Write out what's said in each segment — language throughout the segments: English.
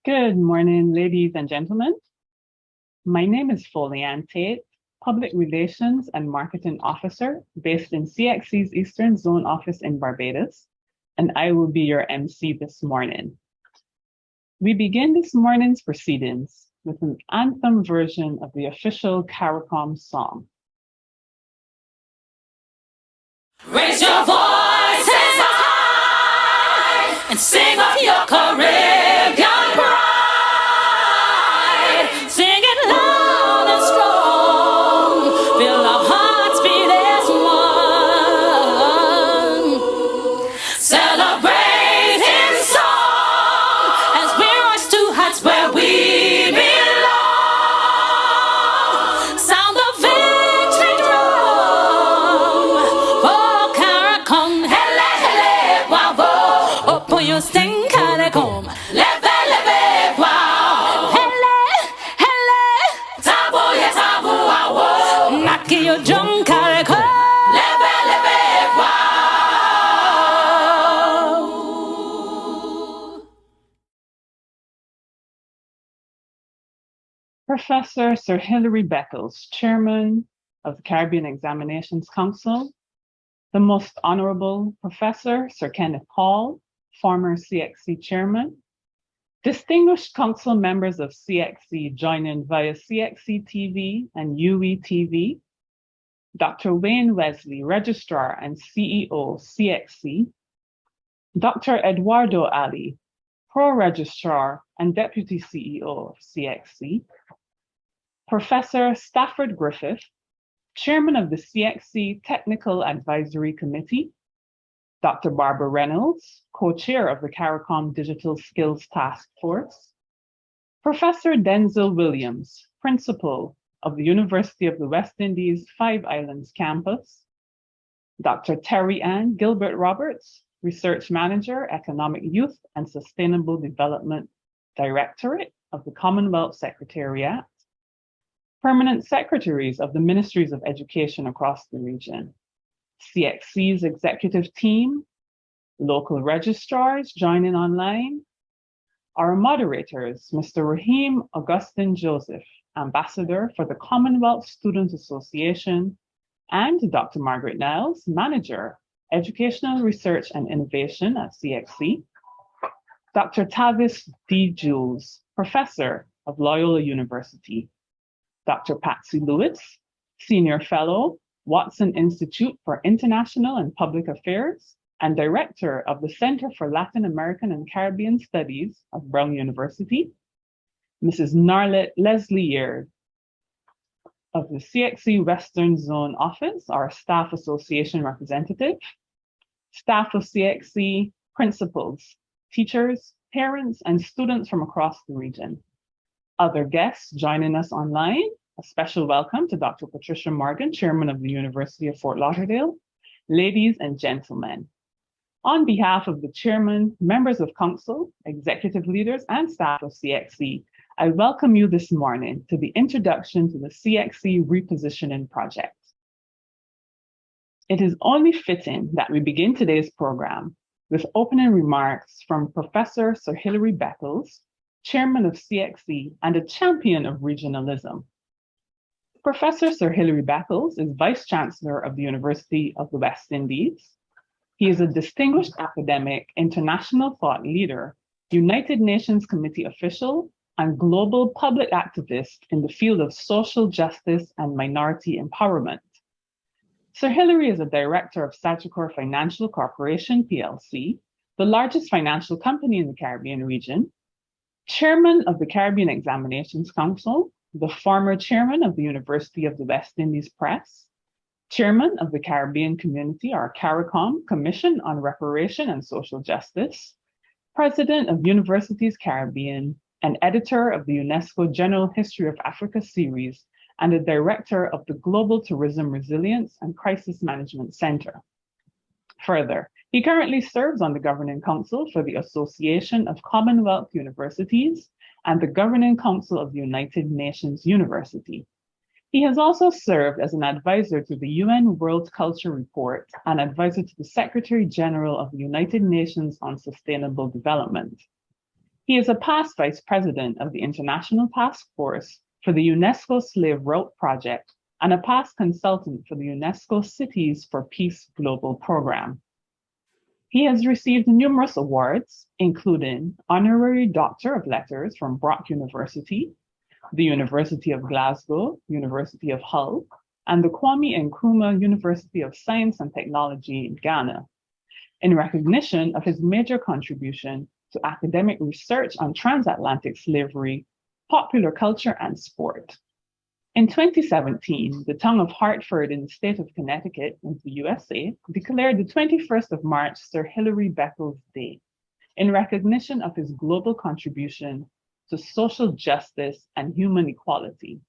Good morning, ladies and gentlemen. My name is Foley-Ann Tate, Public Relations and Marketing Officer based in CXC's Eastern Zone office in Barbados, and I will be your MC this morning. We begin this morning's proceedings with an anthem version of the official CARICOM song. Raise your voices high and sing of your Caribbean pride. Sing it loud and strong. Feel our hearts beat as one. Celebrating song as we rise to heights where we belong. Sound the victory drum. Oh, CARICOM, hele, hele, bravo. Oh, pour your sting, CARICOM. Leve, leve, wow. Hele, hele. Tabo, yeah, tabo, wow. Knock your drum, CARICOM. Leve, leve, wow. Professor Sir Hilary Beckles, Chairman of the Caribbean Examinations Council, the Most Honorable Professor Sir Kenneth Hall, former CXC Chairman, distinguished council members of CXC joining via CXC TV and UE TV, Dr. Wayne Wesley, Registrar and CEO, CXC, Dr. Eduardo Ali, Pro-Registrar and Deputy CEO of CXC, Professor Stafford Griffith, Chairman of the CXC Technical Advisory Committee, Dr. Barbara Reynolds, Co-Chair of the CARICOM Digital Skills Task Force, Professor Denzel Williams, Principal of the University of the West Indies Five Islands Campus, Dr. Terry Ann Gilbert Roberts, Research Manager, Economic Youth and Sustainable Development Directorate of the Commonwealth Secretariat, Permanent Secretaries of the Ministries of Education across the region, CXC's executive team, local registrars joining online, our moderators, Mr. Raheem Augustine Joseph, Ambassador for the Commonwealth Student Association, and Dr. Margaret Niles, Manager, Educational Research and Innovation at CXC, Dr. Tavis D. Jules, Professor of Loyola University, Dr. Patsy Lewis, Senior Fellow, Watson Institute for International and Public Affairs, and Director of the Center for Latin American and Caribbean Studies of Brown University, Mrs. Narlet Leslie Yeard of the CXC Western Zone Office, our Staff Association representative, staff of CXC, principals, teachers, parents, and students from across the region. Other guests joining us online, a special welcome to Dr. Patricia Morgan, Chairman of the University of Fort Lauderdale. Ladies and gentlemen, on behalf of the Chairman, members of Council, executive leaders, and staff of CXC, I welcome you this morning to the introduction to the CXC Repositioning Project. It is only fitting that we begin today's program with opening remarks from Professor Sir Hilary Beckles, Chairman of CXC and a champion of regionalism. Professor Sir Hilary Beckles is Vice Chancellor of the University of the West Indies. He is a distinguished academic, international thought leader, United Nations Committee official, and global public activist in the field of social justice and minority empowerment. Sir Hilary is a director of Sagicor Financial Corporation, PLC, the largest financial company in the Caribbean region, Chairman of the Caribbean Examinations Council, the former Chairman of the University of the West Indies Press, Chairman of the Caribbean Community, or CARICOM, Commission on Reparation and Social Justice, President of Universities Caribbean, and editor of the UNESCO General History of Africa series, and a director of the Global Tourism Resilience and Crisis Management Center. Further, he currently serves on the Governing Council for the Association of Commonwealth Universities and the Governing Council of the United Nations University. He has also served as an advisor to the UN World Culture Report and advisor to the Secretary General of the United Nations on Sustainable Development. He is a past vice president of the International Task Force for the UNESCO Slave Route Project and a past consultant for the UNESCO Cities for Peace Global Program. He has received numerous awards, including Honorary Doctor of Letters from Brock University, the University of Glasgow, University of Hull, and the Kwame Nkrumah University of Science and Technology in Ghana, in recognition of his major contribution to academic research on transatlantic slavery, popular culture, and sport. In 2017, the town of Hartford in the state of Connecticut, in the USA, declared the 21st of March Sir Hilary Beckles Day, in recognition of his global contribution to social justice and human equality.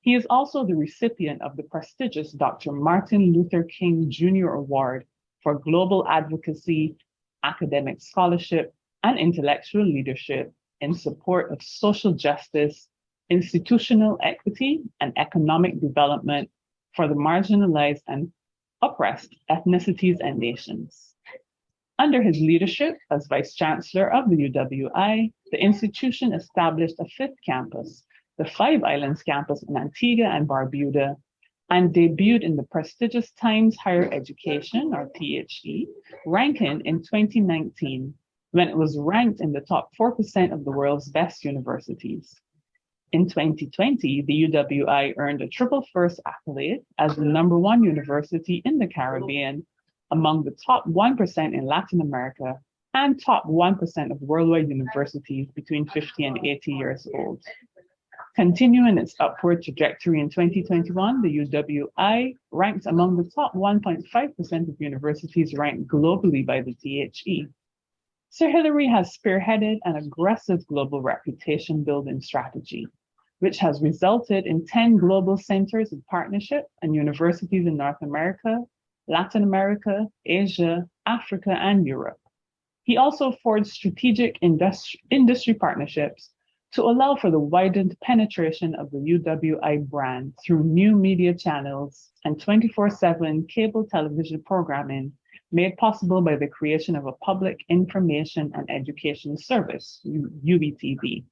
He is also the recipient of the prestigious Dr. Martin Luther King Jr. Award for Global Advocacy, Academic Scholarship, and Intellectual Leadership in support of social justice, institutional equity, and economic development for the marginalized and oppressed ethnicities and nations. Under his leadership as Vice Chancellor of the UWI, the institution established a fifth campus, the Five Islands campus in Antigua and Barbuda, and debuted in the prestigious Times Higher Education, or THE, ranking in 2019, when it was ranked in the top 4% of the world's best universities. In 2020, the UWI earned a triple first accolade as the #1 university in the Caribbean, among the top 1% in Latin America, and top 1% of worldwide universities between 50 and 80 years old. Continuing its upward trajectory in 2021, the UWI ranked among the top 1.5% of universities ranked globally by the THE. Sir Hilary has spearheaded an aggressive global reputation building strategy, which has resulted in 10 global centers of partnership and universities in North America, Latin America, Asia, Africa, and Europe. He also forged strategic industry partnerships to allow for the widened penetration of the UWI brand through new media channels and 24/7 cable television programming made possible by the creation of a public information and education service, UBTV.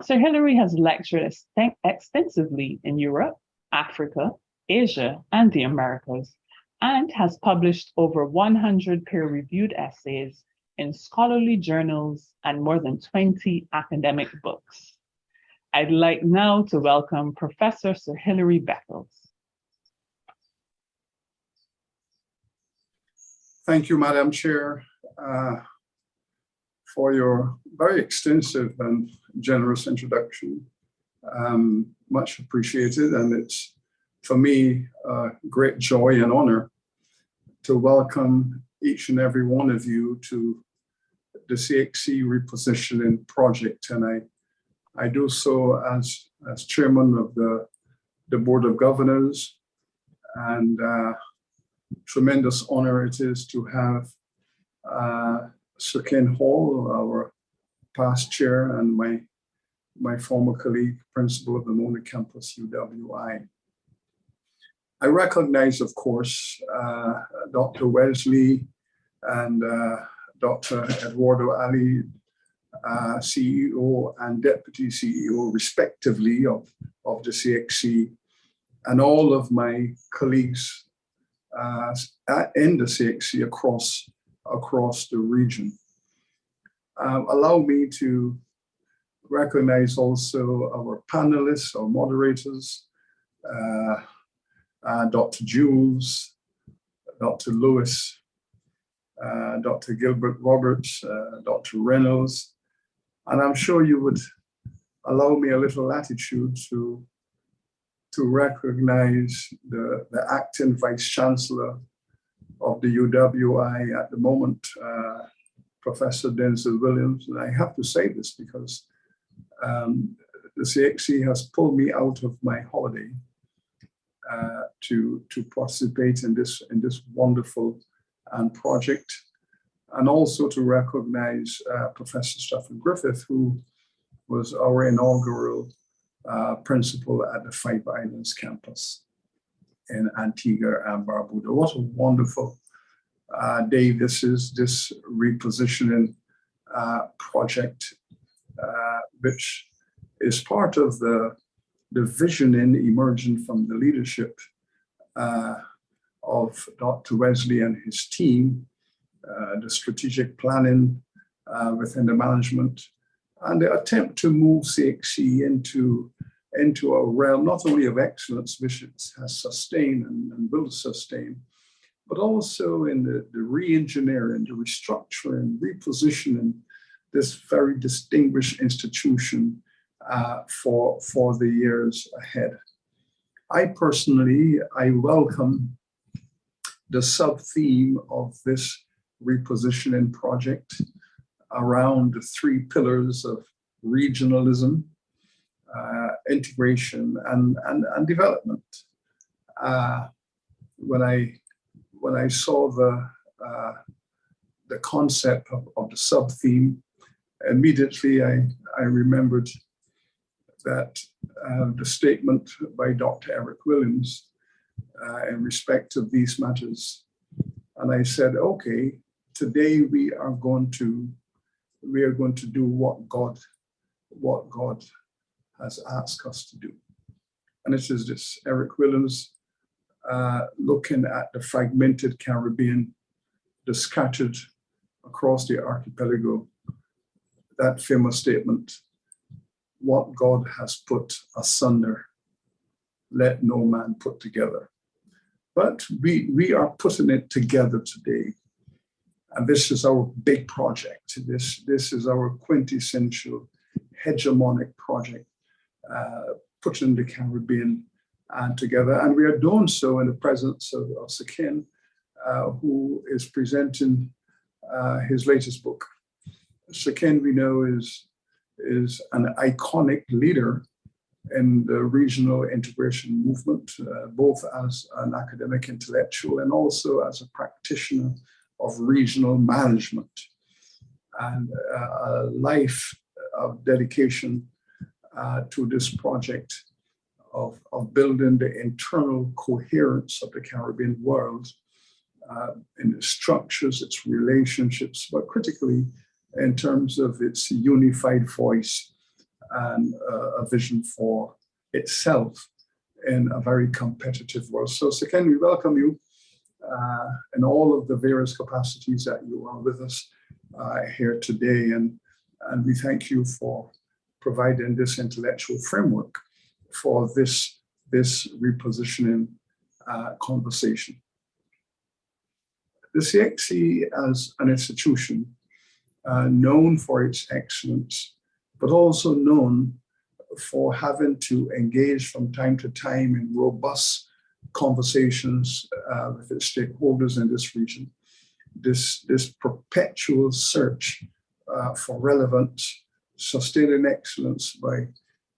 Sir Hilary has lectured extensively in Europe, Africa, Asia, and the Americas, and has published over 100 peer-reviewed essays in scholarly journals and more than 20 academic books. I'd like now to welcome Professor Sir Hilary Beckles. Thank you, Madam Chair, for your very extensive and generous introduction. Much appreciated, and it's, for me, a great joy and honor to welcome each and every one of you to the CXC Repositioning Project. And I do so as chairman of the Board of Governors, and tremendous honor it is to have Sir Ken Hall, our past chair, and my former colleague, principal of the Mona Campus, UWI. I recognize, of course, Dr. Wesley and Dr. Eduardo Ali, CEO and Deputy CEO, respectively, of the CXC, and all of my colleagues in the CXC across the region. Allow me to recognize also our panelists, our moderators, Dr. Jules, Dr. Lewis, Dr. Gilbert Roberts, Dr. Reynolds, and I'm sure you would allow me a little latitude to recognize the acting Vice Chancellor of the UWI at the moment, Professor Denzel Williams. And I have to say this because the CXC has pulled me out of my holiday to participate in this wonderful project, and also to recognize Professor Stephen Griffith, who was our inaugural principal at the Five Islands campus in Antigua and Barbuda. What a wonderful day this is, this repositioning project. which is part of the visioning emerging from the leadership of Dr. Wesley and his team, the strategic planning within the management, and the attempt to move CXC into a realm not only of excellence, which it has sustained and will sustain, but also in the re-engineering, the restructuring, repositioning this very distinguished institution for the years ahead. I personally welcome the sub-theme of this repositioning project around the three pillars of regionalism, integration, and development. When I saw the concept of the sub-theme, immediately I remembered that the statement by Dr. Eric Williams in respect of these matters. And I said, okay, today we are going to do what God has asked us to do. And it is this: Eric Williams looking at the fragmented Caribbean, the scattered across the archipelago, that famous statement, what God has put asunder, let no man put together. But we are putting it together today. And this is our big project. This is our quintessential hegemonic project, putting the Caribbean together. And we are doing so in the presence of Sekin, who is presenting his latest book. Sekin, we know, is an iconic leader in the regional integration movement, both as an academic intellectual and also as a practitioner of regional management, and a life of dedication to this project of building the internal coherence of the Caribbean world in its structures, its relationships, but critically in terms of its unified voice and a vision for itself in a very competitive world. So Sekin, we welcome you in all of the various capacities that you are with us here today. And we thank you for providing this intellectual framework for this repositioning conversation. The CXC as an institution known for its excellence, but also known for having to engage from time to time in robust conversations with its stakeholders in this region. This perpetual search for relevance, sustaining excellence by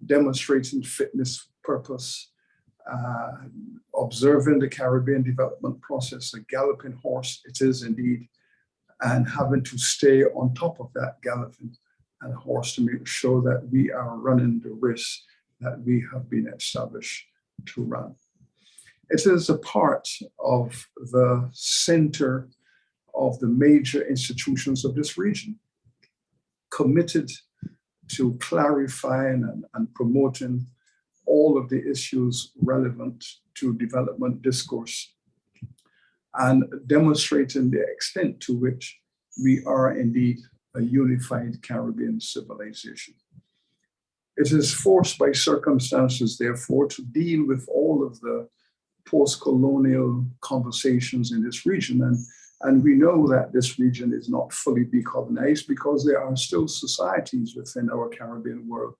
demonstrating fitness, purpose, observing the Caribbean development process, a galloping horse it is indeed, and having to stay on top of that galloping and horse to make sure that we are running the risk that we have been established to run. It is a part of the center of the major institutions of this region, committed to clarifying and promoting all of the issues relevant to development discourse and demonstrating the extent to which we are indeed a unified Caribbean civilization. It is forced by circumstances, therefore, to deal with all of the post-colonial conversations in this region. And we know that this region is not fully decarbonized because there are still societies within our Caribbean world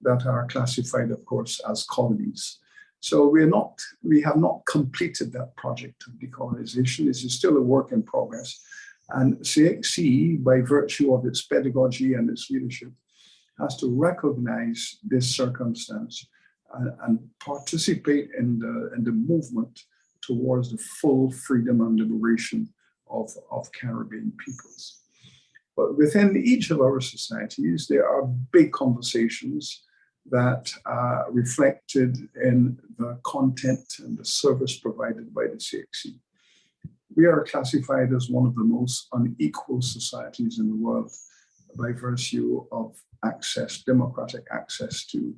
that are classified, of course, as colonies. So we have not completed that project of decolonization. This is still a work in progress. And CXC, by virtue of its pedagogy and its leadership, has to recognize this circumstance and participate in the movement towards the full freedom and liberation of Caribbean peoples. But within each of our societies, there are big conversations that are reflected in the content and the service provided by the CXC. We are classified as one of the most unequal societies in the world by virtue of access, democratic access to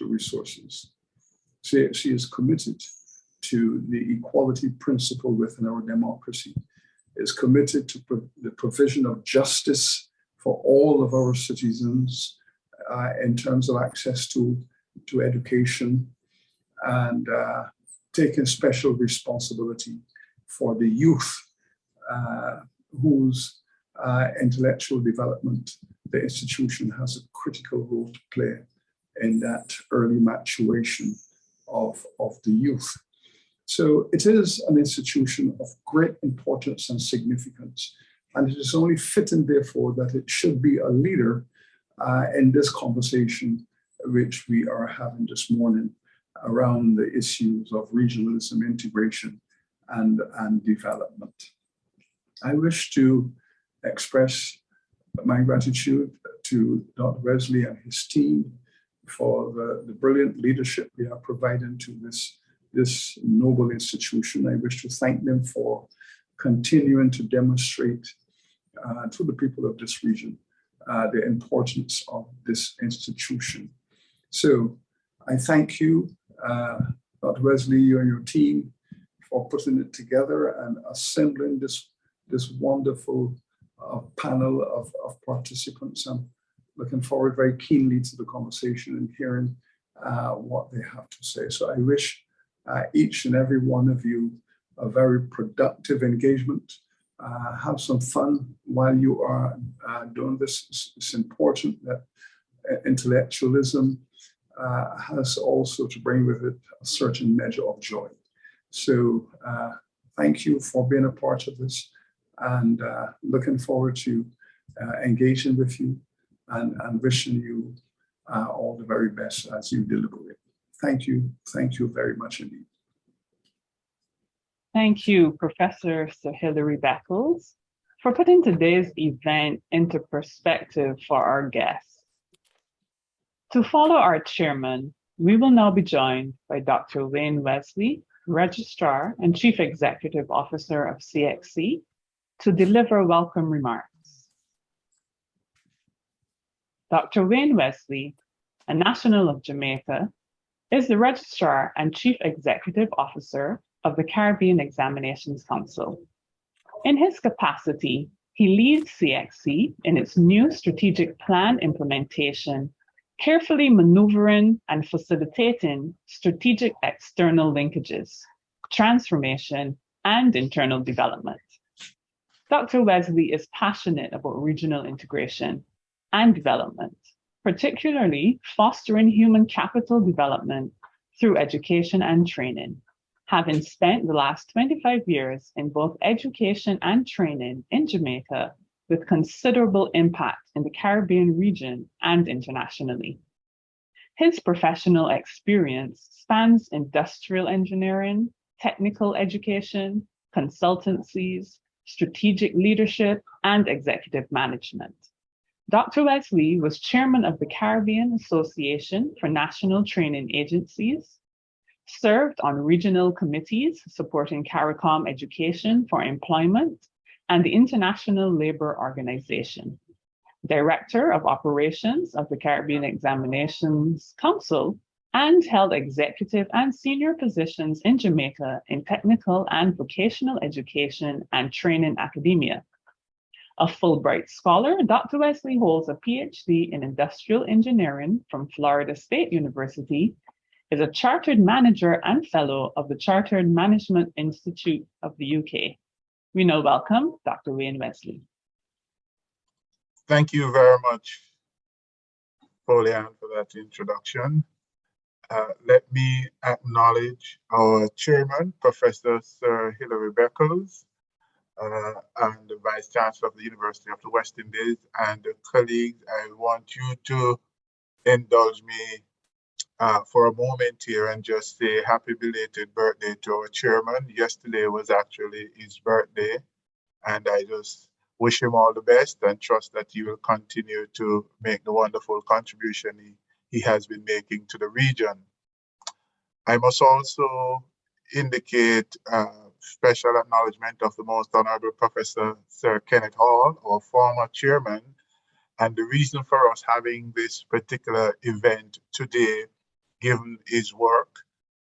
resources. CXC is committed to the equality principle within our democracy, is committed to the provision of justice for all of our citizens in terms of access to education, and taking special responsibility for the youth whose intellectual development the institution has a critical role to play in that early maturation of the youth. So it is an institution of great importance and significance, and it is only fitting, therefore, that it should be a leader in this conversation which we are having this morning around the issues of regionalism, integration, and development. I wish to express my gratitude to Dr. Wesley and his team for the brilliant leadership they are providing to this noble institution. I wish to thank them for continuing to demonstrate to the people of this region the importance of this institution. So I thank you, Dr. Wesley, you and your team, for putting it together and assembling this wonderful panel of participants. I'm looking forward very keenly to the conversation and hearing what they have to say. So I wish each and every one of you a very productive engagement. Have some fun while you are doing this. It's important that intellectualism has also to bring with it a certain measure of joy. So thank you for being a part of this, and looking forward to engaging with you and wishing you all the very best as you deliberate. Thank you very much indeed. Thank you, Professor Sir Hilary Beckles, for putting today's event into perspective for our guests. To follow our chairman, we will now be joined by Dr. Wayne Wesley, Registrar and Chief Executive Officer of CXC, to deliver welcome remarks. Dr. Wayne Wesley, a national of Jamaica, is the Registrar and Chief Executive Officer of the Caribbean Examinations Council. In his capacity, he leads CXC in its new strategic plan implementation, carefully maneuvering and facilitating strategic external linkages, transformation, and internal development. Dr. Wesley is passionate about regional integration and development, particularly fostering human capital development through education and training, having spent the last 25 years in both education and training in Jamaica with considerable impact in the Caribbean region and internationally. His professional experience spans industrial engineering, technical education, consultancies, strategic leadership, and executive management. Dr. Wesley was chairman of the Caribbean Association for National Training Agencies, served on regional committees supporting CARICOM education for employment and the International Labour Organization, Director of Operations of the Caribbean Examinations Council, and held executive and senior positions in Jamaica in technical and vocational education and training academia. A Fulbright scholar, Dr. Wesley holds a PhD in industrial engineering from Florida State University, is a chartered manager and fellow of the Chartered Management Institute of the UK. We now welcome Dr. Wayne Wesley. Thank you very much, Polian, for that introduction. Let me acknowledge our chairman, Professor Sir Hilary Beckles, and the Vice Chancellor of the University of the West Indies, and the colleagues. I want you to indulge me for a moment here and just say happy belated birthday to our chairman. Yesterday was actually his birthday, and I just wish him all the best and trust that he will continue to make the wonderful contribution he has been making to the region. I must also indicate special acknowledgement of the Most Honorable Professor Sir Kenneth Hall, our former chairman, And the reason for us having this particular event today, given his work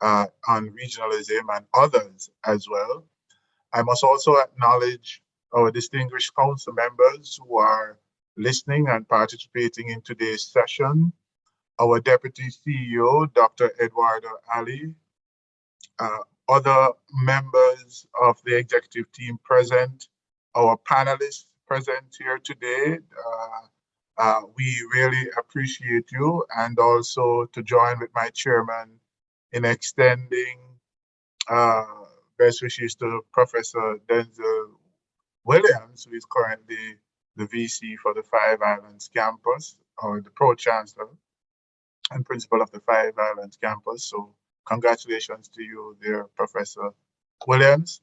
on regionalism and others as well. I must also acknowledge our distinguished council members who are listening and participating in today's session. Our Deputy CEO, Dr. Eduardo Ali, other members of the executive team present, our panelists present here today. We really appreciate you, and also to join with my chairman in extending best wishes to Professor Denzel Williams, who is currently the VC for the Five Islands campus, or the Pro-Chancellor and Principal of the Five Islands campus. So congratulations to you there, Professor Williams.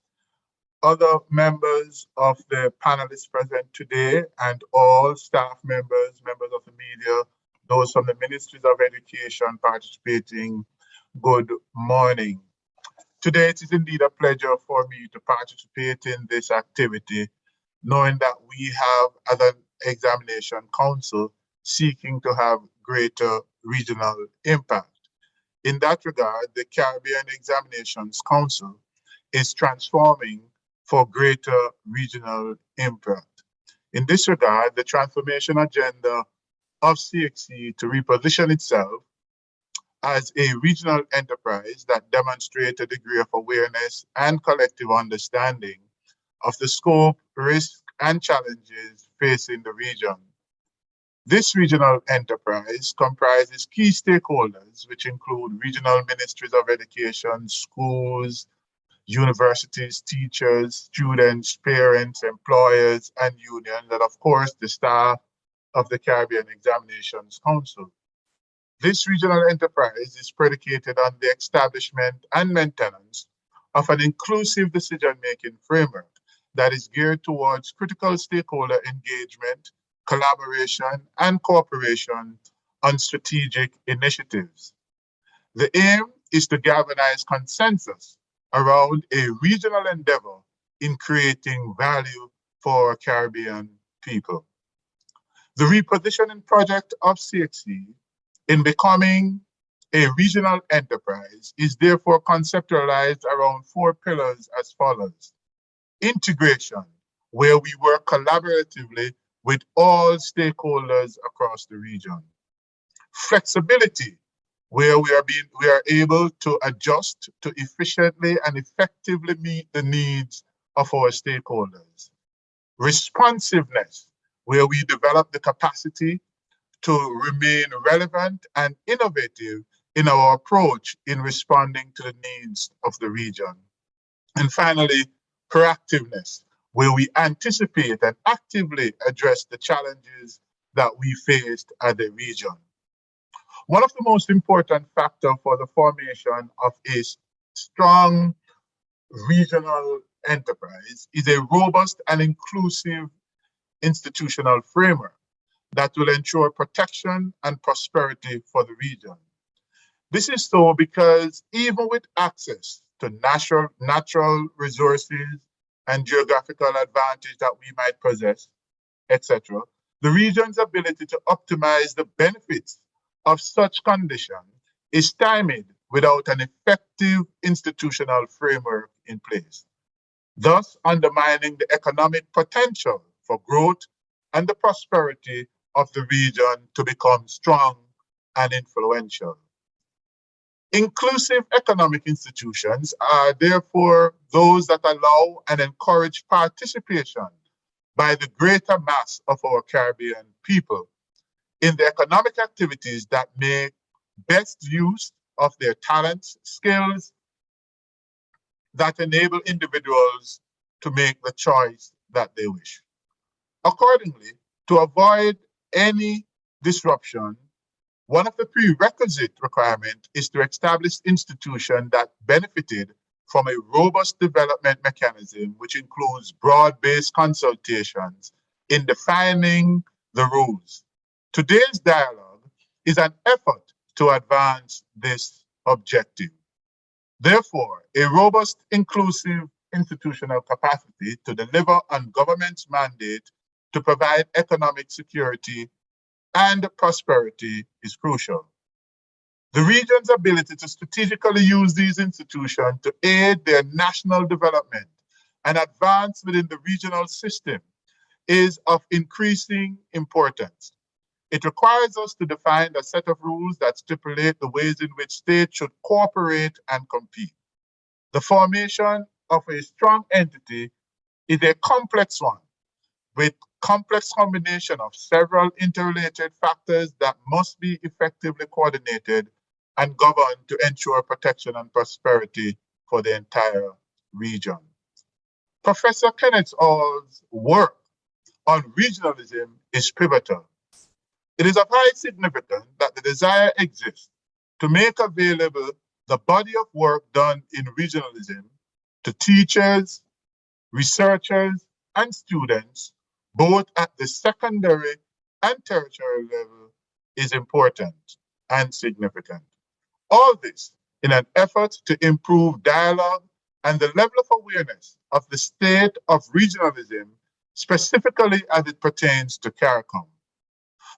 Other members of the panelists present today, and all staff members, members of the media, those from the Ministries of Education participating, good morning. Today, it is indeed a pleasure for me to participate in this activity, knowing that we have, as an examination council, seeking to have greater regional impact. In that regard, the Caribbean Examinations Council is transforming for greater regional impact. In this regard, the transformation agenda of CXC to reposition itself as a regional enterprise that demonstrates a degree of awareness and collective understanding of the scope, risk, and challenges facing the region. This regional enterprise comprises key stakeholders, which include regional ministries of education, schools, universities, teachers, students, parents, employers, and unions, and of course, the staff of the Caribbean Examinations Council. This regional enterprise is predicated on the establishment and maintenance of an inclusive decision-making framework that is geared towards critical stakeholder engagement, collaboration, and cooperation on strategic initiatives. The aim is to galvanize consensus around a regional endeavor in creating value for our Caribbean people. The repositioning project of CXC in becoming a regional enterprise is therefore conceptualized around 4 pillars as follows. Integration, where we work collaboratively with all stakeholders across the region. Flexibility, where we are able to adjust to efficiently and effectively meet the needs of our stakeholders. Responsiveness, where we develop the capacity to remain relevant and innovative in our approach in responding to the needs of the region. And finally, proactiveness, where we anticipate and actively address the challenges that we faced as a region. One of the most important factors for the formation of a strong regional enterprise is a robust and inclusive institutional framework that will ensure protection and prosperity for the region. This is so because even with access to natural resources and geographical advantage that we might possess, etc., the region's ability to optimize the benefits of such condition is stymied without an effective institutional framework in place, thus undermining the economic potential for growth and the prosperity of the region to become strong and influential. Inclusive economic institutions are therefore those that allow and encourage participation by the greater mass of our Caribbean people in the economic activities that make best use of their talents, skills, that enable individuals to make the choice that they wish. Accordingly, to avoid any disruption, one of the prerequisite requirements is to establish institutions that benefited from a robust development mechanism, which includes broad-based consultations in defining the rules. Today's dialogue is an effort to advance this objective. Therefore, a robust, inclusive institutional capacity to deliver on government's mandate to provide economic security and prosperity is crucial. The region's ability to strategically use these institutions to aid their national development and advance within the regional system is of increasing importance. It requires us to define a set of rules that stipulate the ways in which states should cooperate and compete. The formation of a strong entity is a complex one, with complex combination of several interrelated factors that must be effectively coordinated and governed to ensure protection and prosperity for the entire region. Professor Kenneth Hall's work on regionalism is pivotal. It is of high significance that the desire exists to make available the body of work done in regionalism to teachers, researchers, and students, both at the secondary and tertiary level, is important and significant. All this in an effort to improve dialogue and the level of awareness of the state of regionalism, specifically as it pertains to CARICOM.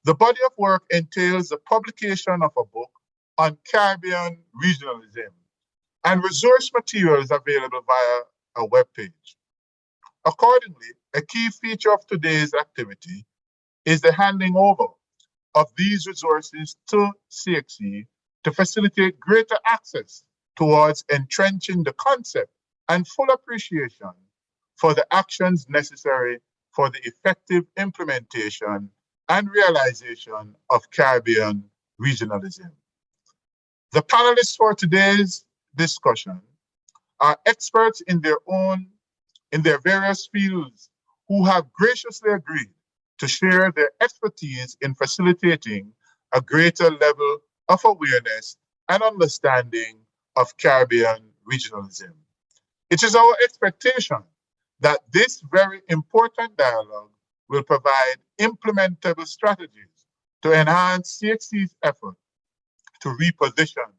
The body of work entails the publication of a book on Caribbean regionalism and resource materials available via a webpage. Accordingly, a key feature of today's activity is the handing over of these resources to CXC to facilitate greater access towards entrenching the concept and full appreciation for the actions necessary for the effective implementation and realization of Caribbean regionalism. The panelists for today's discussion are experts in their various fields who have graciously agreed to share their expertise in facilitating a greater level of awareness and understanding of Caribbean regionalism. It is our expectation that this very important dialogue will provide implementable strategies to enhance CXC's effort to reposition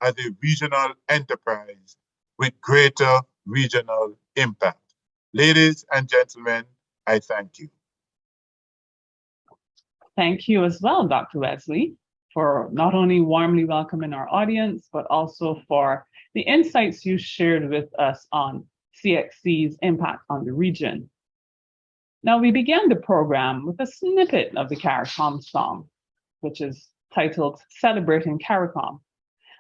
as a regional enterprise with greater regional impact. Ladies and gentlemen, I thank you. Thank you as well, Dr. Wesley, for not only warmly welcoming our audience, but also for the insights you shared with us on CXC's impact on the region. Now, we began the program with a snippet of the CARICOM song, which is titled Celebrating CARICOM.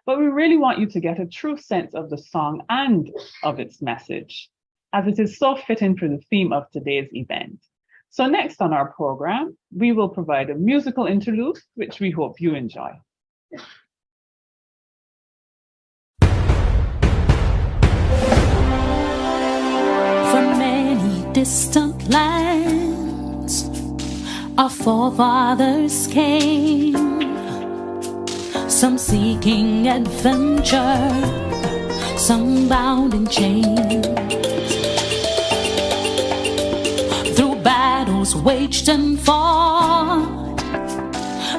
But we really want you to get a true sense of the song and of its message, as it is so fitting for the theme of today's event. So next on our program, we will provide a musical interlude, which we hope you enjoy. From many distant lands, our forefathers came, some seeking adventure, some bound in chains. Through battles waged and fought,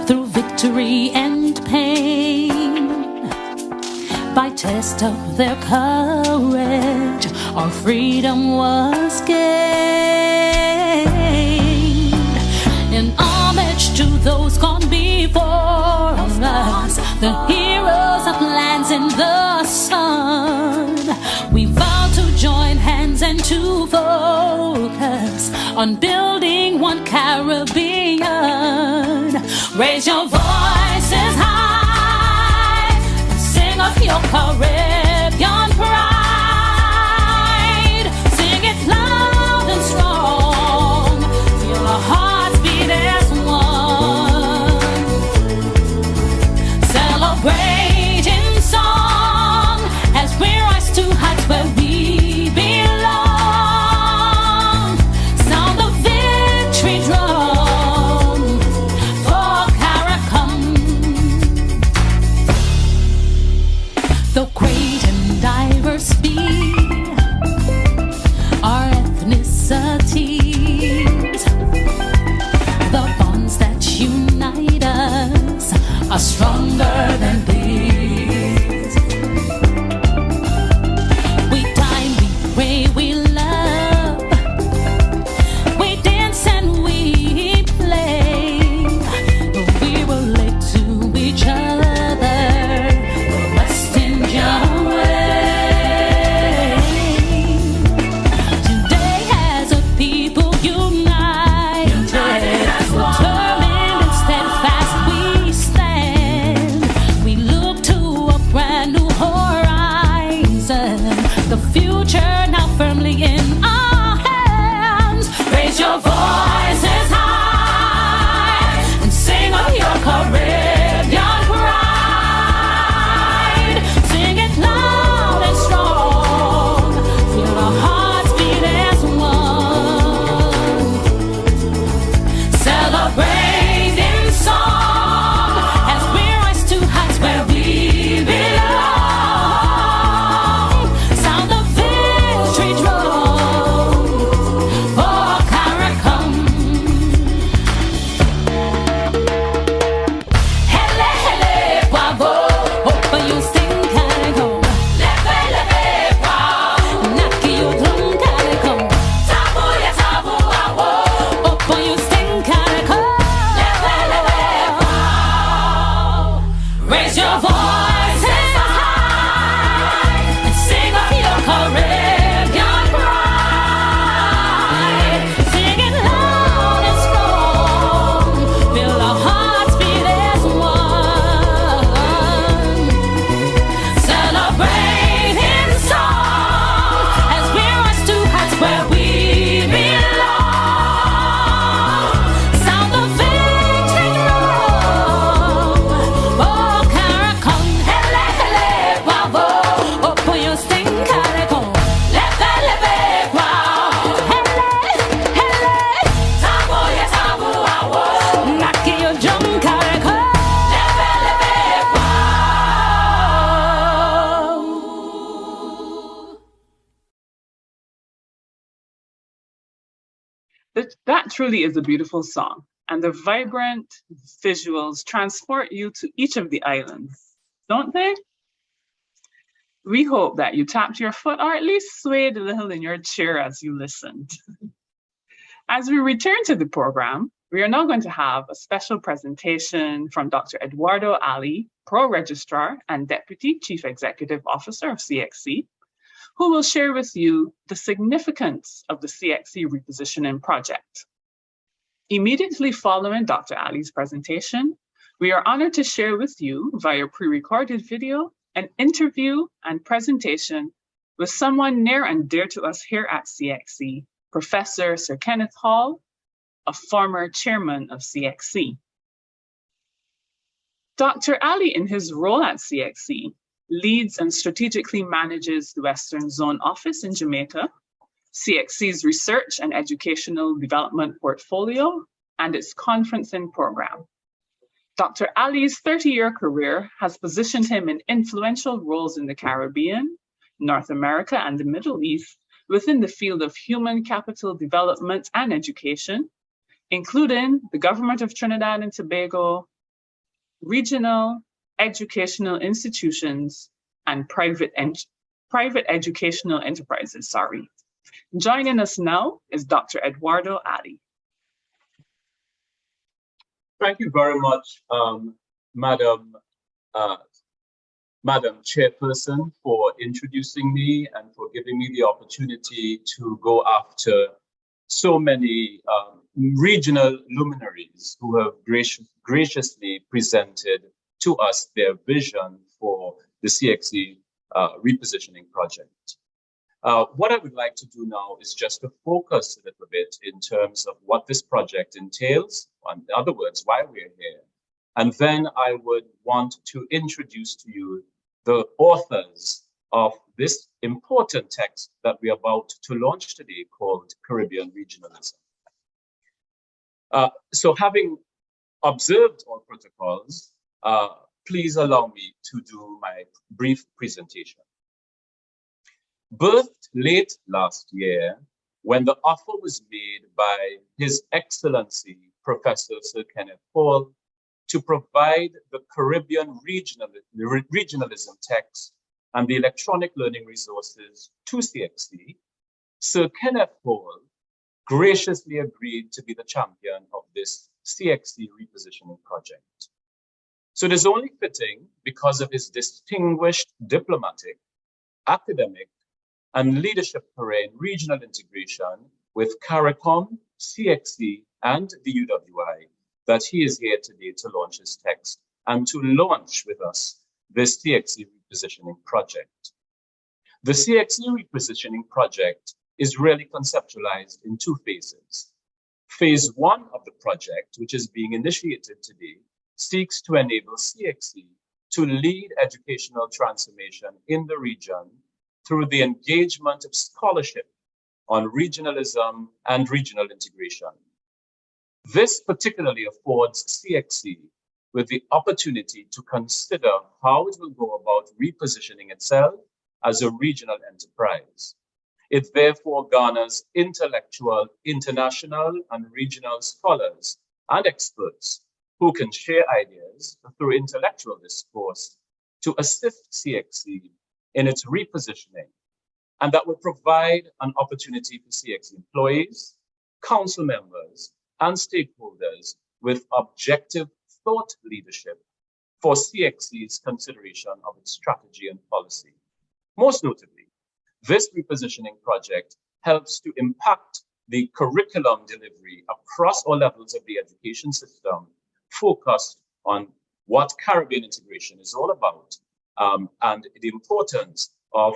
through victory and pain, by test of their courage, our freedom was gained. In homage to those gone before us, the heroes of lands in the sun, we vow to join hands and to focus on building one Caribbean. Raise your voices high and sing of your Caribbean pride. Sing it loud and strong, feel our hearts beat as one. Celebrate in song as we rise to heights where we belong. Sound the victory drum for CARICOM. Though crazy That truly is a beautiful song, and the vibrant visuals transport you to each of the islands, don't they? We hope that you tapped your foot or at least swayed a little in your chair as you listened. As we return to the program, we are now going to have a special presentation from Dr. Eduardo Ali, Pro Registrar and Deputy Chief Executive Officer of CXC, who will share with you the significance of the CXC repositioning project. Immediately following Dr. Ali's presentation, we are honored to share with you via pre-recorded video an interview and presentation with someone near and dear to us here at CXC, Professor Sir Kenneth Hall, a former chairman of CXC. Dr. Ali, in his role at CXC, leads and strategically manages the Western Zone Office in Jamaica, CXC's research and educational development portfolio, and its conferencing program. Dr. Ali's 30-year career has positioned him in influential roles in the Caribbean, North America, and the Middle East within the field of human capital development and education, including the Government of Trinidad and Tobago, regional educational institutions, and private educational enterprises. Joining us now is Dr. Eduardo Ali. Thank you very much, Madam Chairperson, for introducing me and for giving me the opportunity to go after so many regional luminaries who have graciously presented to us their vision for the CXC repositioning project. What I would like to do now is just to focus a little bit in terms of what this project entails, in other words, why we're here. And then I would want to introduce to you the authors of this important text that we're about to launch today called Caribbean Regionalism. So having observed all protocols, please allow me to do my brief presentation. Birthed late last year, when the offer was made by His Excellency Professor Sir Kenneth Hall to provide the Caribbean regionalism text and the electronic learning resources to CXC, Sir Kenneth Hall graciously agreed to be the champion of this CXC repositioning project. So it is only fitting, because of his distinguished diplomatic, academic, and leadership career in regional integration with CARICOM, CXC, and the UWI, that he is here today to launch his text and to launch with us this CXC repositioning project. The CXC repositioning project is really conceptualized in two phases. Phase one of the project, which is being initiated today, seeks to enable CXC to lead educational transformation in the region through the engagement of scholarship on regionalism and regional integration. This particularly affords CXC with the opportunity to consider how it will go about repositioning itself as a regional enterprise. It therefore garners intellectual, international, and regional scholars and experts who can share ideas through intellectual discourse to assist CXC in its repositioning, and that will provide an opportunity for CXC employees, council members, and stakeholders with objective thought leadership for CXC's consideration of its strategy and policy. Most notably, this repositioning project helps to impact the curriculum delivery across all levels of the education system, focused on what Caribbean integration is all about, and the importance of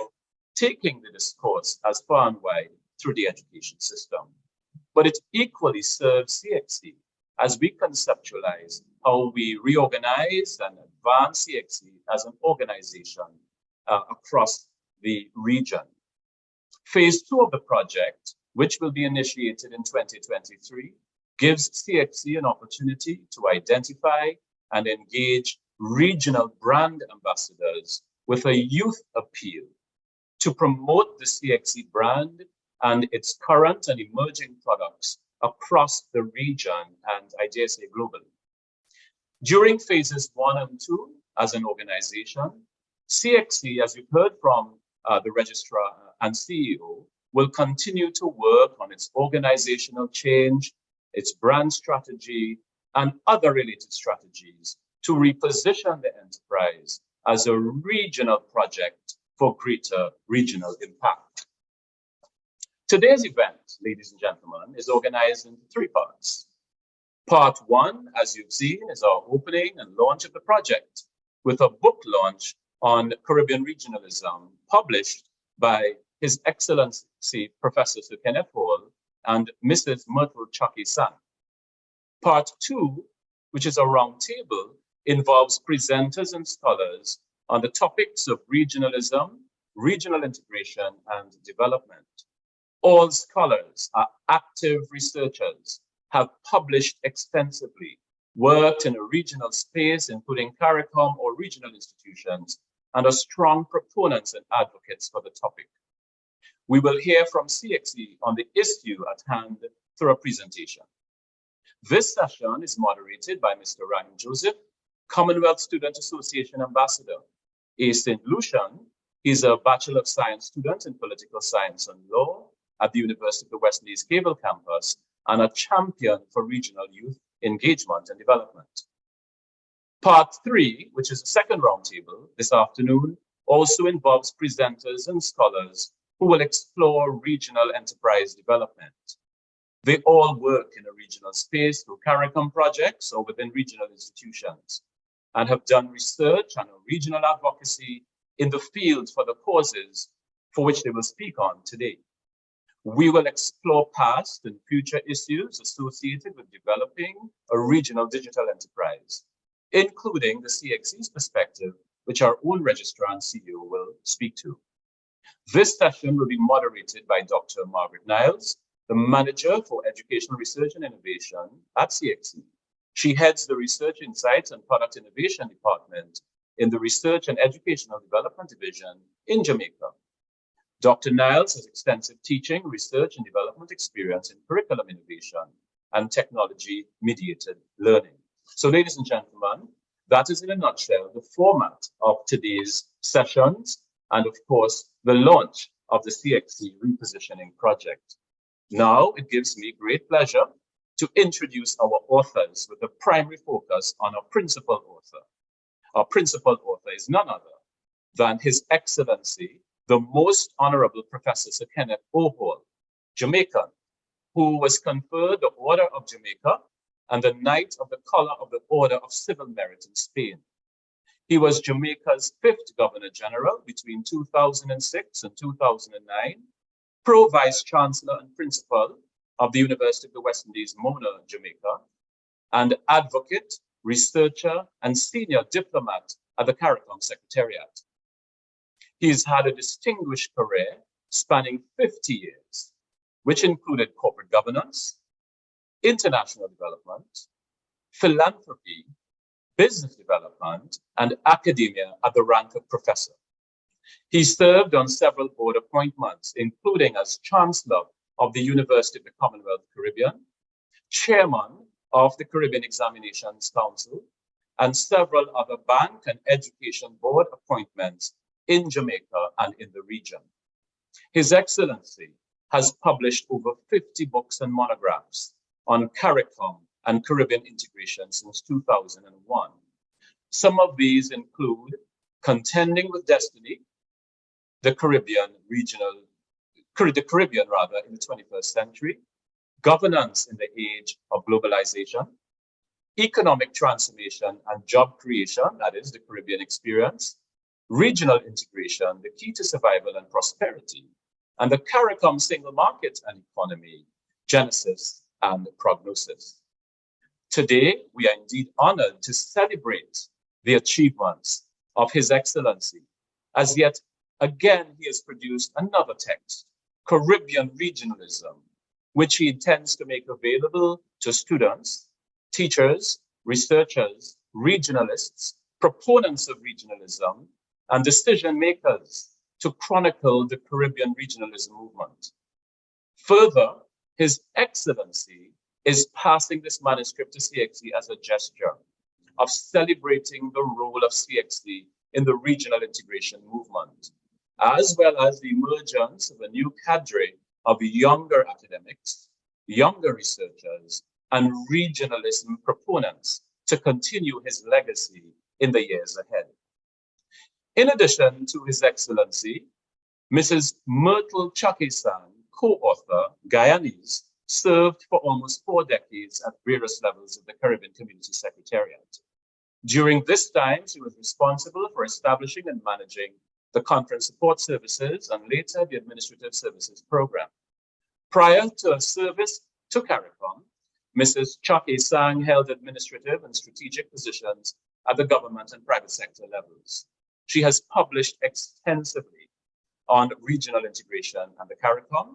taking the discourse as far and wide through the education system. But it equally serves CXC as we conceptualize how we reorganize and advance CXC as an organization across the region. Phase two of the project, which will be initiated in 2023, gives CXC an opportunity to identify and engage regional brand ambassadors with a youth appeal to promote the CXC brand and its current and emerging products across the region and I dare say globally. During phases 1 and 2, as an organization, CXC, as you've heard from the registrar and CEO, will continue to work on its organizational change, its brand strategy, and other related strategies to reposition the enterprise as a regional project for greater regional impact. Today's event, ladies and gentlemen, is organized into 3 parts. Part 1, as you've seen, is our opening and launch of the project with a book launch on Caribbean regionalism published by His Excellency Professor Sir Kenneth Hall and Mrs. Myrtle Chucky-San. Part 2, which is a roundtable, involves presenters and scholars on the topics of regionalism, regional integration, and development. All scholars are active researchers, have published extensively, worked in a regional space, including CARICOM or regional institutions, and are strong proponents and advocates for the topic. We will hear from CXC on the issue at hand through a presentation. This session is moderated by Mr. Ryan Joseph, Commonwealth Student Association Ambassador. A St. Lucian, he's a Bachelor of Science student in Political Science and Law at the University of the West Indies Cable Campus and a champion for regional youth engagement and development. Part 3, which is the second roundtable this afternoon, also involves presenters and scholars who will explore regional enterprise development. They all work in a regional space through CARICOM projects or within regional institutions and have done research and regional advocacy in the field for the causes for which they will speak on today. We will explore past and future issues associated with developing a regional digital enterprise, including the CXC's perspective, which our own registrar and CEO will speak to. This session will be moderated by Dr. Margaret Niles, the Manager for Educational Research and Innovation at CXC. She heads the Research Insights and Product Innovation Department in the Research and Educational Development Division in Jamaica. Dr. Niles has extensive teaching, research, and development experience in curriculum innovation and technology-mediated learning. So, ladies and gentlemen, that is in a nutshell the format of today's sessions and, of course, the launch of the CXC Repositioning project. Now, it gives me great pleasure to introduce our authors with a primary focus on our principal author. Our principal author is none other than His Excellency, the Most Honorable Professor Sir Kenneth Hall, Jamaican, who was conferred the Order of Jamaica and the Knight of the Collar of the Order of Civil Merit in Spain. He was Jamaica's 5th Governor General between 2006 and 2009, Pro Vice Chancellor and Principal of the University of the West Indies, Mona, Jamaica, and advocate, researcher, and senior diplomat at the CARICOM Secretariat. He's had a distinguished career spanning 50 years, which included corporate governance, international development, philanthropy, business development, and academia at the rank of professor. He served on several board appointments, including as Chancellor of the University of the Commonwealth Caribbean, Chairman of the Caribbean Examinations Council, and several other bank and education board appointments in Jamaica and in the region. His Excellency has published over 50 books and monographs on CARICOM and Caribbean integration since 2001. Some of these include Contending with Destiny, the Caribbean in the 21st century, Governance in the Age of Globalization, Economic Transformation and Job Creation, that is the Caribbean Experience, Regional Integration, the Key to Survival and Prosperity, and the CARICOM Single Market and Economy, Genesis and Prognosis. Today, we are indeed honored to celebrate the achievements of His Excellency, as yet again he has produced another text, Caribbean Regionalism, which he intends to make available to students, teachers, researchers, regionalists, proponents of regionalism, and decision makers to chronicle the Caribbean regionalism movement. Further, His Excellency is passing this manuscript to CXC as a gesture of celebrating the role of CXC in the regional integration movement, as well as the emergence of a new cadre of younger academics, younger researchers, and regionalism proponents to continue his legacy in the years ahead. In addition to His Excellency, Mrs. Myrtle Chakisang, co-author, Guyanese, served for almost 4 decades at various levels of the Caribbean Community Secretariat. During this time, she was responsible for establishing and managing the Conference Support Services and later the Administrative Services Program. Prior to her service to CARICOM, Mrs. Chakisang held administrative and strategic positions at the government and private sector levels. She has published extensively on regional integration and the CARICOM,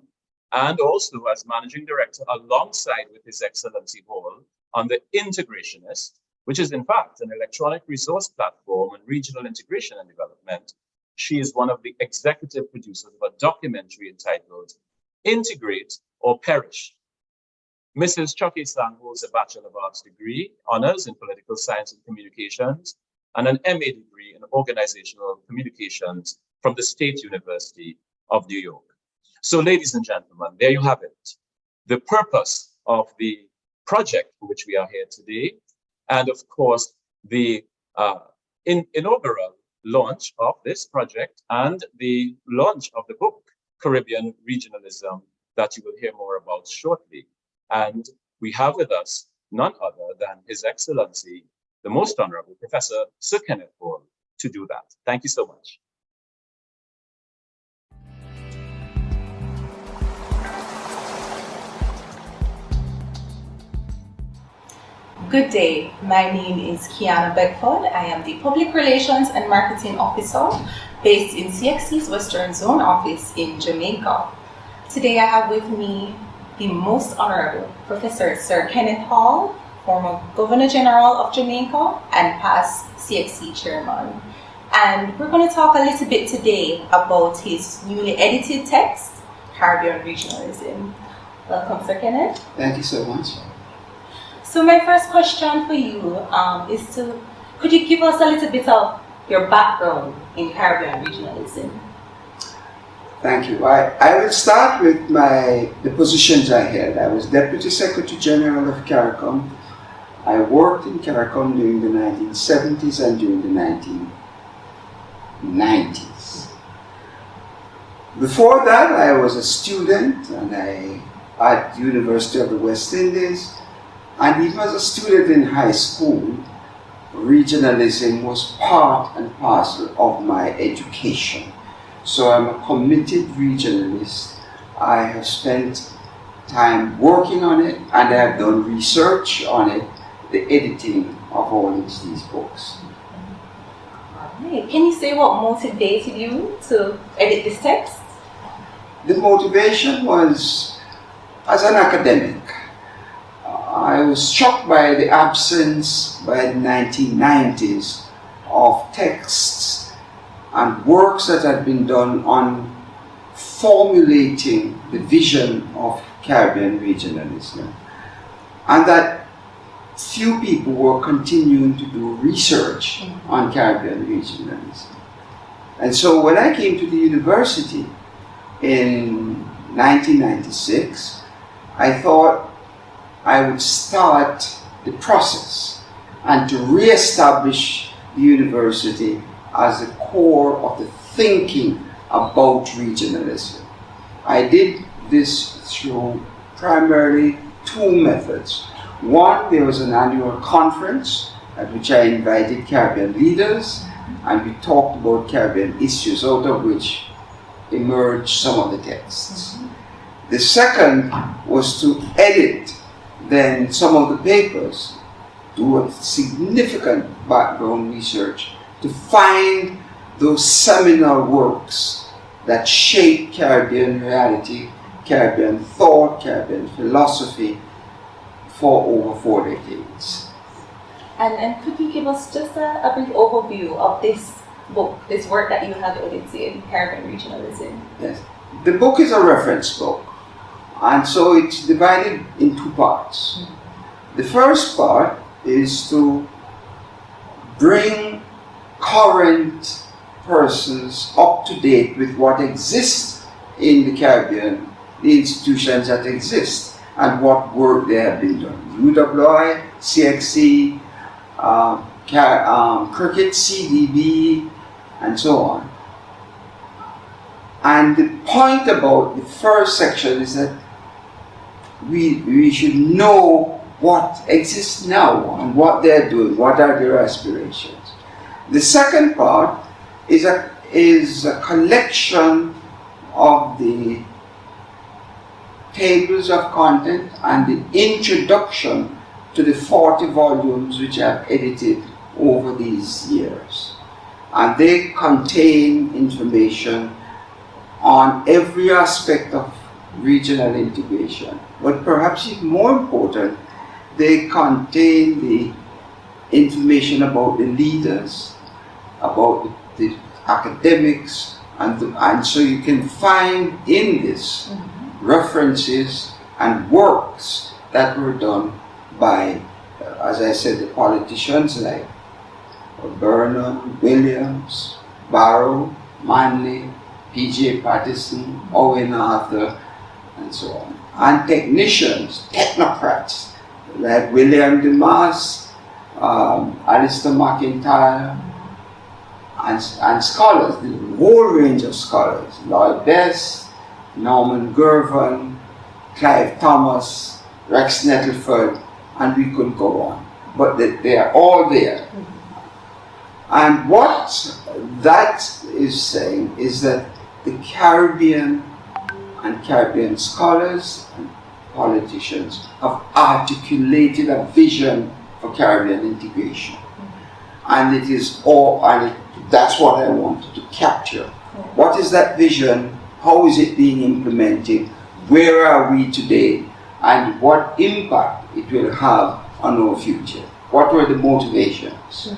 and also as managing director alongside with His Excellency Hall on the Integrationist, which is in fact an electronic resource platform on regional integration and development. She is one of the executive producers of a documentary entitled Integrate or Perish. Mrs. Chakisang holds a Bachelor of Arts degree, honors in political science and communications, and an MA degree in organizational communications from the State University of New York. So, ladies and gentlemen, there you have it. The purpose of the project for which we are here today, and of course, the inaugural launch of this project and the launch of the book, Caribbean Regionalism, that you will hear more about shortly. And we have with us none other than His Excellency, the Most Honorable Professor Sir Kenneth Hall, to do that. Thank you so much. Good day, my name is Kiana Beckford. I am the Public Relations and Marketing Officer based in CXC's Western Zone office in Jamaica. Today I have with me the Most Honorable Professor Sir Kenneth Hall, former Governor General of Jamaica and past CXC Chairman. And we're going to talk a little bit today about his newly edited text, Caribbean Regionalism. Welcome, Sir Kenneth. Thank you so much. So my first question for you could you give us a little bit of your background in Caribbean regionalism? Thank you. I will start with the positions I held. I was Deputy Secretary General of CARICOM. I worked in CARICOM during the 1970s and during the 1990s. Before that, I was a student at the University of the West Indies. And even as a student in high school, regionalism was part and parcel of my education. So I'm a committed regionalist. I have spent time working on it, and I have done research on it, the editing of all of these books. Right. Can you say what motivated you to edit this text? The motivation was, as an academic, I was struck by the absence by the 1990s of texts and works that had been done on formulating the vision of Caribbean regionalism, and that few people were continuing to do research on Caribbean regionalism. And so when I came to the university in 1996, I thought I would start the process and to re-establish the university as the core of the thinking about regionalism. I did this through primarily 2 methods. One, there was an annual conference at which I invited Caribbean leaders, and we talked about Caribbean issues, out of which emerged some of the texts. The second was to edit then some of the papers, do a significant background research to find those seminal works that shape Caribbean reality, Caribbean thought, Caribbean philosophy for over 4 decades. And could you give us just a brief overview of this book, this work that you have edited, Caribbean Regionalism? Yes. The book is a reference book. And so it's divided in two parts. The first part is to bring current persons up to date with what exists in the Caribbean, the institutions that exist, and what work they have been doing. UWI, CXC, Cricket, CDB, and so on. And the point about the first section is that we should know what exists now and what they're doing, what are their aspirations. The second part is a collection of the tables of content and the introduction to the 40 volumes which I've edited over these years. And they contain information on every aspect of regional integration. But perhaps even more important, they contain the information about the leaders, about the academics, and so you can find in this references and works that were done by, as I said, the politicians like Burnham, Williams, Barrow, Manley, P.J. Patterson, Owen Arthur, and so on. And technicians, technocrats, like William Demas, Alistair McIntyre, and scholars, the whole range of scholars, Lloyd Best, Norman Gervin, Clive Thomas, Rex Nettleford, and we could go on. But they are all there. And what that is saying is that the Caribbean and Caribbean scholars and politicians have articulated a vision for Caribbean integration. And it is all, and that's what I wanted to capture. What is that vision? How is it being implemented? Where are we today? And what impact it will have on our future? What were the motivations?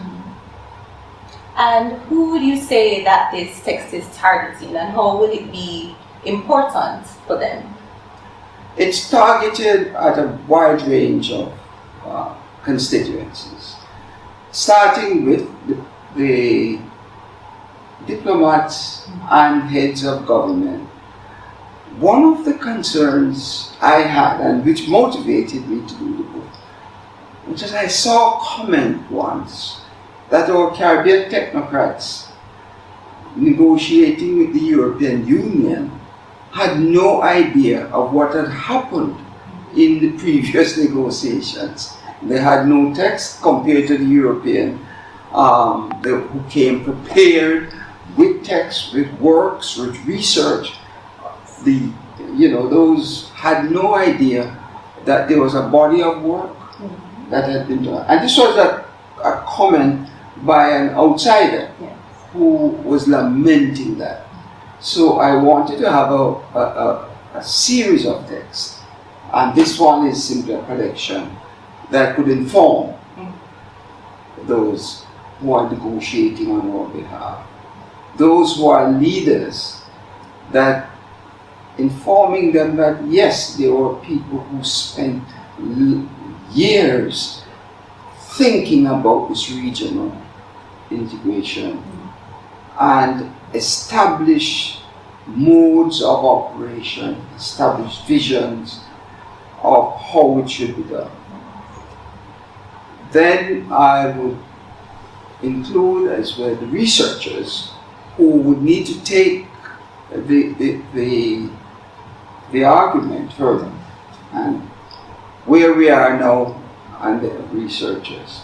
And who would you say that this text is targeting, and how will it be important for them? It's targeted at a wide range of constituencies, starting with the diplomats and heads of government. One of the concerns I had, and which motivated me to do the book, which is I saw a comment once that our Caribbean technocrats negotiating with the European Union had no idea of what had happened in the previous negotiations. They had no text compared to the European, who came prepared with text, with works, with research. Those had no idea that there was a body of work that had been done. And this was a comment by an outsider who was lamenting that. So I wanted to have a series of texts, and this one is simply a collection that could inform those who are negotiating on our behalf, those who are leaders, that informing them that yes, there were people who spent years thinking about this regional integration and establish modes of operation, establish visions of how it should be done. Then I would include as well the researchers who would need to take the argument further, and where we are now, and the researchers.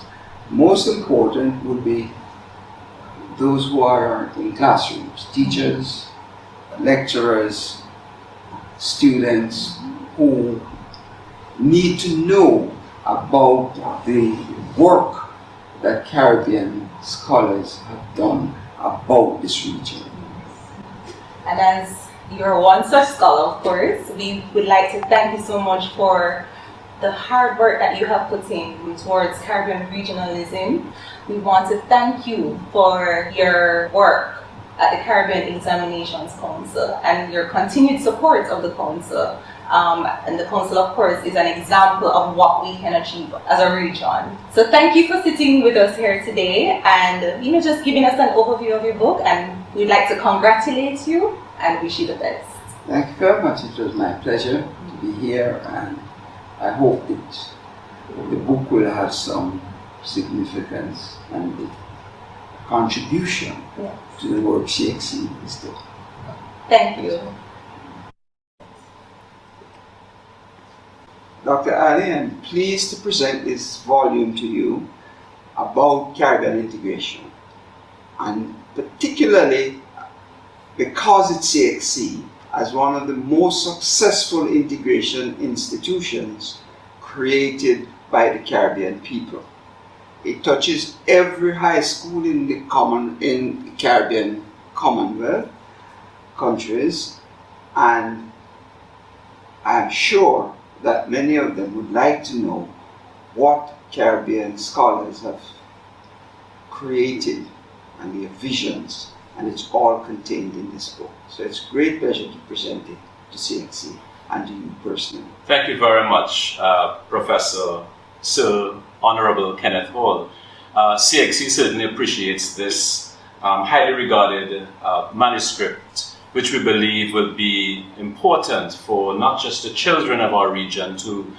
Most important would be those who are in classrooms, teachers, lecturers, students who need to know about the work that Caribbean scholars have done about this region. And as you're one such scholar, of course, we would like to thank you so much for the hard work that you have put in towards Caribbean regionalism. We want to thank you for your work at the Caribbean Examinations Council and your continued support of the Council And the council, of course, is an example of what we can achieve as a region. So thank you for sitting with us here today and just giving us an overview of your book, and we'd like to congratulate you and wish you the best. Thank you very much. It was my pleasure to be here, and I hope that the book will have some significance and the contribution to the work CXC is doing. Thank you. Dr. Ali, I'm pleased to present this volume to you about Caribbean integration, and particularly because it's CXC as one of the most successful integration institutions created by the Caribbean people. It touches every high school in the Caribbean Commonwealth countries, and I'm sure that many of them would like to know what Caribbean scholars have created and their visions, and it's all contained in this book. So it's a great pleasure to present it to CXC and to you personally. Thank you very much, Professor Sir Honorable Kenneth Hall. CXC certainly appreciates this highly regarded manuscript, which we believe will be important for not just the children of our region to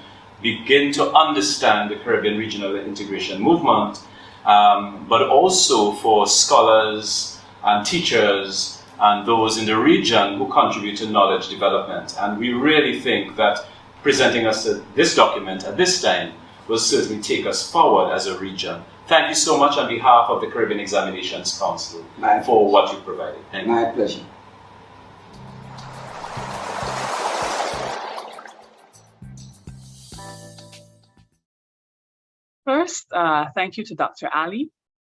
begin to understand the Caribbean regional integration movement, but also for scholars and teachers and those in the region who contribute to knowledge development. And we really think that presenting us this document at this time will certainly take us forward as a region. Thank you so much on behalf of the Caribbean Examinations Council for what you provided. Thank you. My pleasure. First, thank you to Dr. Ali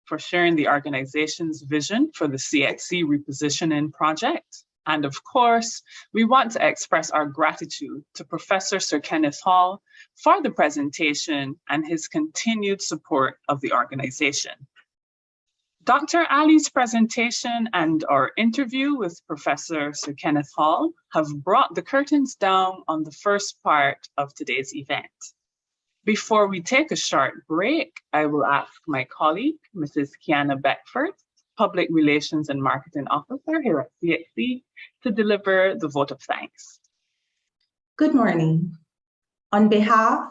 for sharing the organization's vision for the CXC Repositioning project. And of course, we want to express our gratitude to Professor Sir Kenneth Hall for the presentation and his continued support of the organization. Dr. Ali's presentation and our interview with Professor Sir Kenneth Hall have brought the curtains down on the first part of today's event. Before we take a short break, I will ask my colleague, Mrs. Kiana Beckford, Public Relations and Marketing Officer here at CXC, to deliver the vote of thanks. Good morning. On behalf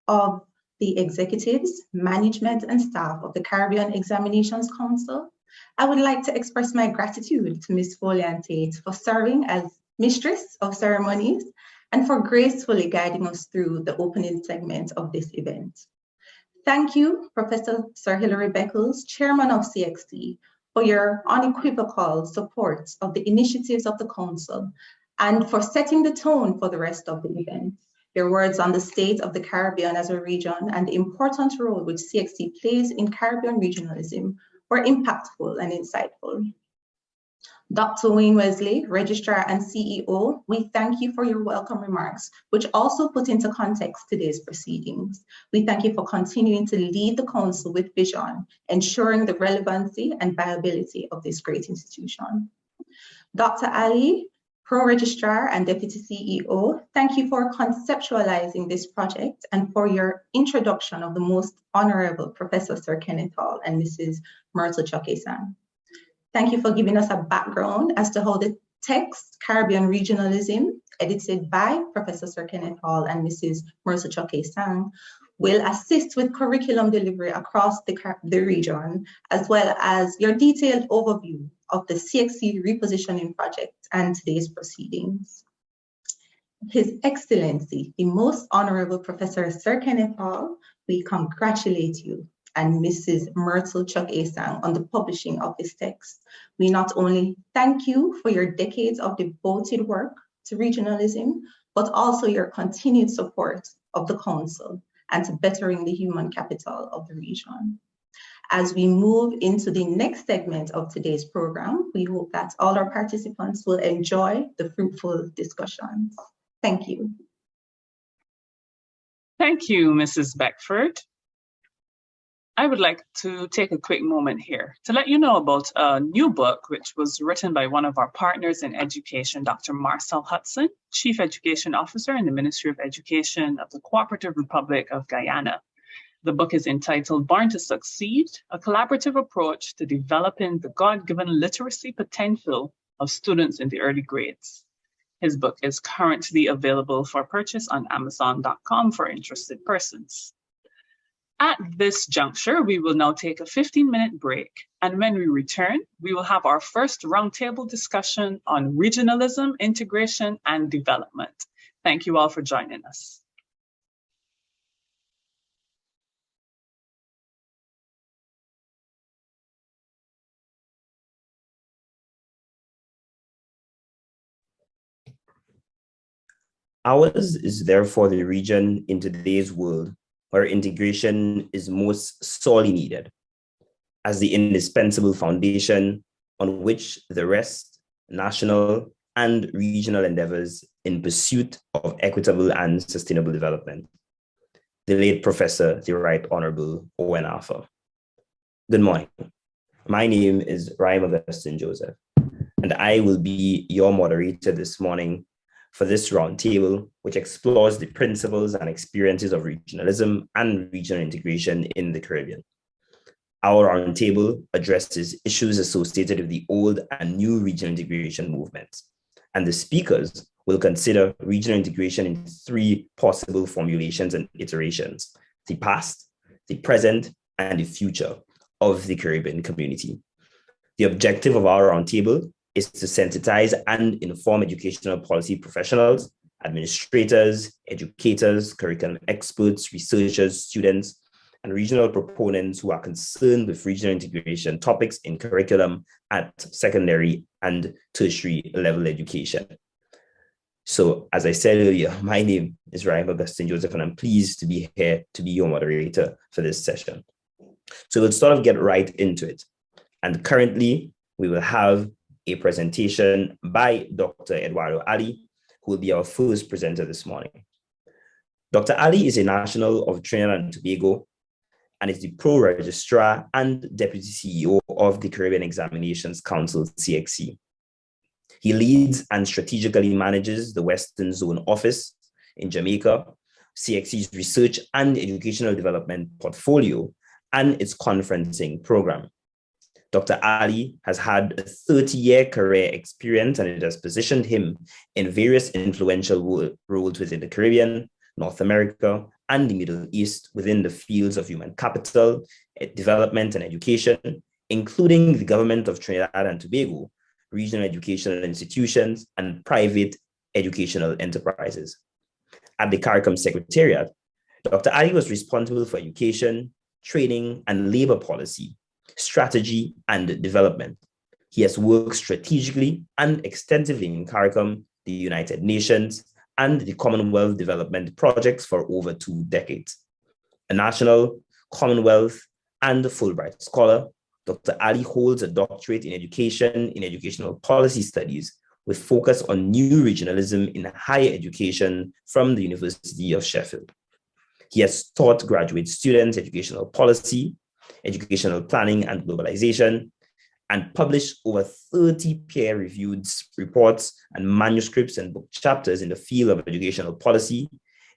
of the executives, management, and staff of the Caribbean Examinations Council, I would like to express my gratitude to Ms. Foley Tate for serving as Mistress of Ceremonies and for gracefully guiding us through the opening segment of this event. Thank you, Professor Sir Hilary Beckles, Chairman of CXC, for your unequivocal support of the initiatives of the Council and for setting the tone for the rest of the event. Your words on the state of the Caribbean as a region and the important role which CXC plays in Caribbean regionalism were impactful and insightful. Dr. Wayne Wesley, Registrar and CEO, we thank you for your welcome remarks, which also put into context today's proceedings. We thank you for continuing to lead the Council with vision, ensuring the relevancy and viability of this great institution. Dr. Ali, Pro-Registrar and Deputy CEO, thank you for conceptualizing this project and for your introduction of the Most Honorable Professor Sir Kenneth Hall and Mrs. Myrtle Choke-Sang. Thank you for giving us a background as to how the text Caribbean Regionalism, edited by Professor Sir Kenneth Hall and Mrs. Myrtle Choke-Sang, will assist with curriculum delivery across the region, as well as your detailed overview of the CXC Repositioning project and today's proceedings. His Excellency, the Most Honorable Professor Sir Kenneth Hall, we congratulate you and Mrs. Myrtle Choke-Sang on the publishing of this text. We not only thank you for your decades of devoted work to regionalism, but also your continued support of the Council and to bettering the human capital of the region. As we move into the next segment of today's program, we hope that all our participants will enjoy the fruitful discussions. Thank you. Thank you, Mrs. Beckford. I would like to take a quick moment here to let you know about a new book, which was written by one of our partners in education, Dr. Marcel Hudson, Chief Education Officer in the Ministry of Education of the Cooperative Republic of Guyana. The book is entitled Born to Succeed, a collaborative approach to developing the God-given literacy potential of students in the early grades. His book is currently available for purchase on Amazon.com for interested persons. At this juncture, we will now take a 15-minute break, and when we return, we will have our first roundtable discussion on regionalism, integration, and development. Thank you all for joining us. Ours is therefore the region in today's world where integration is most sorely needed as the indispensable foundation on which the rest, national and regional endeavors in pursuit of equitable and sustainable development. The late Professor, the Right Honorable Owen Arthur. Good morning. My name is Ryan Augustine Joseph, and I will be your moderator this morning for this roundtable, which explores the principles and experiences of regionalism and regional integration in the Caribbean. Our roundtable addresses issues associated with the old and new regional integration movements, and the speakers will consider regional integration in three possible formulations and iterations: the past, the present, and the future of the Caribbean community. The objective of our roundtable is to sensitize and inform educational policy professionals, administrators, educators, curriculum experts, researchers, students, and regional proponents who are concerned with regional integration topics in curriculum at secondary and tertiary level education. So, as I said earlier, my name is Ryan Augustine Joseph, and I'm pleased to be here to be your moderator for this session. So we'll sort of get right into it. And currently, we will have a presentation by Dr. Eduardo Ali, who will be our first presenter this morning. Dr. Ali is a national of Trinidad and Tobago and is the Pro-Registrar and Deputy CEO of the Caribbean Examinations Council, CXC. He leads and strategically manages the Western Zone Office in Jamaica, CXC's research and educational development portfolio, and its conferencing program. Dr. Ali has had a 30-year career experience, and it has positioned him in various influential roles within the Caribbean, North America, and the Middle East within the fields of human capital, development, and education, including the government of Trinidad and Tobago, regional educational institutions, and private educational enterprises. At the CARICOM Secretariat, Dr. Ali was responsible for education, training, and labor policy, strategy, and development. He has worked strategically and extensively in CARICOM, the United Nations, and the Commonwealth development projects for over 2 decades. A national, Commonwealth, and Fulbright scholar, Dr. Ali holds a doctorate in education in educational policy studies with focus on new regionalism in higher education from the University of Sheffield. He has taught graduate students educational policy, educational planning and globalization, and published over 30 peer-reviewed reports and manuscripts and book chapters in the field of educational policy,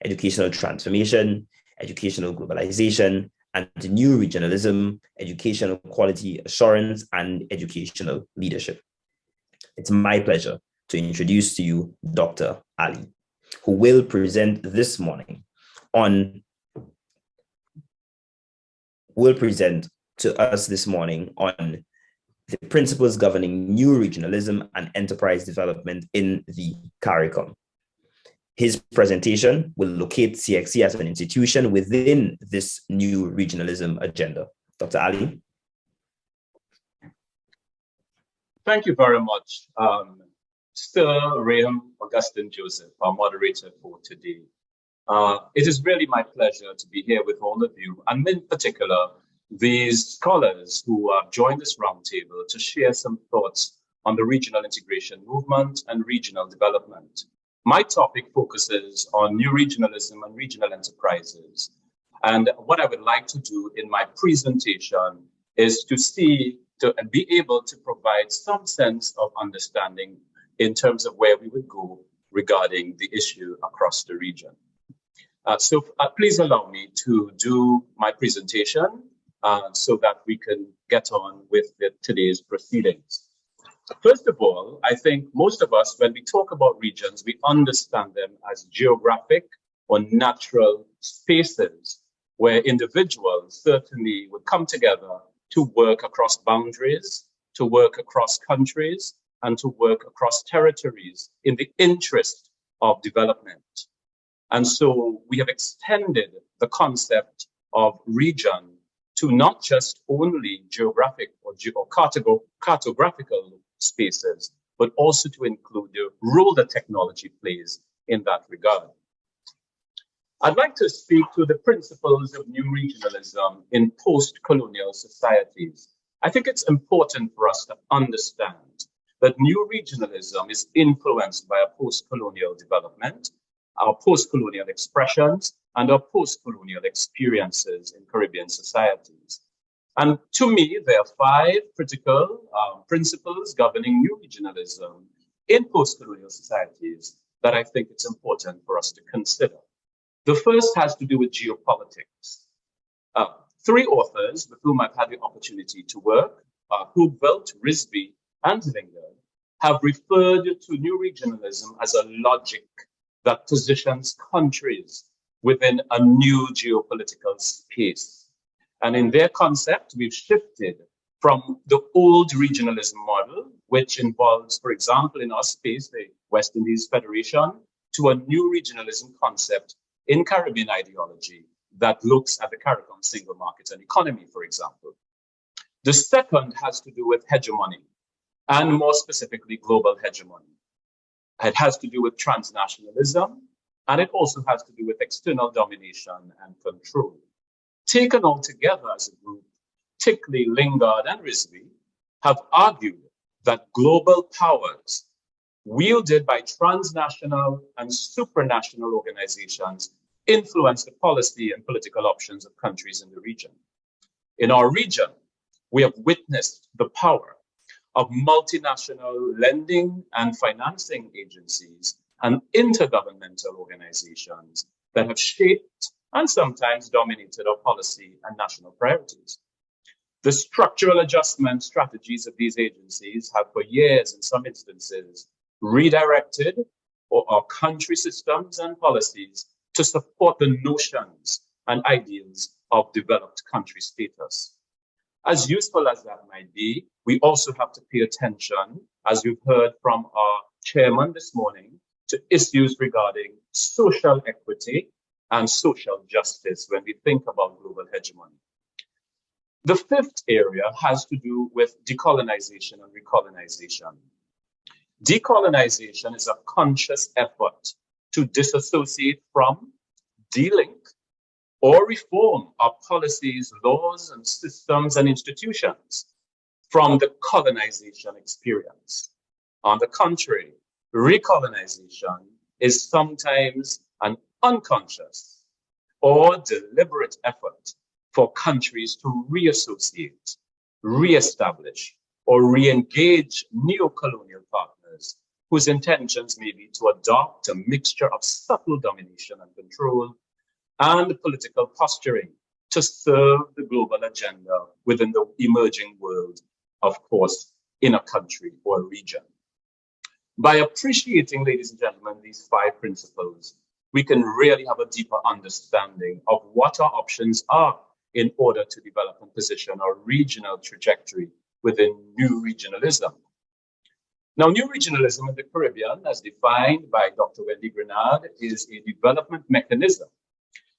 educational transformation, educational globalization, and new regionalism, educational quality assurance, and educational leadership. It's my pleasure to introduce to you Dr. Ali, who will present this morning on the principles governing new regionalism and enterprise development in the CARICOM. His presentation will locate CXC as an institution within this new regionalism agenda. Dr. Ali. Thank you very much, Sir Ryan Augustine Joseph, our moderator for today. It is really my pleasure to be here with all of you, and in particular, these scholars who have joined this roundtable to share some thoughts on the regional integration movement and regional development. My topic focuses on new regionalism and regional enterprises, And what I would like to do in my presentation is to be able to provide some sense of understanding in terms of where we would go regarding the issue across the region. So please allow me to do my presentation so that we can get on with today's proceedings. First of all, I think most of us, when we talk about regions, we understand them as geographic or natural spaces where individuals certainly would come together to work across boundaries, to work across countries, and to work across territories in the interest of development. And so we have extended the concept of region to not just only geographic or cartographical spaces, but also to include the role that technology plays in that regard. I'd like to speak to the principles of new regionalism in post-colonial societies. I think it's important for us to understand that new regionalism is influenced by a post-colonial development, our post-colonial expressions, and our post-colonial experiences in Caribbean societies. And to me, there are 5 critical principles governing new regionalism in post-colonial societies that I think it's important for us to consider. The first has to do with geopolitics. 3 authors with whom I've had the opportunity to work, Hoopveld, Risby, and Lingard, have referred to new regionalism as a logic that positions countries within a new geopolitical space. And in their concept, we've shifted from the old regionalism model, which involves, for example, in our space, the West Indies Federation, to a new regionalism concept in Caribbean ideology that looks at the CARICOM single market and economy, for example. The second has to do with hegemony, and more specifically, global hegemony. It has to do with transnationalism, and it also has to do with external domination and control. Taken all together as a group, Tickley, Lingard, and Risby have argued that global powers wielded by transnational and supranational organizations influence the policy and political options of countries in the region. In our region, we have witnessed the power of multinational lending and financing agencies and intergovernmental organizations that have shaped and sometimes dominated our policy and national priorities. The structural adjustment strategies of these agencies have for years, in some instances, redirected our country systems and policies to support the notions and ideals of developed country status. As useful as that might be, we also have to pay attention, as you've heard from our chairman this morning, to issues regarding social equity and social justice when we think about global hegemony. The 5th area has to do with decolonization and recolonization. Decolonization is a conscious effort to disassociate from, delink, or reform our policies, laws, and systems and institutions from the colonization experience. On the contrary, recolonization is sometimes an unconscious or deliberate effort for countries to reassociate, reestablish, or re-engage neo-colonial partners whose intentions may be to adopt a mixture of subtle domination and control and political posturing to serve the global agenda within the emerging world, of course, in a country or a region. By appreciating, ladies and gentlemen, these 5 principles, we can really have a deeper understanding of what our options are in order to develop and position our regional trajectory within new regionalism. Now, new regionalism in the Caribbean, as defined by Dr. Wendy Grenard, is a development mechanism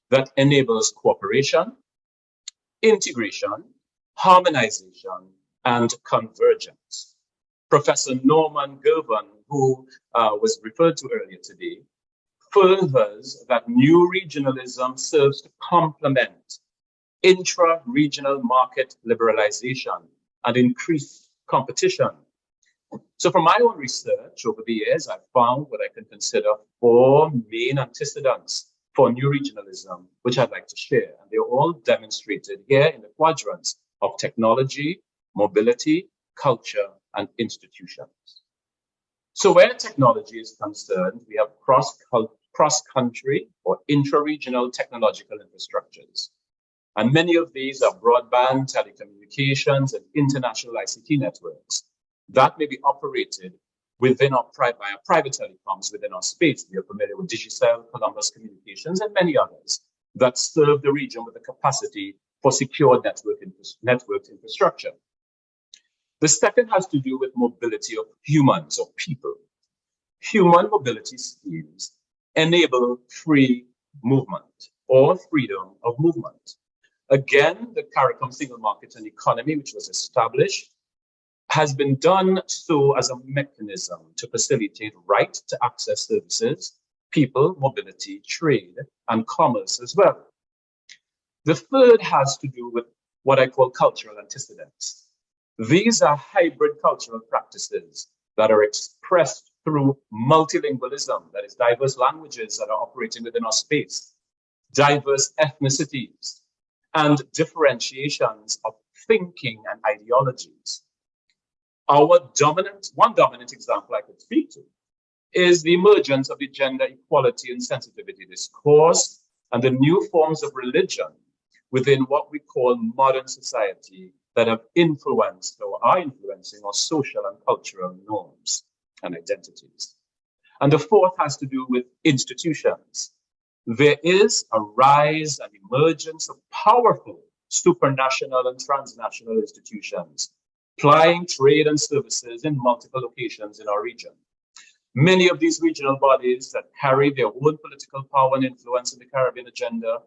that enables cooperation, integration, harmonization, and convergence. Professor Norman Gervin, who was referred to earlier today, furthers that new regionalism serves to complement intra-regional market liberalization and increased competition. So from my own research over the years, I've found what I can consider 4 main antecedents for new regionalism, which I'd like to share. And they're all demonstrated here in the quadrants of technology, mobility, culture, and institutions. So where technology is concerned, we have cross-country or intra-regional technological infrastructures. And many of these are broadband, telecommunications, and international ICT networks that may be operated within our by our private telecoms within our space. We are familiar with Digicel, Columbus Communications, and many others that serve the region with the capacity for secure networked infrastructure. The second has to do with mobility of humans or people. Human mobility schemes enable free movement or freedom of movement. Again, the CARICOM single market and economy, which was established, has been done so as a mechanism to facilitate right to access services, people, mobility, trade, and commerce as well. The third has to do with what I call cultural antecedents. These are hybrid cultural practices that are expressed through multilingualism, that is, diverse languages that are operating within our space, diverse ethnicities, and differentiations of thinking and ideologies. One dominant example I could speak to is the emergence of the gender equality and sensitivity discourse and the new forms of religion within what we call modern society that have influenced or are influencing our social and cultural norms and identities. And the fourth has to do with institutions. There is a rise and emergence of powerful supranational and transnational institutions plying trade and services in multiple locations in our region. Many of these regional bodies that carry their own political power and influence in the Caribbean agenda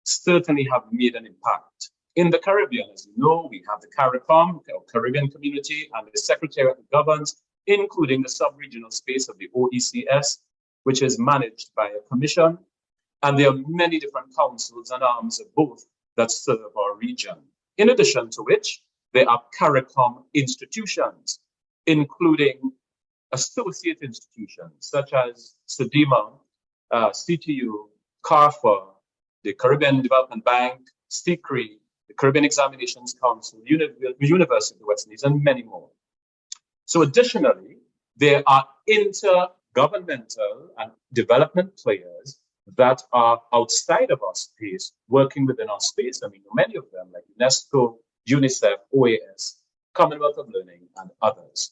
certainly have made an impact. In the Caribbean, as you know, we have the CARICOM, or Caribbean Community, and the Secretariat that governs, including the sub-regional space of the OECS, which is managed by a commission. And there are many different councils and arms of both that serve our region. In addition to which, there are CARICOM institutions, including associate institutions such as SEDIMA, CTU, CARFA, the Caribbean Development Bank, STICRI, the Caribbean Examinations Council, University of the West Indies, and many more. So additionally, there are intergovernmental and development players that are outside of our space, working within our space. I mean, many of them like UNESCO, UNICEF, OAS, Commonwealth of Learning, and others.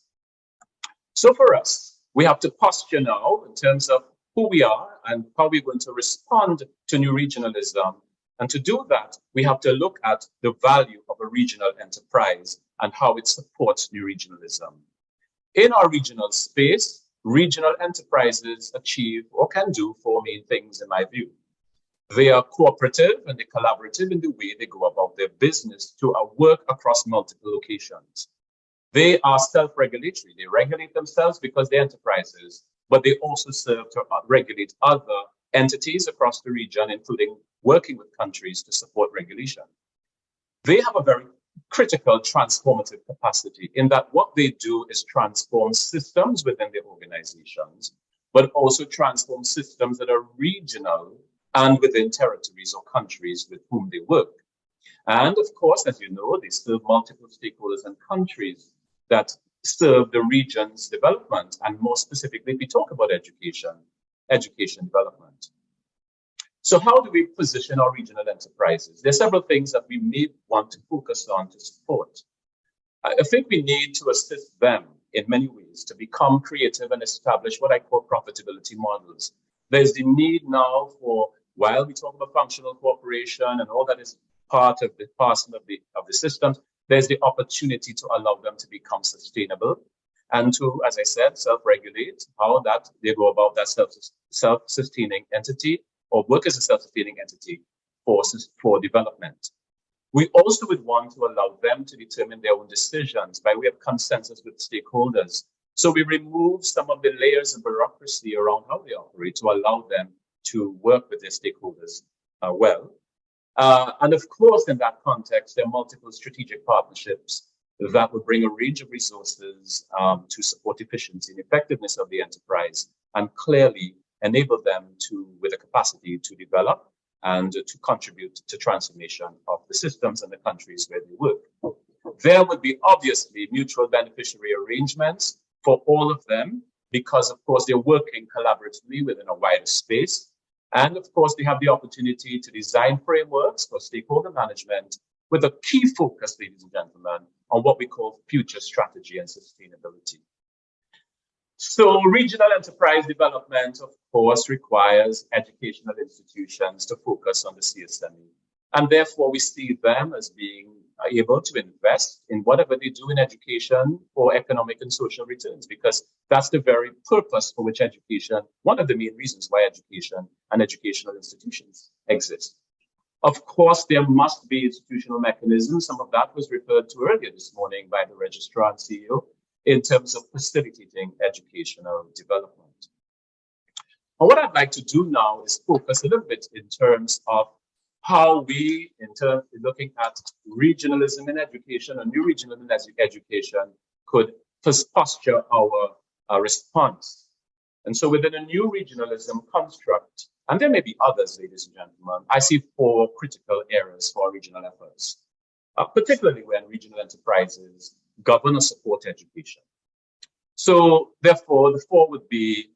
So for us, we have to posture now in terms of who we are and how we're going to respond to new regionalism. And to do that, we have to look at the value of a regional enterprise and how it supports new regionalism. In our regional space, regional enterprises achieve or can do four main things, in my view. They are cooperative and they're collaborative in the way they go about their business to work across multiple locations. They are self-regulatory. They regulate themselves because they're enterprises, but they also serve to regulate other entities across the region, including working with countries to support regulation. They have a very critical transformative capacity in that what they do is transform systems within their organizations, but also transform systems that are regional and within territories or countries with whom they work. And of course, as you know, they serve multiple stakeholders and countries that serve the region's development. And more specifically, we talk about education development. So how do we position our regional enterprises? There are several things that we may want to focus on to support. I think we need to assist them in many ways to become creative and establish what I call profitability models. There's the need now for, while we talk about functional cooperation and all that is part of the parcel of the systems, there's the opportunity to allow them to become sustainable and to, as I said, self-regulate how that they go about that self-sustaining entity or work as a self-sustaining entity for development. We also would want to allow them to determine their own decisions by way of consensus with stakeholders. So we remove some of the layers of bureaucracy around how they operate to allow them to work with their stakeholders well. And of course, in that context, there are multiple strategic partnerships that would bring a range of resources to support efficiency and effectiveness of the enterprise. And clearly, enable them with the capacity to develop and to contribute to transformation of the systems and the countries where they work. There would be obviously mutual beneficiary arrangements for all of them because, of course, they're working collaboratively within a wider space. And, of course, they have the opportunity to design frameworks for stakeholder management with a key focus, ladies and gentlemen, on what we call future strategy and sustainability. So regional enterprise development, of course, requires educational institutions to focus on the CSME. And therefore, we see them as being able to invest in whatever they do in education for economic and social returns, because that's the very purpose for which education, one of the main reasons why education and educational institutions exist. Of course, there must be institutional mechanisms. Some of that was referred to earlier this morning by the Registrar and CEO in terms of facilitating educational development. And what I'd like to do now is focus a little bit in terms of how we, in terms of looking at regionalism in education and new regionalism in education, could first posture our response. And so within a new regionalism construct, and there may be others, ladies and gentlemen, I see 4 critical areas for regional efforts, particularly when regional enterprises govern or support education. So therefore, the 4 would be,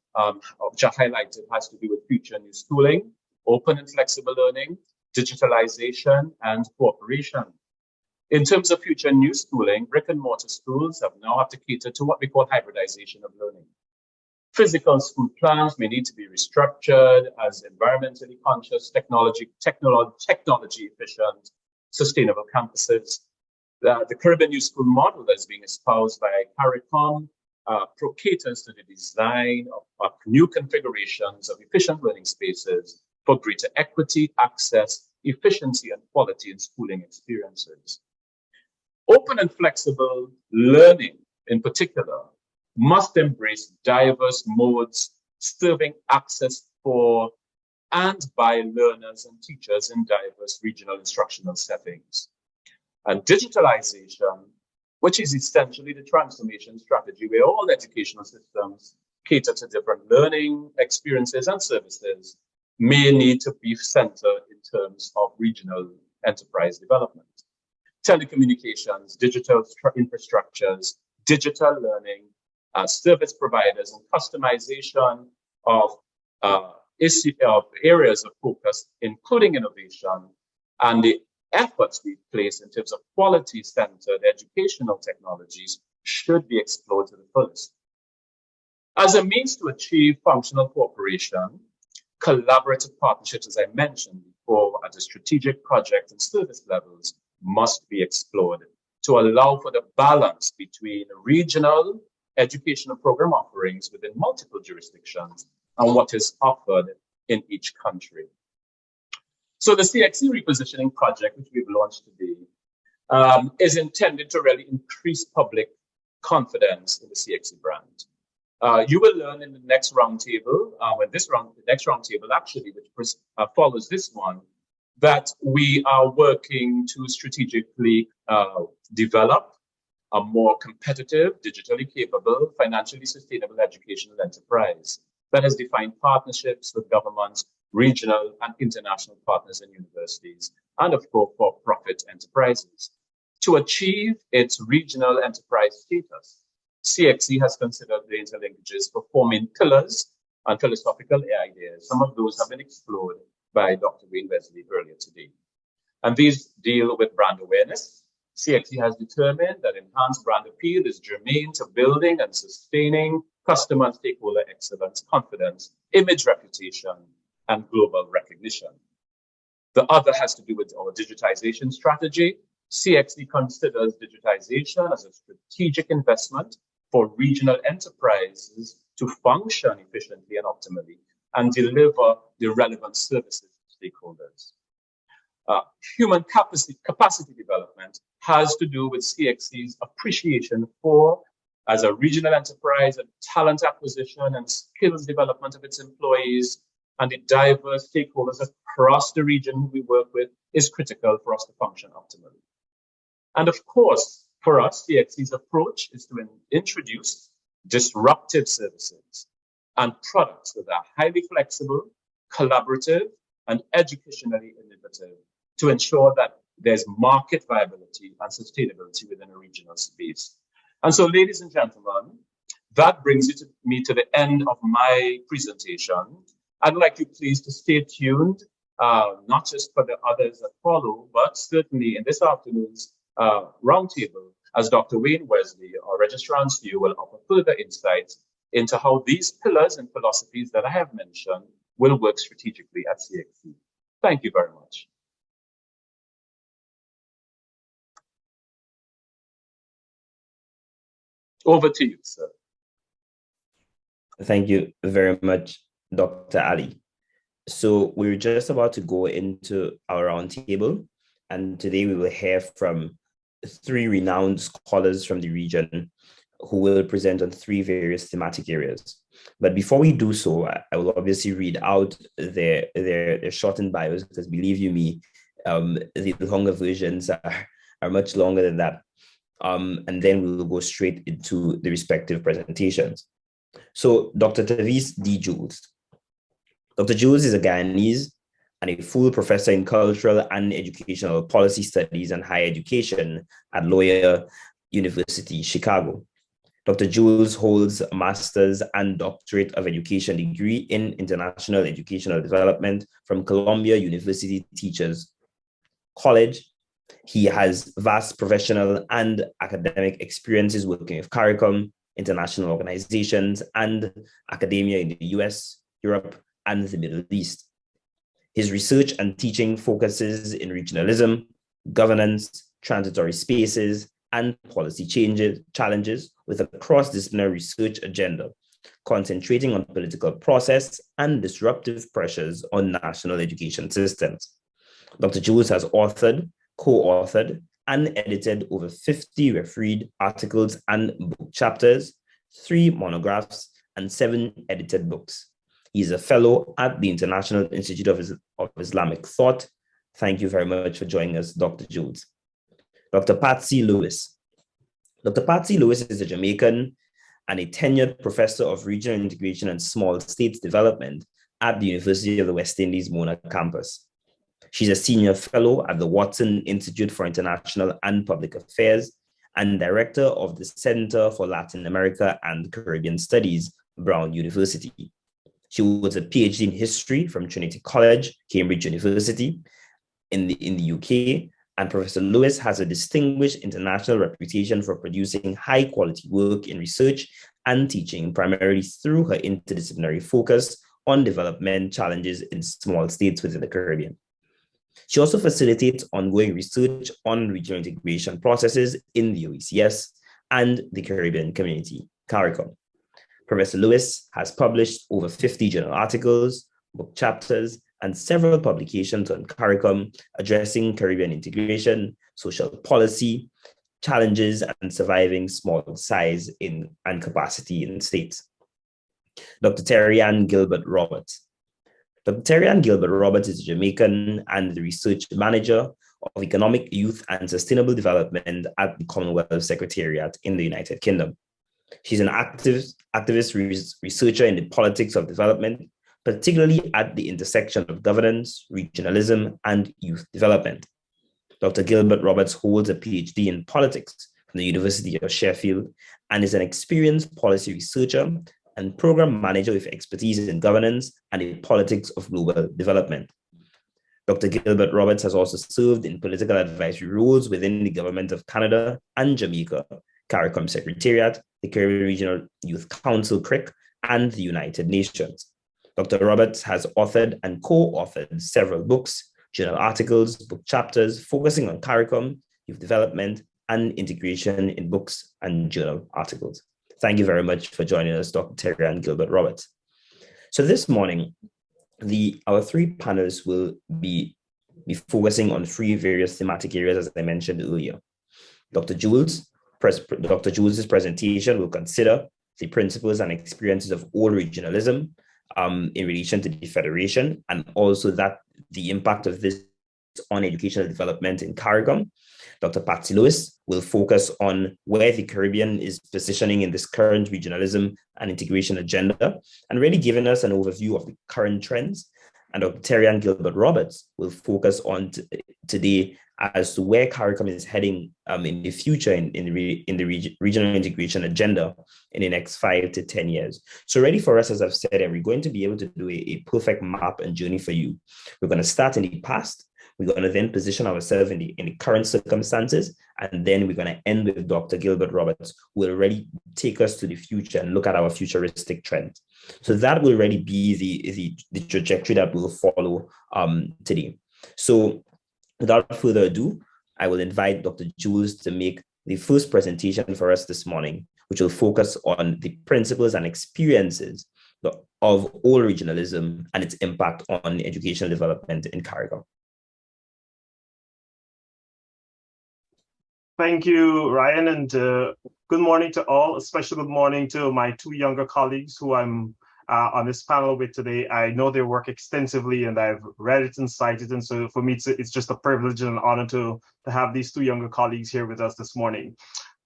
which I highlighted, has to do with future new schooling, open and flexible learning, digitalization, and cooperation. In terms of future new schooling, brick and mortar schools now have to cater to what we call hybridization of learning. Physical school plans may need to be restructured as environmentally conscious, technology efficient, sustainable campuses. The Caribbean New School model that is being espoused by CARICOM caters to the design of new configurations of efficient learning spaces for greater equity, access, efficiency, and quality in schooling experiences. Open and flexible learning, in particular, must embrace diverse modes, serving access for and by learners and teachers in diverse regional instructional settings. And digitalization, which is essentially the transformation strategy where all educational systems cater to different learning experiences and services, may need to be centered in terms of regional enterprise development. Telecommunications, digital infrastructures, digital learning, service providers, and customization of areas of focus, including innovation, and the efforts we place in terms of quality-centered educational technologies should be explored to the fullest. As a means to achieve functional cooperation, collaborative partnerships, as I mentioned before, at the strategic project and service levels must be explored to allow for the balance between regional educational program offerings within multiple jurisdictions and what is offered in each country. So the CXC repositioning project, which we've launched today, is intended to really increase public confidence in the CXC brand. You will learn in the next roundtable, the next roundtable actually, which follows this one, that we are working to strategically develop a more competitive, digitally capable, financially sustainable educational enterprise that has defined partnerships with governments, regional and international partners and universities, and of course, for-profit enterprises. To achieve its regional enterprise status, CXC has considered the interlinkages for 4 main pillars and philosophical ideas. Some of those have been explored by Dr. Wayne Wesley earlier today. And these deal with brand awareness. CXC has determined that enhanced brand appeal is germane to building and sustaining customer and stakeholder excellence, confidence, image reputation, and global recognition. The other has to do with our digitization strategy. CXC considers digitization as a strategic investment for regional enterprises to function efficiently and optimally and deliver the relevant services to stakeholders. Human capacity development has to do with CXC's appreciation for, as a regional enterprise, and talent acquisition and skills development of its employees and the diverse stakeholders across the region who we work with is critical for us to function optimally. And of course, for us, CXC's approach is to introduce disruptive services and products that are highly flexible, collaborative, and educationally innovative to ensure that there's market viability and sustainability within a regional space. And so, ladies and gentlemen, that brings me to the end of my presentation. I'd like you please to stay tuned, not just for the others that follow, but certainly in this afternoon's roundtable, as Dr. Wayne Wesley, our Registrar's View, will offer further insights into how these pillars and philosophies that I have mentioned will work strategically at CXC. Thank you very much. Over to you, sir. Thank you very much, Dr. Ali. So we're just about to go into our roundtable, and today we will hear from 3 renowned scholars from the region who will present on 3 various thematic areas. But before we do so, I will obviously read out their shortened bios, because believe you me, the longer versions are much longer than that. And then we will go straight into the respective presentations. So Dr. Tavis D. Jules. Dr. Jules is a Guyanese and a full professor in cultural and educational policy studies and higher education at Loyola University, Chicago. Dr. Jules holds a master's and doctorate of education degree in international educational development from Columbia University Teachers College. He has vast professional and academic experiences working with CARICOM, international organizations, and academia in the US, Europe, and the Middle East. His research and teaching focuses in regionalism, governance, transitory spaces, and policy challenges with a cross-disciplinary research agenda, concentrating on political process and disruptive pressures on national education systems. Dr. Jules has authored, co-authored, and edited over 50 refereed articles and book chapters, 3 monographs, and 7 edited books. He is a fellow at the International Institute of Islamic Thought. Thank you very much for joining us, Dr. Jules. Dr. Patsy Lewis. Dr. Patsy Lewis is a Jamaican and a tenured professor of regional integration and small states development at the University of the West Indies Mona campus. She's a senior fellow at the Watson Institute for International and Public Affairs and director of the Center for Latin America and Caribbean Studies, Brown University. She holds a PhD in history from Trinity College, Cambridge University in the UK, and Professor Lewis has a distinguished international reputation for producing high-quality work in research and teaching, primarily through her interdisciplinary focus on development challenges in small states within the Caribbean. She also facilitates ongoing research on regional integration processes in the OECS and the Caribbean Community, CARICOM. Professor Lewis has published over 50 journal articles, book chapters, and several publications on CARICOM addressing Caribbean integration, social policy, challenges, and surviving small size and capacity in states. Dr. Terry-Ann Gilbert Roberts. Dr. Terry-Ann Gilbert Roberts is a Jamaican and the research manager of economic, youth, and sustainable development at the Commonwealth Secretariat in the United Kingdom. She's an activist researcher in the politics of development, particularly at the intersection of governance, regionalism, and youth development. Dr. Gilbert Roberts holds a PhD in politics from the University of Sheffield and is an experienced policy researcher and program manager with expertise in governance and the politics of global development. Dr. Gilbert Roberts has also served in political advisory roles within the Government of Canada and Jamaica, CARICOM Secretariat, the Caribbean Regional Youth Council, CRIC, and the United Nations. Dr. Roberts has authored and co-authored several books, journal articles, book chapters focusing on CARICOM, youth development, and integration in books and journal articles. Thank you very much for joining us, Dr. Terry-Ann Gilbert Roberts. So this morning, our 3 panelists will be focusing on 3 various thematic areas, as I mentioned earlier. Dr. Jules's presentation will consider the principles and experiences of old regionalism in relation to the Federation, and also the impact of this on educational development in CARICOM. Dr. Patsy Lewis will focus on where the Caribbean is positioning in this current regionalism and integration agenda, and really giving us an overview of the current trends. And Dr. Terry-Ann Gilbert Roberts will focus on today as to where CARICOM is heading in the future in the regional integration agenda in the next 5 to 10 years. So ready for us, as I've said, and we're going to be able to do a perfect map and journey for you. We're going to start in the past. We're going to then position ourselves in the current circumstances, and then we're going to end with Dr. Gilbert Roberts, who will already take us to the future and look at our futuristic trends. So that will already be the trajectory that we'll follow today. So without further ado, I will invite Dr. Jules to make the first presentation for us this morning, which will focus on the principles and experiences of old regionalism and its impact on educational development in CARICOM. Thank you, Ryan, and good morning to all. A special good morning to my two younger colleagues who I'm on this panel with today. I know they work extensively, and I've read it and cited, and so for me, it's just a privilege and an honor to have these two younger colleagues here with us this morning.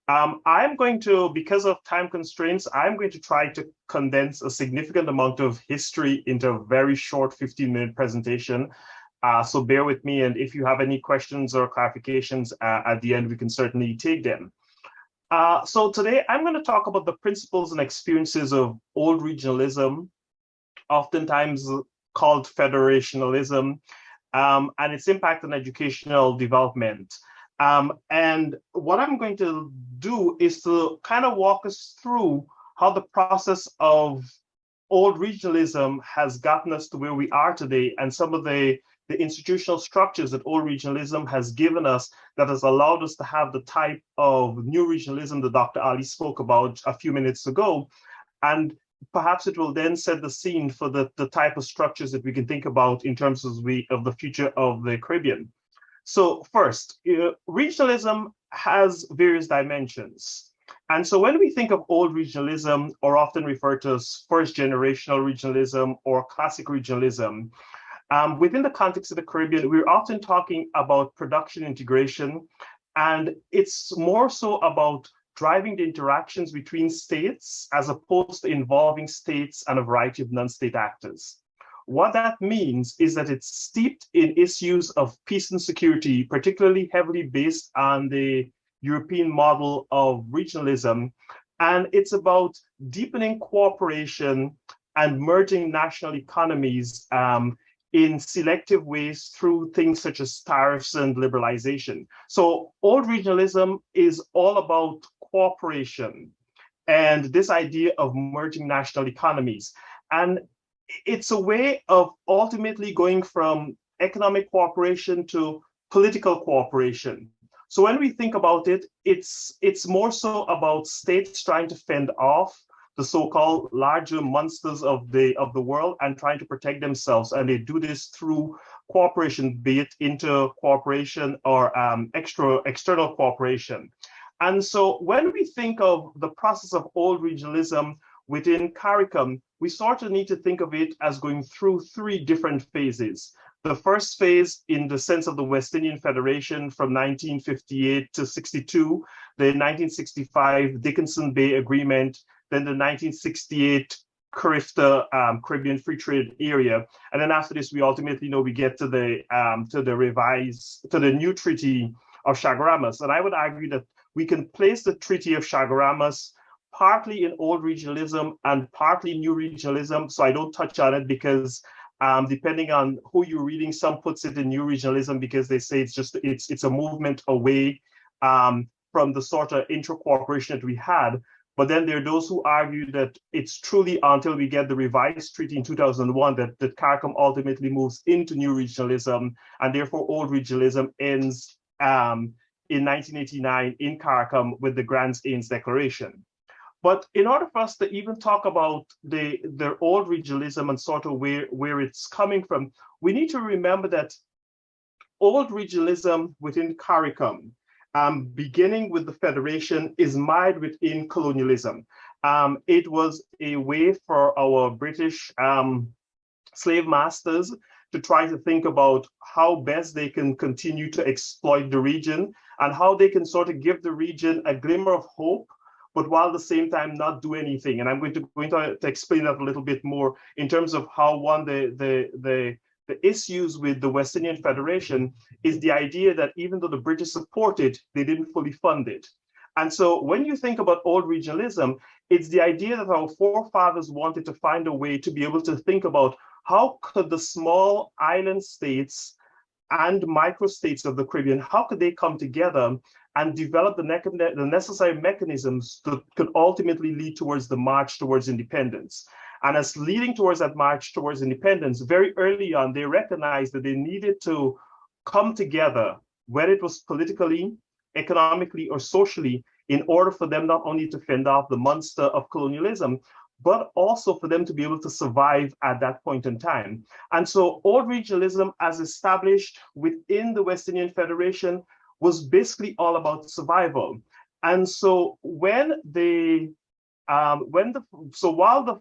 I'm going to, because of time constraints, I'm going to try to condense a significant amount of history into a very short 15-minute presentation. So bear with me, and if you have any questions or clarifications at the end, we can certainly take them. So today I'm going to talk about the principles and experiences of old regionalism, oftentimes called federationalism, and its impact on educational development. And what I'm going to do is to kind of walk us through how the process of old regionalism has gotten us to where we are today, and some of the institutional structures that old regionalism has given us that has allowed us to have the type of new regionalism that Dr. Ali spoke about a few minutes ago. And perhaps it will then set the scene for the type of structures that we can think about in terms of the future of the Caribbean. So first, regionalism has various dimensions. And so when we think of old regionalism, or often referred to as first generational regionalism or classic regionalism, within the context of the Caribbean, we're often talking about production integration, and it's more so about driving the interactions between states as opposed to involving states and a variety of non-state actors. What that means is that it's steeped in issues of peace and security, particularly heavily based on the European model of regionalism, and it's about deepening cooperation and merging national economies in selective ways through things such as tariffs and liberalization. So old regionalism is all about cooperation and this idea of merging national economies. And it's a way of ultimately going from economic cooperation to political cooperation. So when we think about it, it's more so about states trying to fend off the so-called larger monsters of the world and trying to protect themselves. And they do this through cooperation, be it inter-cooperation or external cooperation. And so when we think of the process of old regionalism within CARICOM, we sort of need to think of it as going through three different phases. The first phase, in the sense of the West Indian Federation from 1958 to 62, the 1965 Dickinson Bay Agreement, then the 1968 CARIFTA, Caribbean Free Trade Area, and then after this, we ultimately we get to the new Treaty of Chaguaramas. And I would argue that we can place the Treaty of Chaguaramas partly in old regionalism and partly new regionalism. So I don't touch on it because depending on who you're reading, some puts it in new regionalism because they say it's a movement away from the sort of intra-cooperation that we had. But then there are those who argue that it's truly until we get the revised treaty in 2001 that CARICOM ultimately moves into new regionalism, and therefore old regionalism ends in 1989 in CARICOM with the Grants-Ains Declaration. But in order for us to even talk about the old regionalism and sort of where it's coming from, we need to remember that old regionalism within CARICOM, beginning with the Federation, is mired within colonialism. It was a way for our British slave masters to try to think about how best they can continue to exploit the region and how they can sort of give the region a glimmer of hope, but while at the same time not do anything. And I'm going to explain that a little bit more in terms of how the issues with the West Indian Federation is the idea that even though the British supported, they didn't fully fund it. And so when you think about old regionalism, it's the idea that our forefathers wanted to find a way to be able to think about how could the small island states and microstates of the Caribbean, how could they come together and develop the necessary mechanisms that could ultimately lead towards the march towards independence. And as leading towards that march towards independence, very early on, they recognized that they needed to come together, whether it was politically, economically, or socially, in order for them not only to fend off the monster of colonialism, but also for them to be able to survive at that point in time. And so old regionalism, as established within the West Indian Federation, was basically all about survival. And so while the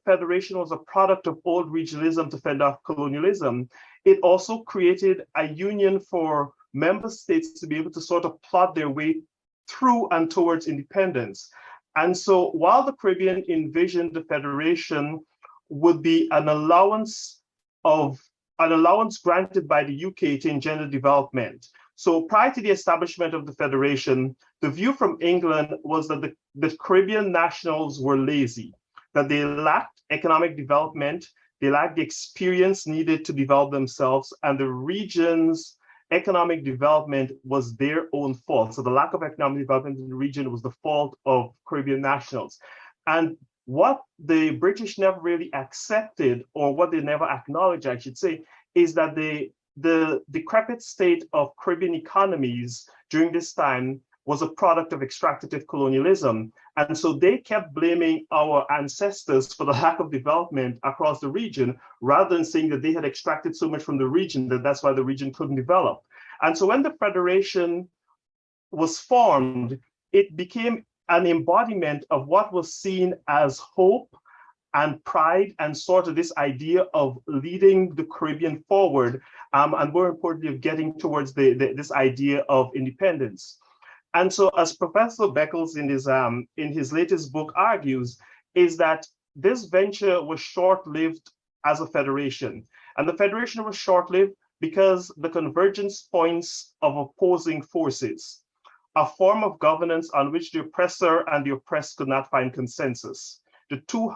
Federation was a product of old regionalism to fend off colonialism, it also created a union for member states to be able to sort of plot their way through and towards independence. And so while the Caribbean envisioned the Federation would be an allowance granted by the UK to engender development. So prior to the establishment of the Federation, the view from England was that the Caribbean nationals were lazy, that they lacked economic development, they lacked the experience needed to develop themselves, and the region's economic development was their own fault. So the lack of economic development in the region was the fault of Caribbean nationals. And what the British never really accepted, or what they never acknowledged, I should say, is that the decrepit state of Caribbean economies during this time was a product of extractive colonialism. And so they kept blaming our ancestors for the lack of development across the region, rather than saying that they had extracted so much from the region that that's why the region couldn't develop. And so when the Federation was formed, it became an embodiment of what was seen as hope and pride, and sort of this idea of leading the Caribbean forward, and more importantly, of getting towards this idea of independence. And so, as Professor Beckles in his latest book argues, is that this venture was short-lived as a federation. And the federation was short-lived because the convergence points of opposing forces, a form of governance on which the oppressor and the oppressed could not find consensus. The two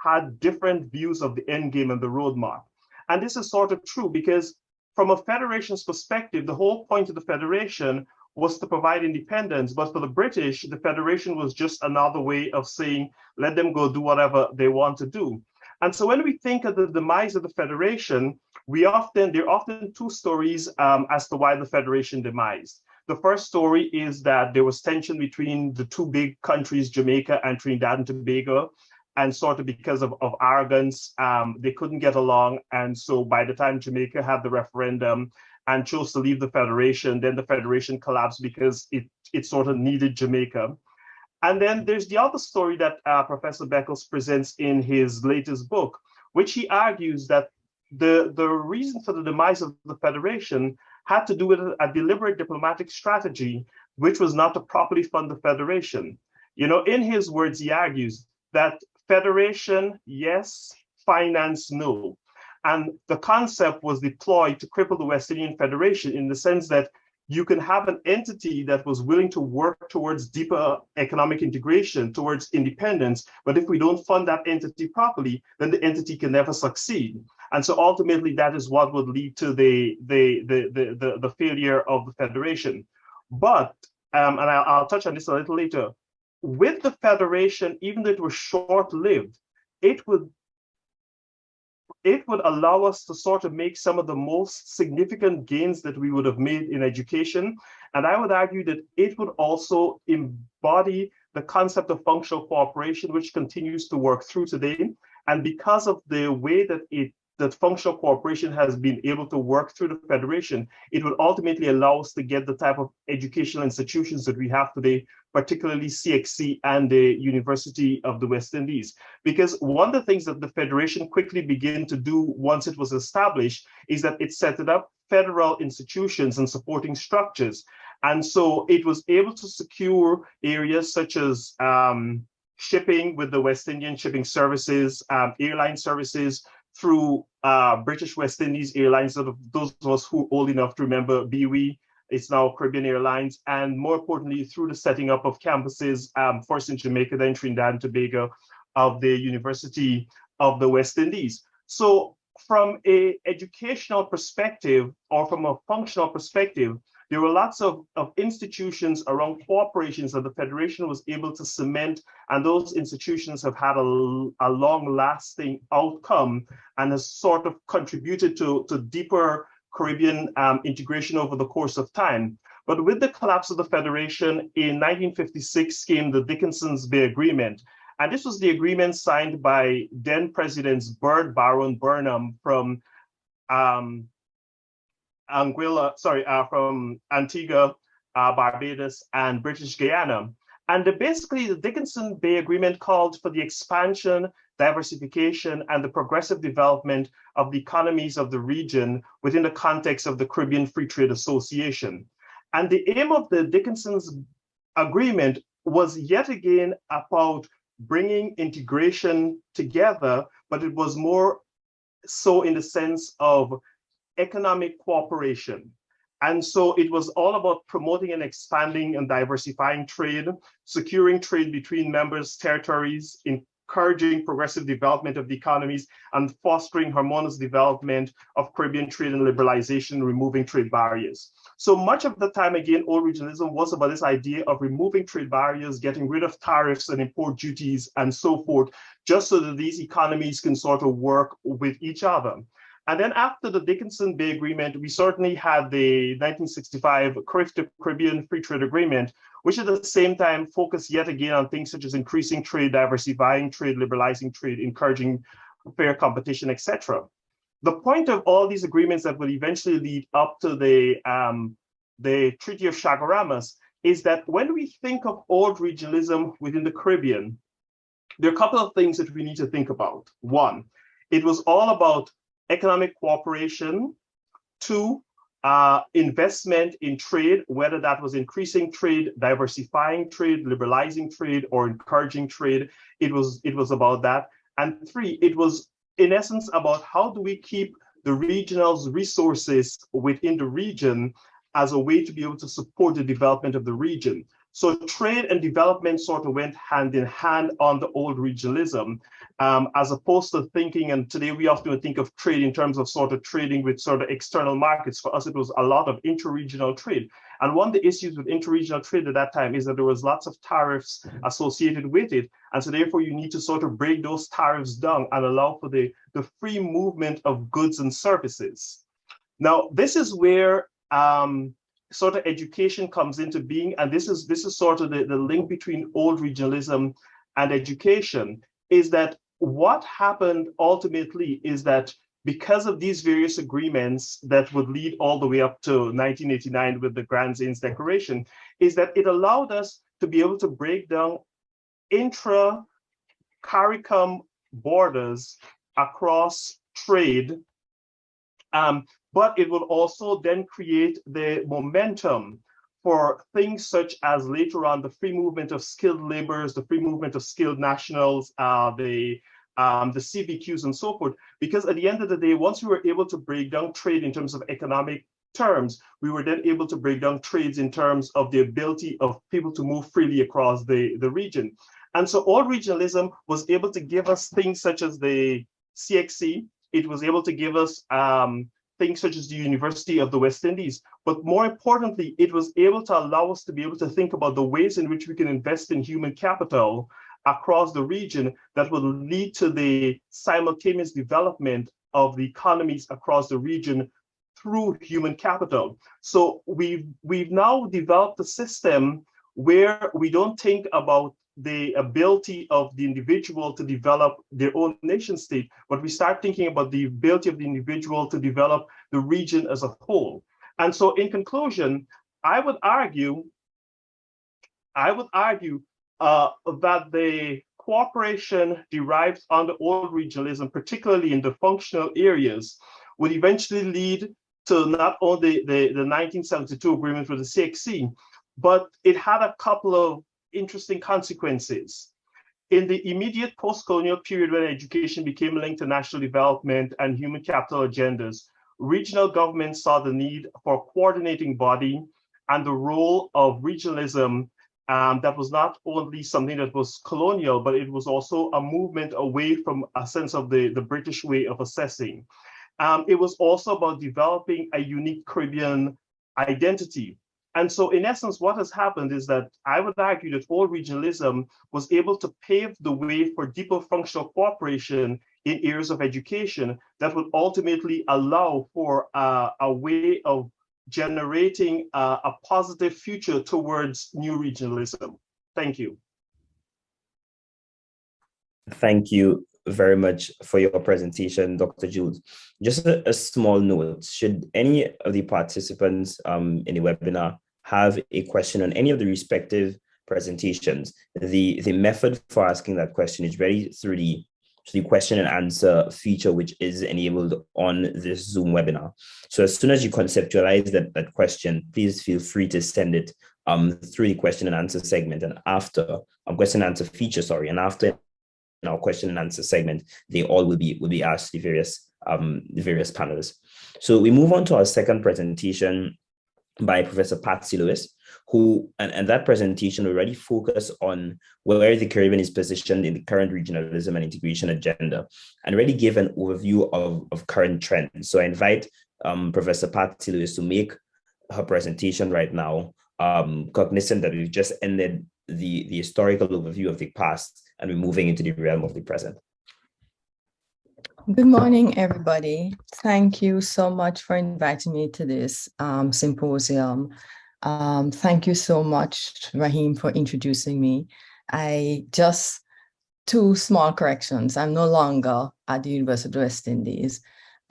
had different views of the end game and the roadmap. And this is sort of true because from a federation's perspective, the whole point of the federation was to provide independence. But for the British, the federation was just another way of saying, let them go do whatever they want to do. And so when we think of the demise of the federation, there are often two stories as to why the federation demised. The first story is that there was tension between the two big countries, Jamaica and Trinidad and Tobago, and sort of because of arrogance, they couldn't get along. And so by the time Jamaica had the referendum and chose to leave the federation, then the federation collapsed because it sort of needed Jamaica. And then there's the other story that Professor Beckles presents in his latest book, which he argues that the reason for the demise of the federation had to do with a deliberate diplomatic strategy, which was not to properly fund the federation. You know, in his words, he argues that federation, yes, finance, no. And the concept was deployed to cripple the West Indian Federation in the sense that you can have an entity that was willing to work towards deeper economic integration, towards independence, but if we don't fund that entity properly, then the entity can never succeed. And so ultimately, that is what would lead to the failure of the federation. But, and I'll touch on this a little later, with the federation, even though it was short-lived, it would allow us to sort of make some of the most significant gains that we would have made in education. And I would argue that it would also embody the concept of functional cooperation, which continues to work through today. And because of the way that it that functional cooperation has been able to work through the Federation, it will ultimately allow us to get the type of educational institutions that we have today, particularly CXC and the University of the West Indies. Because one of the things that the Federation quickly began to do once it was established is that it set it up federal institutions and supporting structures. And so it was able to secure areas such as shipping with the West Indian shipping services, airline services through British West Indies Airlines. Those of us who are old enough to remember BWE, it's now Caribbean Airlines, and more importantly, through the setting up of campuses, first in Jamaica, then Trinidad and Tobago, of the University of the West Indies. So from an educational perspective or from a functional perspective, there were lots of institutions around cooperations that the Federation was able to cement, and those institutions have had a long-lasting outcome and has sort of contributed to deeper Caribbean integration over the course of time. But with the collapse of the Federation in 1956 came the Dickinson's Bay Agreement. And this was the agreement signed by then Presidents Byrd, Barrow, and Burnham from from Antigua, Barbados, and British Guyana. And basically, the Dickinson Bay Agreement called for the expansion, diversification, and the progressive development of the economies of the region within the context of the Caribbean Free Trade Association. And the aim of the Dickinson's agreement was yet again about bringing integration together, but it was more so in the sense of economic cooperation. And so it was all about promoting and expanding and diversifying trade, securing trade between members' territories, encouraging progressive development of the economies, and fostering harmonious development of Caribbean trade and liberalization, removing trade barriers. So much of the time, again, old regionalism was about this idea of removing trade barriers, getting rid of tariffs and import duties and so forth, just so that these economies can sort of work with each other. And then after the Dickinson Bay Agreement, we certainly had the 1965 Caribbean Free Trade Agreement, which at the same time focused yet again on things such as increasing trade, diversifying trade, liberalizing trade, encouraging fair competition, etc. The point of all these agreements that will eventually lead up to the Treaty of Chaguaramas is that when we think of old regionalism within the Caribbean, there are a couple of things that we need to think about. One, it was all about economic cooperation. Two, investment in trade, whether that was increasing trade, diversifying trade, liberalizing trade, or encouraging trade. It was about that. And three, it was in essence about how do we keep the regional's resources within the region as a way to be able to support the development of the region. So trade and development sort of went hand in hand on the old regionalism, as opposed to thinking, and today we often think of trade in terms of sort of trading with sort of external markets. For us, it was a lot of interregional trade. And one of the issues with interregional trade at that time is that there was lots of tariffs associated with it. And so therefore you need to sort of break those tariffs down and allow for the free movement of goods and services. Now, this is where sort of education comes into being, and this is sort of the link between old regionalism and education, is that what happened ultimately is that because of these various agreements that would lead all the way up to 1989 with the Grand Zanes Declaration, is that it allowed us to be able to break down intra-CARICOM borders across trade, but it will also then create the momentum for things such as later on the free movement of skilled laborers, the free movement of skilled nationals, the CBQs and so forth. Because at the end of the day, once we were able to break down trade in terms of economic terms, we were then able to break down trades in terms of the ability of people to move freely across the region. And so old regionalism was able to give us things such as the CXC. It was able to give us things such as the University of the West Indies. But more importantly, it was able to allow us to be able to think about the ways in which we can invest in human capital across the region that will lead to the simultaneous development of the economies across the region through human capital. So we've now developed a system where we don't think about the ability of the individual to develop their own nation state, but we start thinking about the ability of the individual to develop the region as a whole. And so in conclusion, I would argue that the cooperation derived under old regionalism, particularly in the functional areas, would eventually lead to not only the 1972 agreement with the CXC, but it had a couple of interesting consequences. In the immediate post-colonial period when education became linked to national development and human capital agendas, regional governments saw the need for a coordinating body and the role of regionalism that was not only something that was colonial, but it was also a movement away from a sense of the British way of assessing. It was also about developing a unique Caribbean identity. And so in essence, what has happened is that I would argue that old regionalism was able to pave the way for deeper functional cooperation in areas of education that would ultimately allow for a way of generating a positive future towards new regionalism. Thank you. Thank you very much for your presentation, Dr. Jules. Just a small note, should any of the participants in the webinar have a question on any of the respective presentations, the method for asking that question is ready through the question and answer feature, which is enabled on this Zoom webinar. So as soon as you conceptualize that question, please feel free to send it through the question and answer segment. And after question and answer feature, sorry, and after our question and answer segment, they all will be asked the various panelists. So we move on to our second presentation by Professor Patsy Lewis, who, and that presentation already focused on where the Caribbean is positioned in the current regionalism and integration agenda, and already gave an overview of current trends. So I invite Professor Patsy Lewis to make her presentation right now, cognizant that we've just ended the historical overview of the past, and we're moving into the realm of the present. Good morning, everybody. Thank you so much for inviting me to this symposium. Thank you so much, Raheem, for introducing me. Two small corrections. I'm no longer at the University of the West Indies,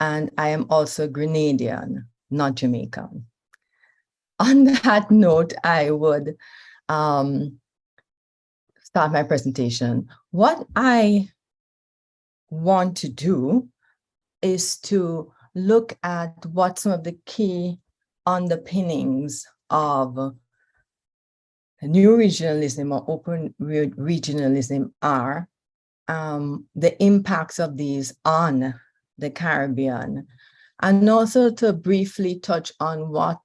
and I am also Grenadian, not Jamaican. On that note, I would start my presentation. What I want to do is to look at what some of the key underpinnings of new regionalism or open regionalism are, the impacts of these on the Caribbean, and also to briefly touch on what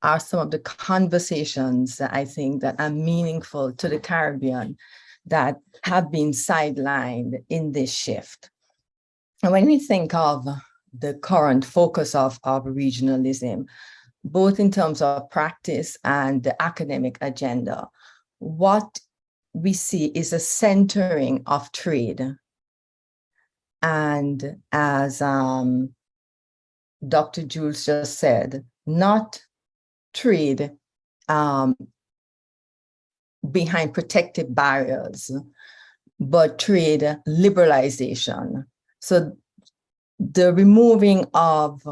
are some of the conversations that I think that are meaningful to the Caribbean that have been sidelined in this shift. And when we think of the current focus of regionalism, both in terms of practice and the academic agenda, what we see is a centering of trade. And as Dr. Jules just said, not trade behind protective barriers, but trade liberalization. So the removing of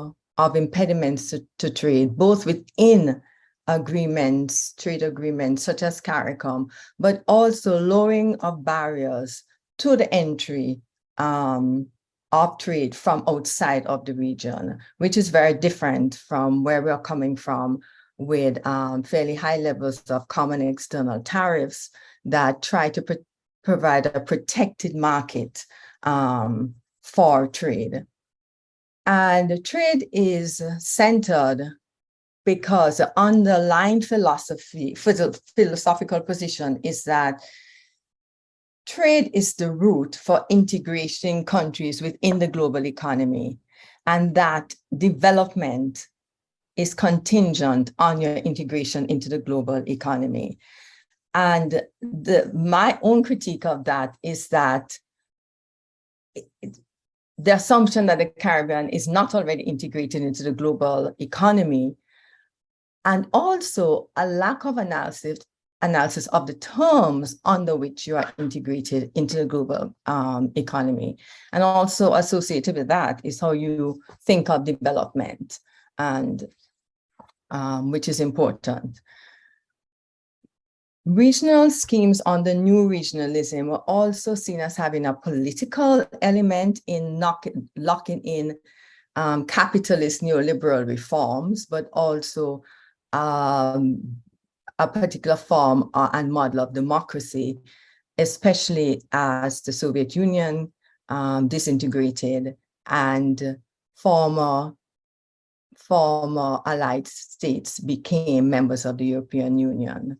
impediments to trade, both within agreements, trade agreements such as CARICOM, but also lowering of barriers to the entry of trade from outside of the region, which is very different from where we are coming from, with fairly high levels of common external tariffs that try to provide a protected market for trade. And trade is centered because the underlying philosophical position is that trade is the route for integrating countries within the global economy, and that development is contingent on your integration into the global economy. And my own critique of that is that the assumption that the Caribbean is not already integrated into the global economy, and also a lack of analysis analysis of the terms under which you are integrated into the global economy. And also associated with that is how you think of development, and which is important. Regional schemes under new regionalism were also seen as having a political element in locking in capitalist neoliberal reforms, but also a particular form and model of democracy, especially as the Soviet Union disintegrated and former allied states became members of the European Union.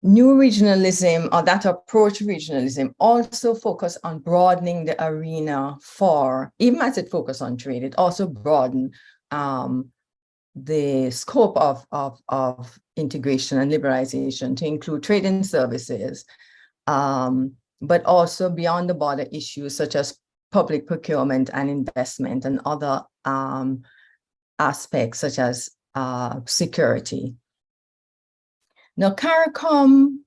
New regionalism, or that approach to regionalism, also focused on broadening the arena for, even as it focused on trade, it also broadened the scope of integration and liberalization to include trade and services, but also beyond the border issues such as public procurement and investment and other aspects such as security. Now, CARICOM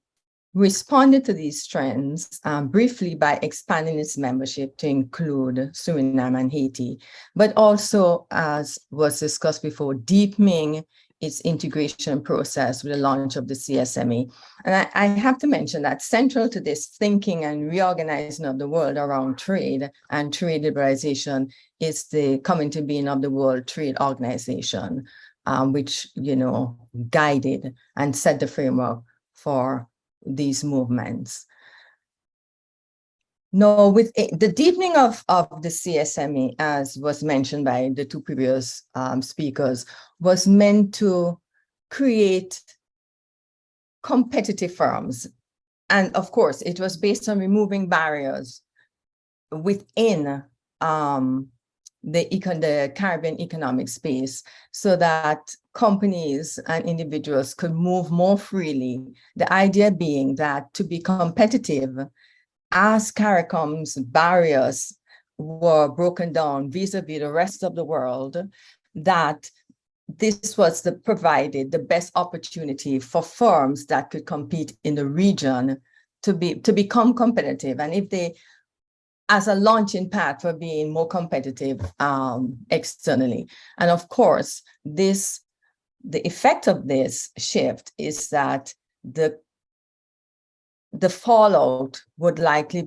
responded to these trends briefly by expanding its membership to include Suriname and Haiti, but also, as was discussed before, deepening its integration process with the launch of the CSME. And I have to mention that central to this thinking and reorganizing of the world around trade and trade liberalization is the coming to being of the World Trade Organization, which, guided and set the framework for these movements. Now, with the deepening of the CSME, as was mentioned by the two previous speakers, was meant to create competitive firms. And of course, it was based on removing barriers within the Caribbean economic space so that companies and individuals could move more freely. The idea being that to be competitive, as CARICOM's barriers were broken down vis-a-vis the rest of the world, that this was provided the best opportunity for firms that could compete in the region to become competitive. And if they, as a launching pad for being more competitive externally. And of course, the effect of this shift is that the fallout would likely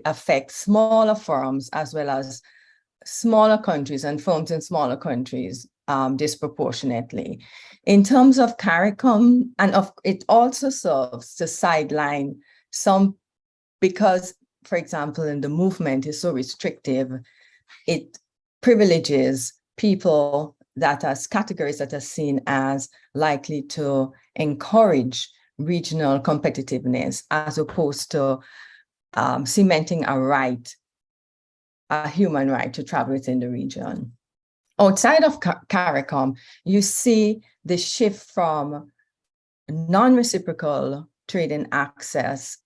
affect smaller firms as well as smaller countries and firms in smaller countries disproportionately. In terms of CARICOM, and it also serves to sideline some, because, for example, in the movement is so restrictive, it privileges people that as categories that are seen as likely to encourage regional competitiveness as opposed to cementing a human right to travel within the region. Outside of CARICOM, you see the shift from non-reciprocal trade and access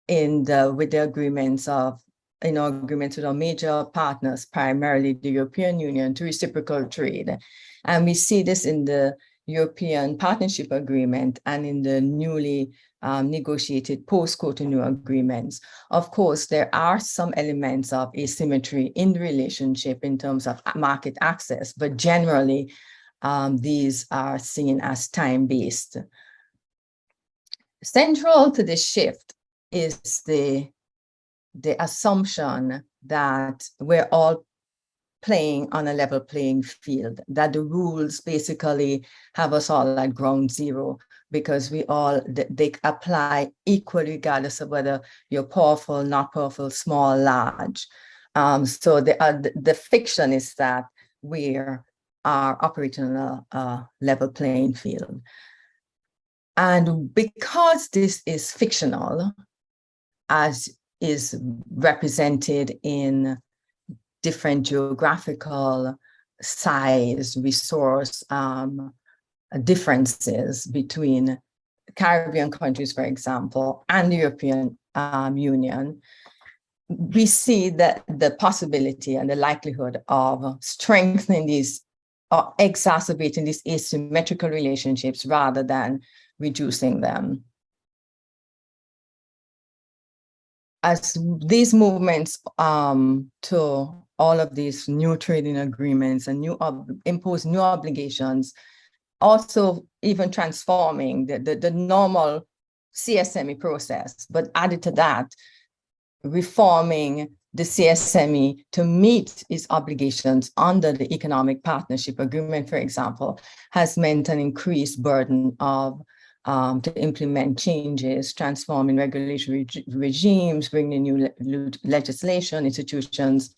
with the agreements with our major partners, primarily the European Union, to reciprocal trade. And we see this in the European Partnership Agreement and in the newly negotiated post-Cotonou agreements. Of course, there are some elements of asymmetry in the relationship in terms of market access, but generally, these are seen as time-based. Central to this shift is the assumption that we're all playing on a level playing field, that the rules basically have us all at ground zero because they apply equally regardless of whether you're powerful, not powerful, small, large. So the fiction is that we are operating on a level playing field. And because this is fictional, as is represented in different geographical size, resource differences between Caribbean countries, for example, and the European Union, we see that the possibility and the likelihood of strengthening these or exacerbating these asymmetrical relationships rather than reducing them. As these movements to all of these new trading agreements and impose new obligations, also even transforming the normal CSME process, but added to that, reforming the CSME to meet its obligations under the Economic Partnership Agreement, for example, has meant an increased burden of to implement changes, transforming regulatory regimes, bringing new legislation, institutions,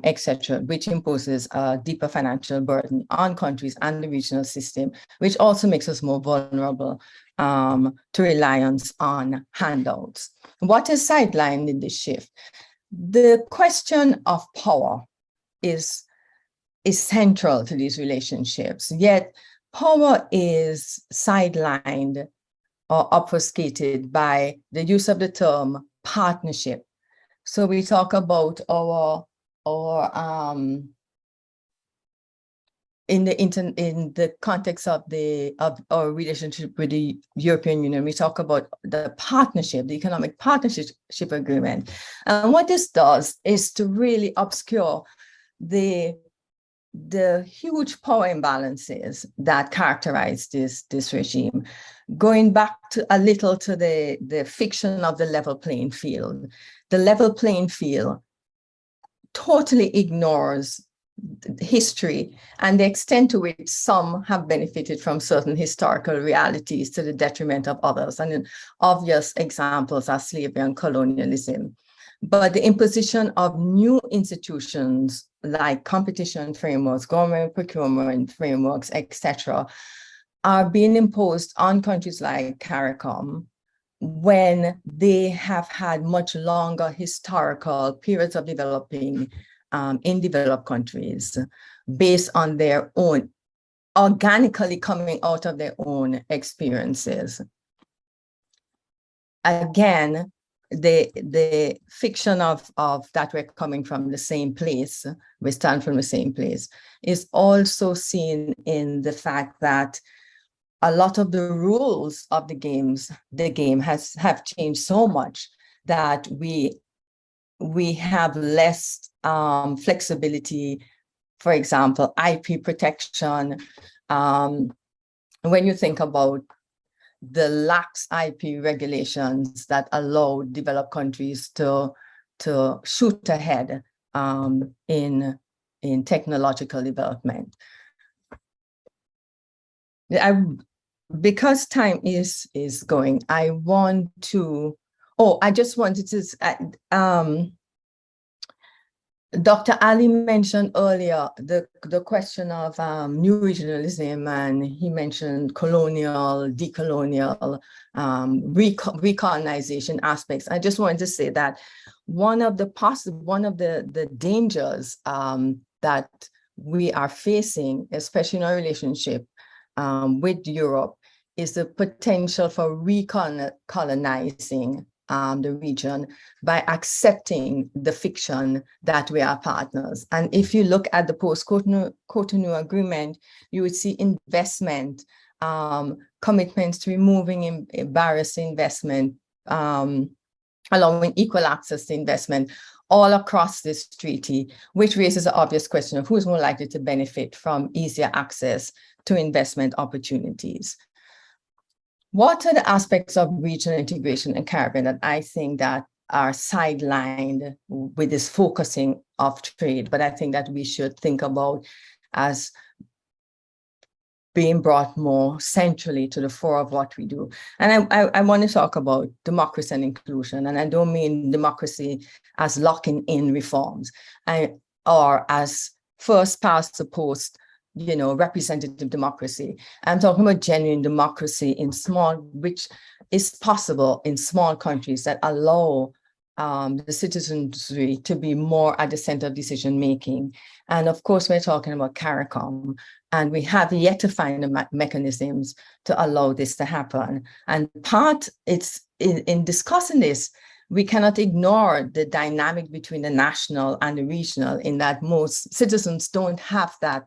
etc., which imposes a deeper financial burden on countries and the regional system, which also makes us more vulnerable to reliance on handouts. What is sidelined in this shift? The question of power is central to these relationships, yet power is sidelined or obfuscated by the use of the term partnership. So we talk about in the context of our relationship with the European Union, we talk about the partnership, the Economic Partnership Agreement. And what this does is to really obscure the huge power imbalances that characterize this regime. Going back a little to the fiction of the level playing field. The level playing field totally ignores history and the extent to which some have benefited from certain historical realities to the detriment of others. And obvious examples are slavery and colonialism. But the imposition of new institutions like competition frameworks, government procurement frameworks, etc., are being imposed on countries like CARICOM when they have had much longer historical periods of developing in developed countries based on their own, organically coming out of their own experiences. Again, the fiction of that we're coming from the same place, we stand from the same place, is also seen in the fact that a lot of the rules of the game have changed so much that we have less flexibility. For example, IP protection. When you think about the lax IP regulations that allow developed countries to shoot ahead in technological development. Because time is going, I want to. Oh, I just wanted to. Dr. Ali mentioned earlier the question of new regionalism, and he mentioned colonial, decolonial, recolonization aspects. I just wanted to say that one of the dangers that we are facing, especially in our relationship with Europe, is the potential for recolonizing the region by accepting the fiction that we are partners. And if you look at the post-Cotonou agreement, you would see investment, commitments to removing embarrassing investment, allowing equal access to investment all across this treaty, which raises the obvious question of who's more likely to benefit from easier access to investment opportunities. What are the aspects of regional integration in Caribbean that I think that are sidelined with this focusing of trade, but I think that we should think about as being brought more centrally to the fore of what we do? And I want to talk about democracy and inclusion, and I don't mean democracy as locking in reforms or as first past the post, representative democracy. I'm talking about genuine democracy which is possible in small countries that allow the citizenry to be more at the center of decision making. And of course, we're talking about CARICOM, and we have yet to find the mechanisms to allow this to happen. And it's in discussing this, we cannot ignore the dynamic between the national and the regional, in that most citizens don't have that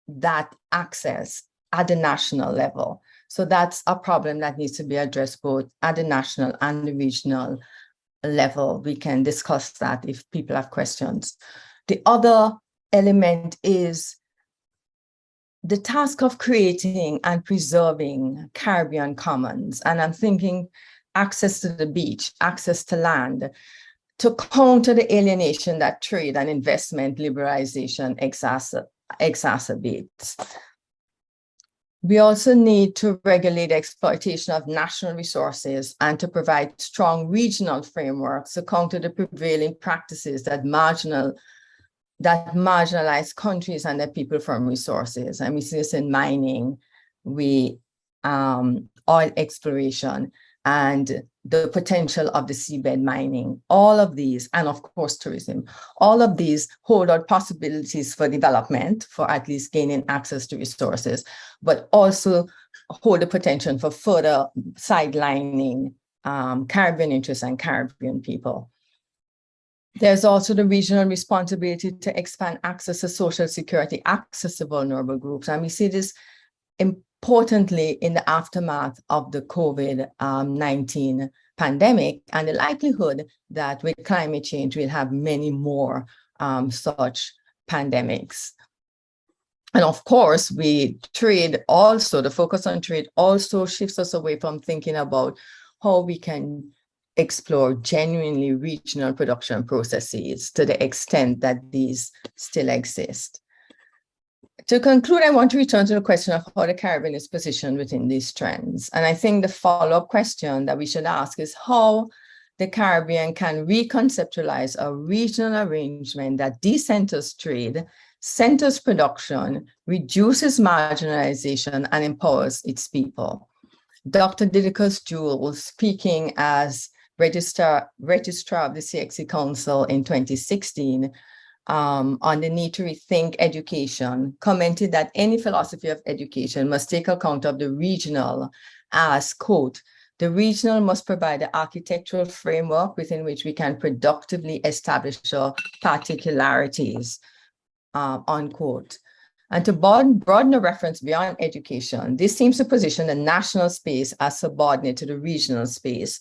that access at the national level. So that's a problem that needs to be addressed both at the national and the regional level. We can discuss that if people have questions. The other element is the task of creating and preserving Caribbean commons. And I'm thinking access to the beach, access to land, to counter the alienation that trade and investment liberalization exacerbates. We also need to regulate exploitation of national resources and to provide strong regional frameworks to counter the prevailing practices that marginalize countries and their people from resources. And we see this in mining, oil exploration, and the potential of the seabed mining. All of these, and of course tourism, all of these hold out possibilities for development, for at least gaining access to resources, but also hold the potential for further sidelining Caribbean interests and Caribbean people. There's also the regional responsibility to expand access to social security, access to vulnerable groups. And we see this importantly in the aftermath of the COVID-19 pandemic and the likelihood that with climate change, we'll have many more such pandemics. And of course, the focus on trade also shifts us away from thinking about how we can explore genuinely regional production processes to the extent that these still exist. To conclude, I want to return to the question of how the Caribbean is positioned within these trends. And I think the follow-up question that we should ask is how the Caribbean can reconceptualize a regional arrangement that decenters trade, centers production, reduces marginalization, and empowers its people. Dr. Didicus Jewell, speaking as Registrar of the CXC Council in 2016 on the need to rethink education, commented that any philosophy of education must take account of the regional as, quote, the regional must provide the architectural framework within which we can productively establish our particularities, unquote. And to broaden the reference beyond education, this seems to position the national space as subordinate to the regional space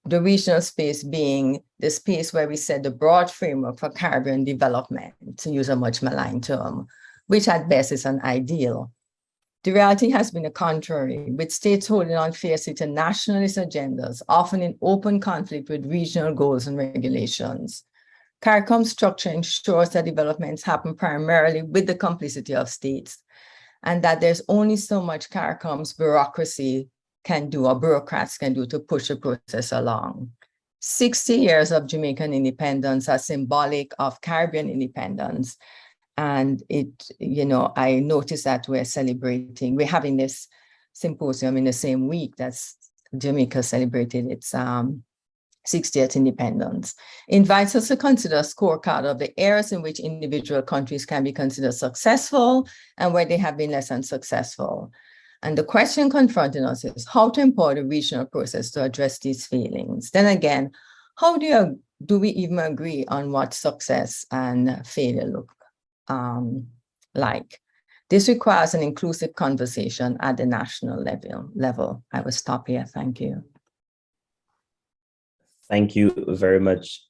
being the space where we set the broad framework for Caribbean development, to use a much maligned term, which at best is an ideal. The reality has been the contrary, with states holding on fiercely to nationalist agendas, often in open conflict with regional goals and regulations. CARICOM structure ensures that developments happen primarily with the complicity of states, and that there's only so much CARICOM's bureaucracy can do, or bureaucrats can do, to push the process along. 60 years of Jamaican independence are symbolic of Caribbean independence. And I noticed that we're having this symposium in the same week that Jamaica celebrated its 60th independence. Invites us to consider a scorecard of the areas in which individual countries can be considered successful and where they have been less unsuccessful. And the question confronting us is how to empower the regional process to address these failings. Then again, how do we even agree on what success and failure look like? This requires an inclusive conversation at the national level. I will stop here. Thank you. Thank you very much,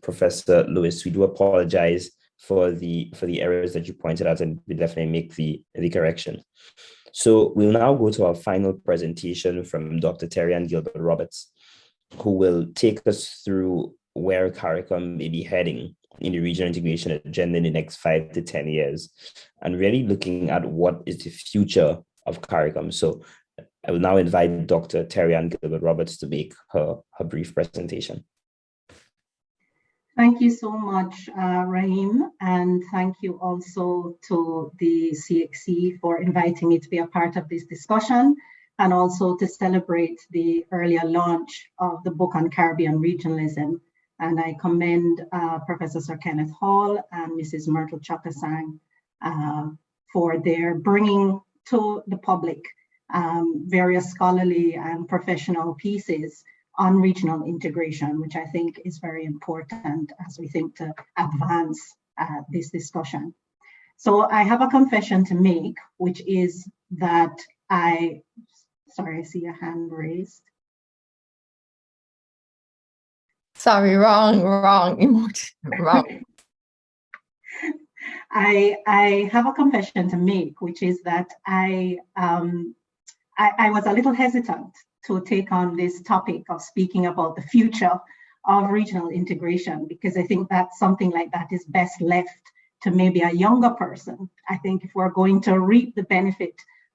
Professor Lewis. We do apologize for the errors that you pointed out, and we definitely make the correction. So we'll now go to our final presentation from Dr. Terry-Ann Gilbert Roberts, who will take us through where CARICOM may be heading in the regional integration agenda in the next 5 to 10 years, and really looking at what is the future of CARICOM. So I will now invite Dr. Terry-Ann Gilbert Roberts to make her brief presentation. Thank you so much, Rahim, and thank you also to the CXC for inviting me to be a part of this discussion, and also to celebrate the earlier launch of the book on Caribbean regionalism. And I commend Professor Sir Kenneth Hall and Mrs. Myrtle Chakasang for their bringing to the public various scholarly and professional pieces on regional integration, which I think is very important as we think to advance this discussion. So I have a confession to make, which is that sorry, I see a hand raised. Sorry, wrong emoji, wrong. I have a confession to make, which is that I was a little hesitant to take on this topic of speaking about the future of regional integration, because I think that something like that is best left to maybe a younger person. I think if we're going to reap the benefit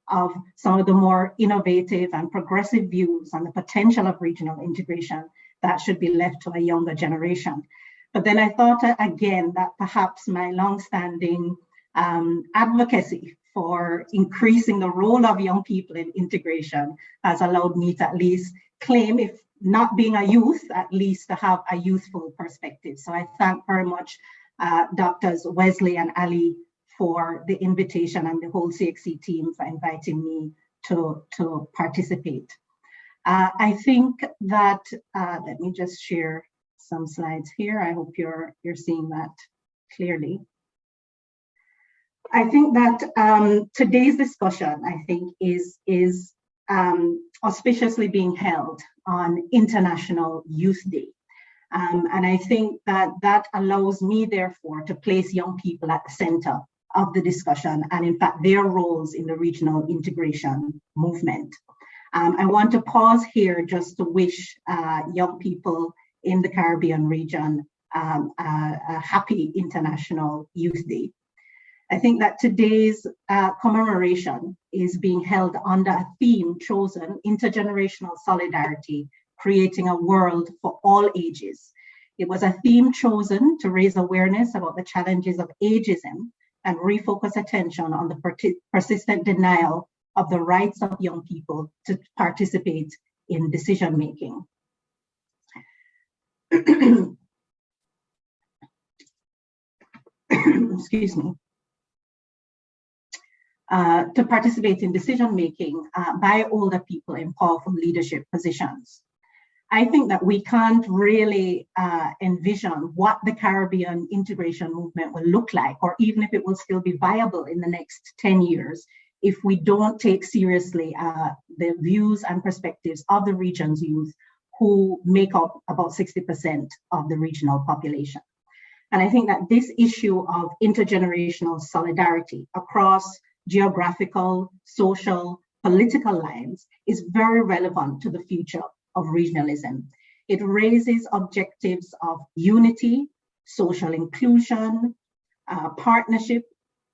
of some of the more innovative and progressive views on the potential of regional integration, that should be left to a younger generation. But then I thought again that perhaps my longstanding advocacy for increasing the role of young people in integration has allowed me to at least claim, if not being a youth, at least to have a youthful perspective. So I thank very much Drs. Wesley and Ali for the invitation and the whole CXC team for inviting me to participate. I think that, let me just share some slides here. I hope you're seeing that clearly. I think that today's discussion, I think, is auspiciously being held on International Youth Day. And I think that allows me, therefore, to place young people at the center of the discussion and, in fact, their roles in the regional integration movement. I want to pause here just to wish young people in the Caribbean region a happy International Youth Day. I think that today's commemoration is being held under a theme chosen, intergenerational solidarity, creating a world for all ages. It was a theme chosen to raise awareness about the challenges of ageism and refocus attention on the persistent denial of the rights of young people to participate in decision making. Excuse me. To participate in decision making by older people in powerful leadership positions. I think that we can't really envision what the Caribbean integration movement will look like, or even if it will still be viable in the next 10 years, if we don't take seriously the views and perspectives of the region's youth, who make up about 60% of the regional population. And I think that this issue of intergenerational solidarity across geographical, social, political lines is very relevant to the future of regionalism. It raises objectives of unity, social inclusion, partnership,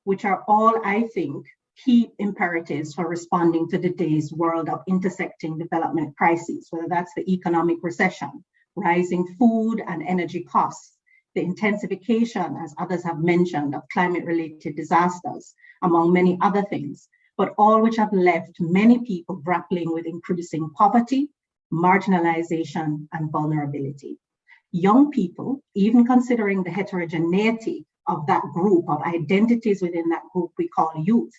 which are all, I think, key imperatives for responding to today's world of intersecting development crises, whether that's the economic recession, rising food and energy costs, the intensification, as others have mentioned, of climate-related disasters, among many other things, but all which have left many people grappling with increasing poverty, marginalization, and vulnerability. Young people, even considering the heterogeneity of that group, of identities within that group we call youth,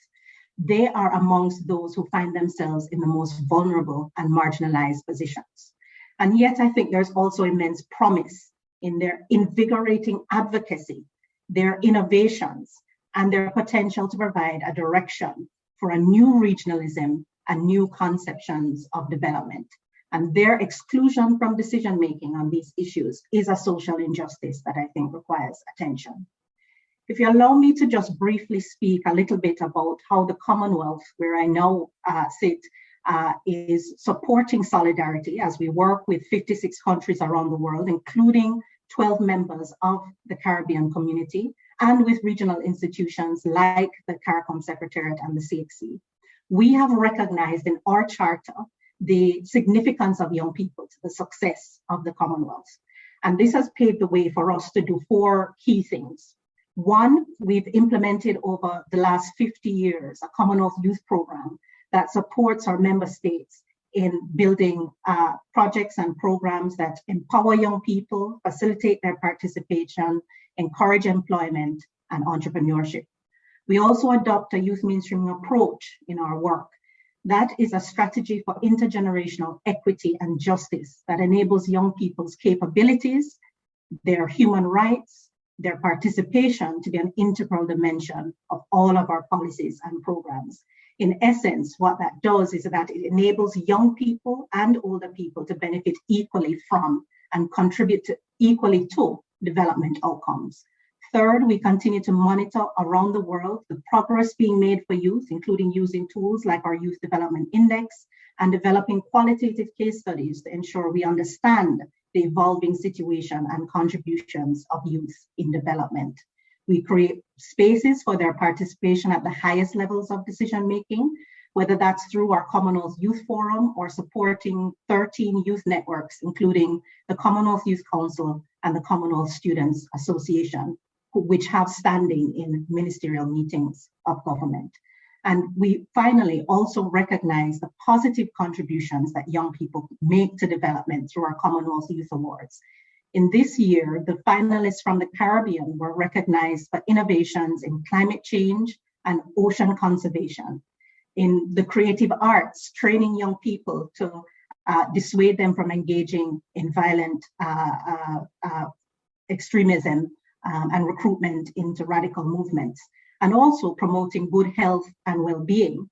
they are amongst those who find themselves in the most vulnerable and marginalized positions. And yet I think there's also immense promise in their invigorating advocacy, their innovations, and their potential to provide a direction for a new regionalism and new conceptions of development. And their exclusion from decision-making on these issues is a social injustice that I think requires attention. If you allow me to just briefly speak a little bit about how the Commonwealth, where I now sit, is supporting solidarity as we work with 56 countries around the world, including 12 members of the Caribbean community, and with regional institutions like the CARICOM Secretariat and the CXC. We have recognized in our charter the significance of young people to the success of the Commonwealth. And this has paved the way for us to do 4 key things. One, we've implemented over the last 50 years a Commonwealth Youth Program that supports our member states in building projects and programs that empower young people, facilitate their participation, encourage employment and entrepreneurship. We also adopt a youth mainstreaming approach in our work. That is a strategy for intergenerational equity and justice that enables young people's capabilities, their human rights, their participation to be an integral dimension of all of our policies and programs. In essence, what that does is that it enables young people and older people to benefit equally from and contribute equally to development outcomes. Third, we continue to monitor around the world the progress being made for youth, including using tools like our Youth Development Index and developing qualitative case studies to ensure we understand the evolving situation and contributions of youth in development. We create spaces for their participation at the highest levels of decision making, whether that's through our Commonwealth Youth Forum or supporting 13 youth networks, including the Commonwealth Youth Council and the Commonwealth Students Association, which have standing in ministerial meetings of government. And we finally also recognize the positive contributions that young people make to development through our Commonwealth Youth Awards. In this year, the finalists from the Caribbean were recognized for innovations in climate change and ocean conservation. In the creative arts, training young people to dissuade them from engaging in violent extremism and recruitment into radical movements, and also promoting good health and well-being.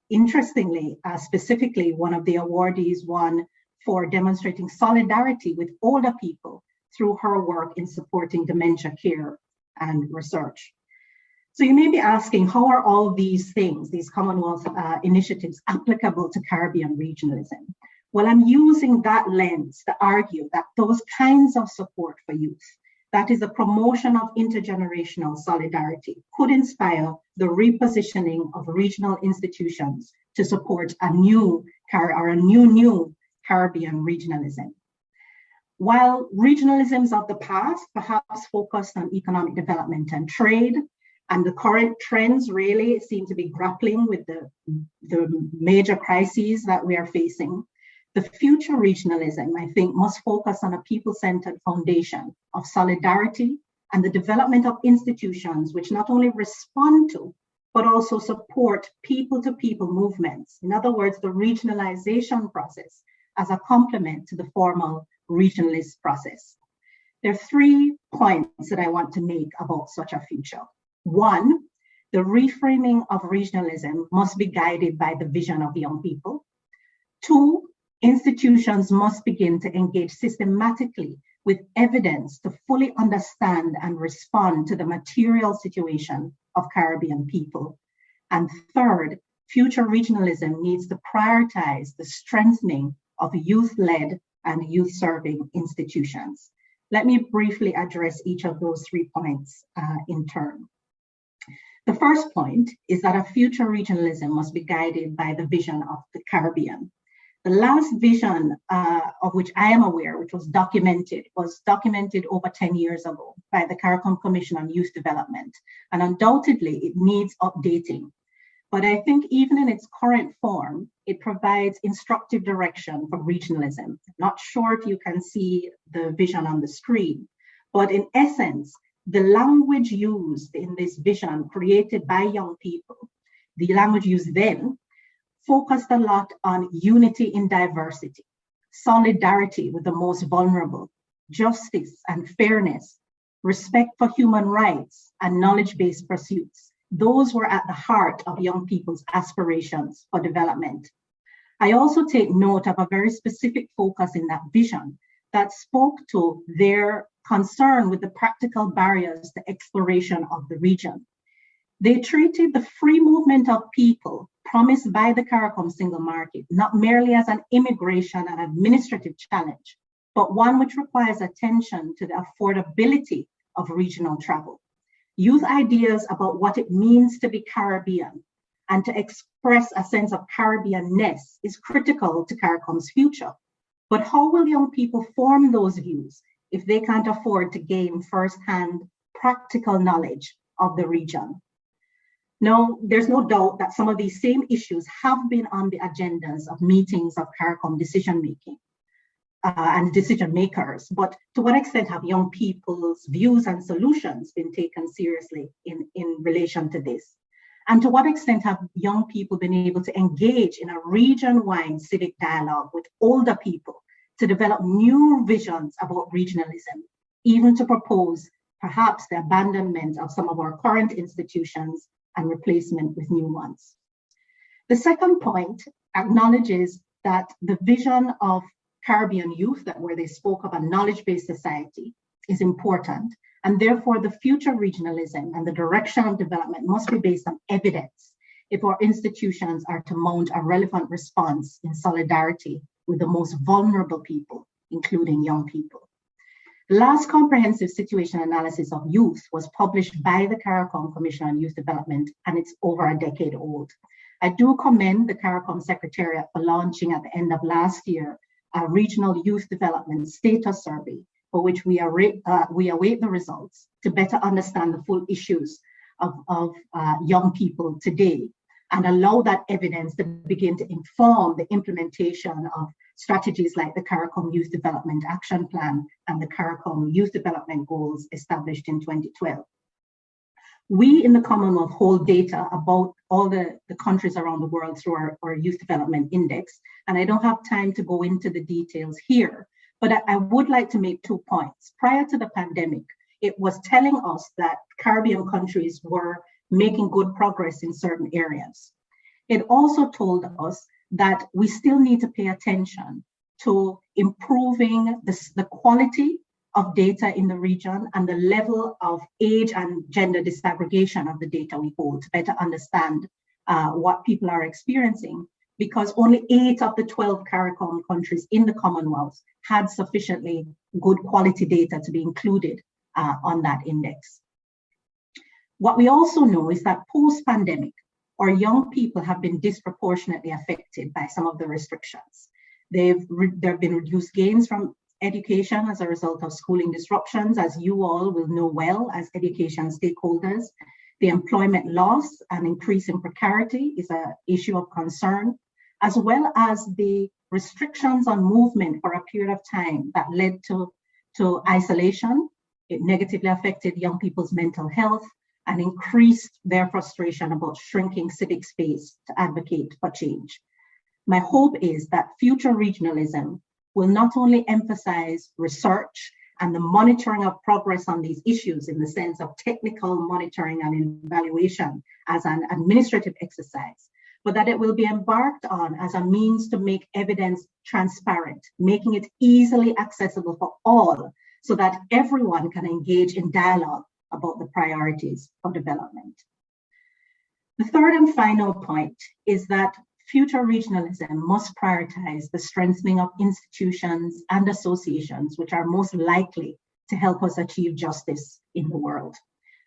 Interestingly, specifically, one of the awardees won for demonstrating solidarity with older people through her work in supporting dementia care and research. So you may be asking, how are all these things, these Commonwealth initiatives, applicable to Caribbean regionalism? Well, I'm using that lens to argue that those kinds of support for youth, that is the promotion of intergenerational solidarity, could inspire the repositioning of regional institutions to support a new Caribbean regionalism. While regionalisms of the past perhaps focused on economic development and trade, and the current trends really seem to be grappling with the major crises that we are facing, the future regionalism, I think, must focus on a people-centered foundation of solidarity and the development of institutions which not only respond to, but also support people-to-people movements. In other words, the regionalization process as a complement to the formal regionalist process. There are 3 points that I want to make about such a future. 1, the reframing of regionalism must be guided by the vision of young people. 2, institutions must begin to engage systematically with evidence to fully understand and respond to the material situation of Caribbean people. And 3rd, future regionalism needs to prioritize the strengthening of youth-led and youth-serving institutions. Let me briefly address each of those 3 points in turn. The first point is that a future regionalism must be guided by the vision of the Caribbean. The last vision of which I am aware, which was documented over 10 years ago by the CARICOM Commission on Youth Development, and undoubtedly it needs updating. But I think even in its current form, it provides instructive direction for regionalism. I'm not sure if you can see the vision on the screen, but in essence, the language used in this vision created by young people, the language used then, focused a lot on unity in diversity, solidarity with the most vulnerable, justice and fairness, respect for human rights, and knowledge-based pursuits. Those were at the heart of young people's aspirations for development. I also take note of a very specific focus in that vision that spoke to their concern with the practical barriers to exploration of the region. They treated the free movement of people promised by the CARICOM single market not merely as an immigration and administrative challenge, but one which requires attention to the affordability of regional travel. Youth ideas about what it means to be Caribbean and to express a sense of Caribbean-ness is critical to CARICOM's future. But how will young people form those views if they can't afford to gain firsthand practical knowledge of the region? Now, there's no doubt that some of these same issues have been on the agendas of meetings of CARICOM decision-making and decision makers, but to what extent have young people's views and solutions been taken seriously in relation to this? And to what extent have young people been able to engage in a region-wide civic dialogue with older people to develop new visions about regionalism, even to propose perhaps the abandonment of some of our current institutions and replacement with new ones. The second point acknowledges that the vision of Caribbean youth, that where they spoke of a knowledge-based society, is important, and therefore the future regionalism and the direction of development must be based on evidence if our institutions are to mount a relevant response in solidarity with the most vulnerable people, including young people. The last comprehensive situation analysis of youth was published by the CARICOM Commission on Youth Development, and it's over a decade old. I do commend the CARICOM Secretariat for launching at the end of last year a regional youth development status survey, for which we await the results to better understand the full issues of young people today, and allow that evidence to begin to inform the implementation of strategies like the CARICOM Youth Development Action Plan and the CARICOM Youth Development Goals established in 2012. We in the Commonwealth hold data about all the countries around the world through our Youth Development Index, and I don't have time to go into the details here, but I would like to make 2 points. Prior to the pandemic, it was telling us that Caribbean countries were making good progress in certain areas. It also told us that we still need to pay attention to improving the quality of data in the region and the level of age and gender disaggregation of the data we hold to better understand what people are experiencing, because only 8 of the 12 CARICOM countries in the Commonwealth had sufficiently good quality data to be included on that index. What we also know is that post-pandemic, our young people have been disproportionately affected by some of the restrictions. There have been reduced gains from education as a result of schooling disruptions, as you all will know well as education stakeholders. The employment loss and increase in precarity is an issue of concern, as well as the restrictions on movement for a period of time that led to isolation. It negatively affected young people's mental health and increased their frustration about shrinking civic space to advocate for change. My hope is that future regionalism will not only emphasize research and the monitoring of progress on these issues in the sense of technical monitoring and evaluation as an administrative exercise, but that it will be embarked on as a means to make evidence transparent, making it easily accessible for all so that everyone can engage in dialogue about the priorities for development. The third and final point is that future regionalism must prioritize the strengthening of institutions and associations which are most likely to help us achieve justice in the world.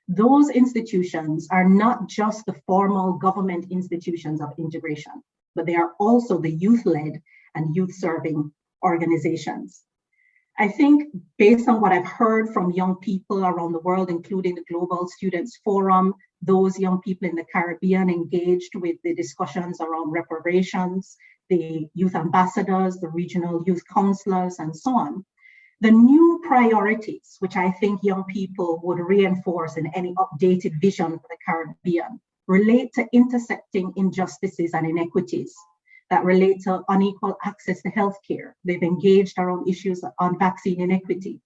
Those institutions are not just the formal government institutions of integration, but they are also the youth-led and youth-serving organizations. I think based on what I've heard from young people around the world, including the Global Students Forum, those young people in the Caribbean engaged with the discussions around reparations, the youth ambassadors, the regional youth counselors, and so on, the new priorities, which I think young people would reinforce in any updated vision for the Caribbean, relate to intersecting injustices and inequities that relate to unequal access to healthcare. They've engaged around issues on vaccine inequity,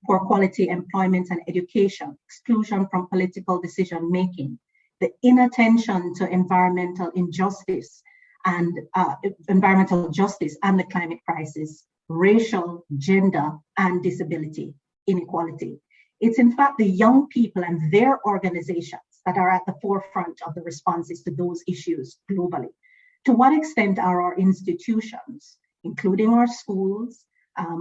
poor quality employment and education, exclusion from political decision-making, the inattention to environmental injustice and environmental justice and the climate crisis, racial, gender, and disability inequality. It's in fact the young people and their organizations that are at the forefront of the responses to those issues globally. To what extent are our institutions, including our schools,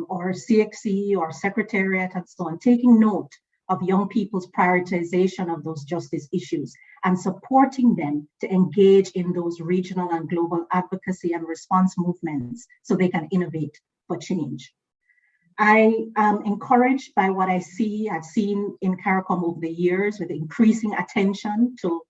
or CXC or Secretariat and so on, taking note of young people's prioritization of those justice issues and supporting them to engage in those regional and global advocacy and response movements so they can innovate for change? I am encouraged by what I've seen in CARICOM over the years with increasing attention to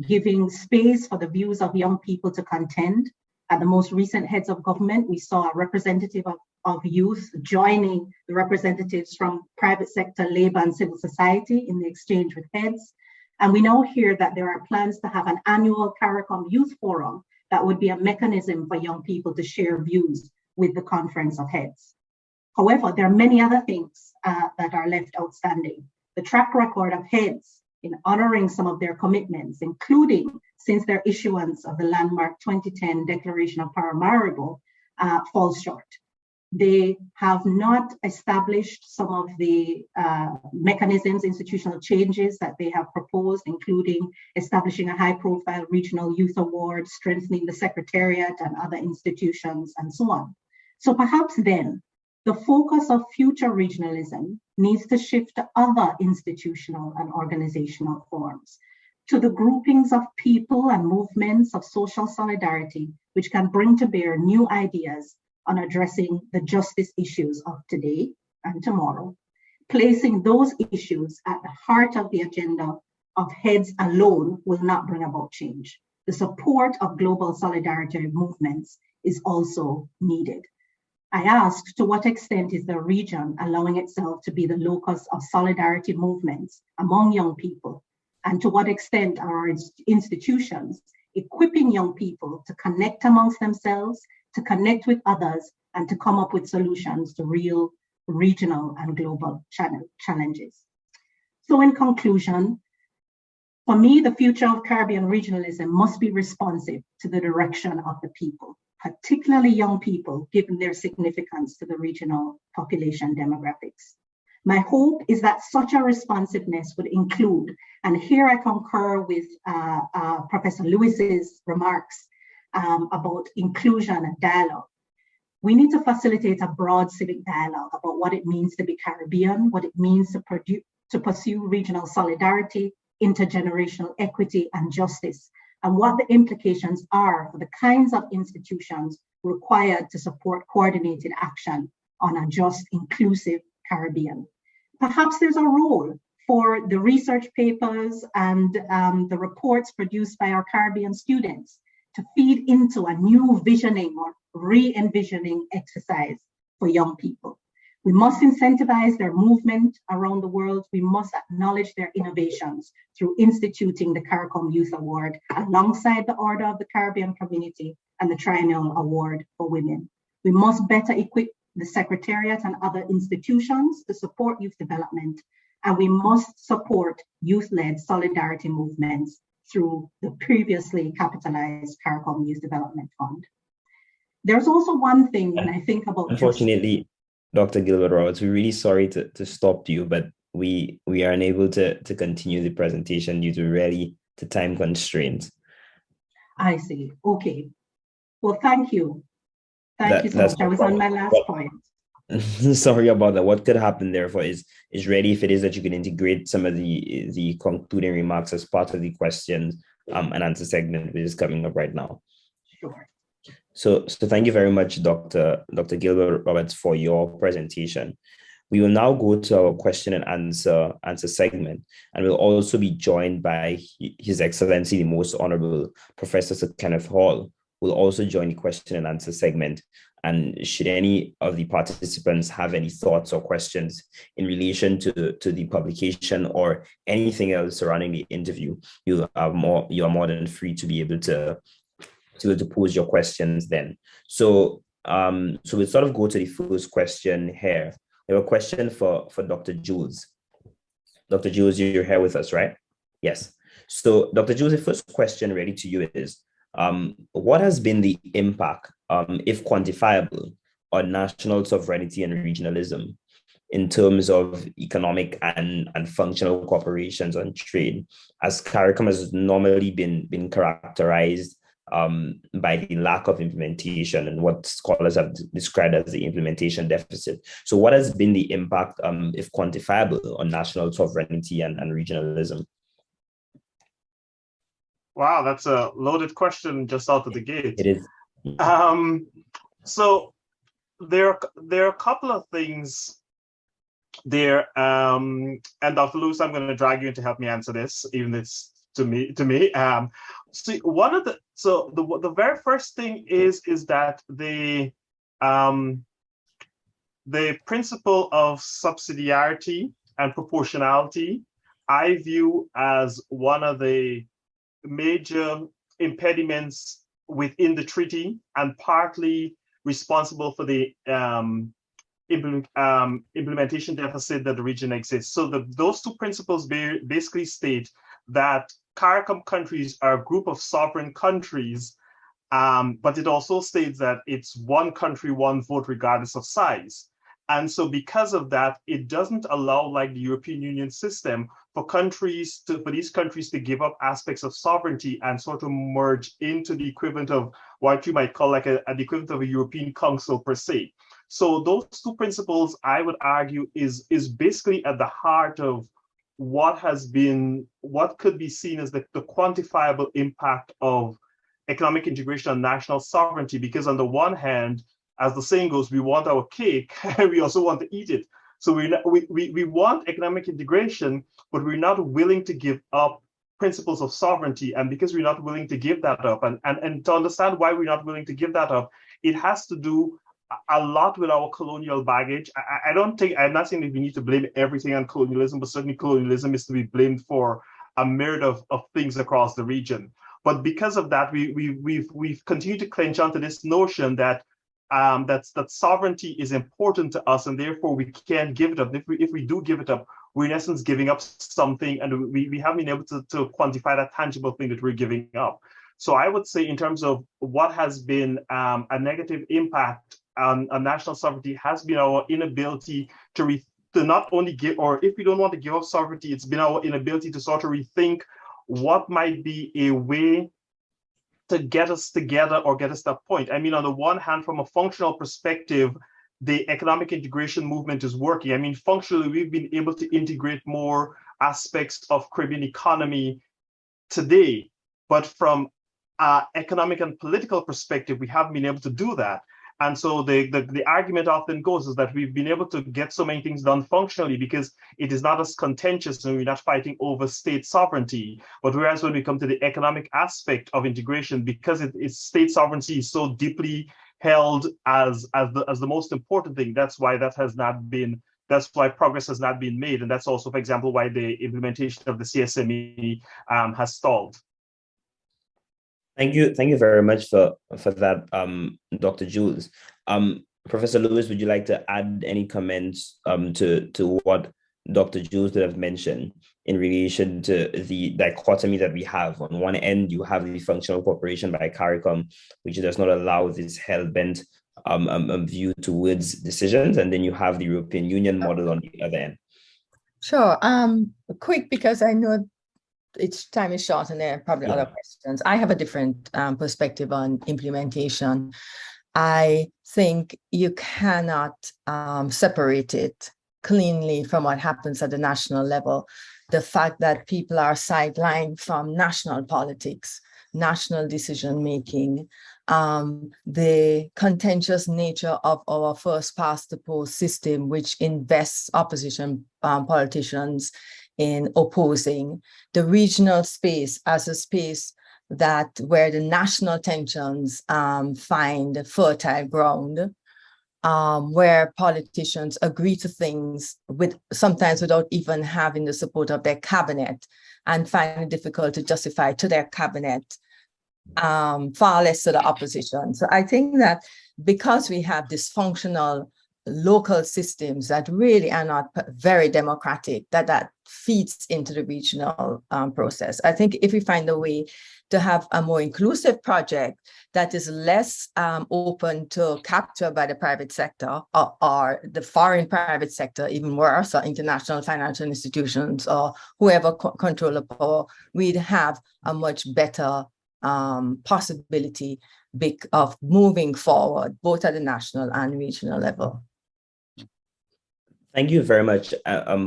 giving space for the views of young people to contend. At the most recent heads of government, we saw a representative of youth joining the representatives from private sector, labor, and civil society in the exchange with heads. And we now hear that there are plans to have an annual CARICOM Youth Forum that would be a mechanism for young people to share views with the Conference of Heads. However, there are many other things that are left outstanding. The track record of heads in honoring some of their commitments, including since their issuance of the landmark 2010 Declaration of Paramaribo, falls short. They have not established some of the mechanisms, institutional changes that they have proposed, including establishing a high-profile regional youth award, strengthening the secretariat and other institutions, and so on. So perhaps then, the focus of future regionalism needs to shift to other institutional and organizational forms, to the groupings of people and movements of social solidarity, which can bring to bear new ideas on addressing the justice issues of today and tomorrow. Placing those issues at the heart of the agenda of heads alone will not bring about change. The support of global solidarity movements is also needed. I asked, to what extent is the region allowing itself to be the locus of solidarity movements among young people? And to what extent are our institutions equipping young people to connect amongst themselves, to connect with others, and to come up with solutions to real regional and global challenges? So in conclusion, for me, the future of Caribbean regionalism must be responsive to the direction of the people, particularly young people, given their significance to the regional population demographics. My hope is that such a responsiveness would include, and here I concur with Professor Lewis's remarks about inclusion and dialogue. We need to facilitate a broad civic dialogue about what it means to be Caribbean, what it means to pursue regional solidarity, intergenerational equity and justice, and what the implications are for the kinds of institutions required to support coordinated action on a just, inclusive Caribbean. Perhaps there's a role for the research papers and the reports produced by our Caribbean students to feed into a new visioning or re-envisioning exercise for young people. We must incentivize their movement around the world. We must acknowledge their innovations through instituting the CARICOM Youth Award alongside the Order of the Caribbean Community and the Triennial Award for Women. We must better equip the Secretariat and other institutions to support youth development, and we must support youth-led solidarity movements through the previously capitalized CARICOM Youth Development Fund. There's also one thing when I think about— Unfortunately, Dr. Gilbert Roberts, we're really sorry to stop you, but we are unable to continue the presentation due to the time constraints. I see. Okay. Well, thank you. Thank you so much. I was on my last point. Sorry about that. What could happen therefore is ready if it is that you can integrate some of the concluding remarks as part of the questions and answer segment, which is coming up right now. Sure. So thank you very much, Dr. Gilbert Roberts, for your presentation. We will now go to our question and answer segment, and we'll also be joined by His Excellency, the Most Honorable Professor Sir Kenneth Hall, who will also join the question and answer segment. And should any of the participants have any thoughts or questions in relation to the publication or anything else surrounding the interview, you are more than free to be able to pose your questions then. So we'll sort of go to the first question here. We have a question for Dr. Jules. Dr. Jules, you're here with us, right? Yes. So Dr. Jules, the first question ready to you is, what has been the impact, if quantifiable, on national sovereignty and regionalism in terms of economic and functional cooperations on trade, as CARICOM has normally been characterized by the lack of implementation and what scholars have described as the implementation deficit? So what has been the impact, if quantifiable, on national sovereignty and regionalism? Wow, that's a loaded question just out of the gate. It is. So there are a couple of things there, and Dr. Lewis, I'm going to drag you in to help me answer this, even if it's to me. See, the very first thing is that the principle of subsidiarity and proportionality, I view as one of the major impediments within the treaty and partly responsible for the implementation deficit that the region exists. So those two principles basically state that CARICOM countries are a group of sovereign countries, but it also states that it's one country, one vote, regardless of size. And so because of that, it doesn't allow, like the European Union system, for these countries to give up aspects of sovereignty and sort of merge into the equivalent of what you might call like an equivalent of a European Council per se. So those two principles, I would argue, is basically at the heart of what could be seen as the quantifiable impact of economic integration and national sovereignty. Because on the one hand, as the saying goes, we want our cake and we also want to eat it. So we want economic integration, but we're not willing to give up principles of sovereignty. And because we're not willing to give that up, and to understand why we're not willing to give that up, it has to do a lot with our colonial baggage. I'm not saying that we need to blame everything on colonialism, but certainly colonialism is to be blamed for a myriad of things across the region. But because of that, we've continued to clench onto this notion that that sovereignty is important to us, and therefore we can't give it up. If we do give it up, we're in essence giving up something, and we haven't been able to quantify that tangible thing that we're giving up. So I would say, in terms of what has been a negative impact on national sovereignty, has been our inability to not only give, or if we don't want to give up sovereignty, it's been our inability to sort of rethink what might be a way to get us together or get us to that point. I mean, on the one hand, from a functional perspective, the economic integration movement is working. I mean, functionally, we've been able to integrate more aspects of Caribbean economy today, but from economic and political perspective, we haven't been able to do that. And so the argument often goes is that we've been able to get so many things done functionally because it is not as contentious and we're not fighting over state sovereignty. But whereas when we come to the economic aspect of integration, because it's state sovereignty is so deeply held as the most important thing, that's why progress has not been made. And that's also, for example, why the implementation of the CSME has stalled. Thank you very much for that, Dr. Jules. Professor Lewis, would you like to add any comments to what Dr. Jules would have mentioned in relation to the dichotomy that we have? On one end, you have the functional cooperation by CARICOM, which does not allow this hell-bent view towards decisions, and then you have the European Union model on the other end. Sure. Quick, because I know its time is short and there are probably other questions. I have a different perspective on implementation. I think you cannot separate it cleanly from what happens at the national level. The fact that people are sidelined from national politics, national decision-making, the contentious nature of our first past the post system, which invests opposition politicians in opposing the regional space as a space where the national tensions find fertile ground, where politicians agree to things sometimes without even having the support of their cabinet, and find it difficult to justify to their cabinet, far less to the opposition. So I think that because we have dysfunctional local systems that really are not very democratic, that feeds into the regional process. I think if we find a way to have a more inclusive project that is less open to capture by the private sector or the foreign private sector, even worse, or international financial institutions or whoever control the power, we'd have a much better possibility of moving forward, both at the national and regional level. Thank you very much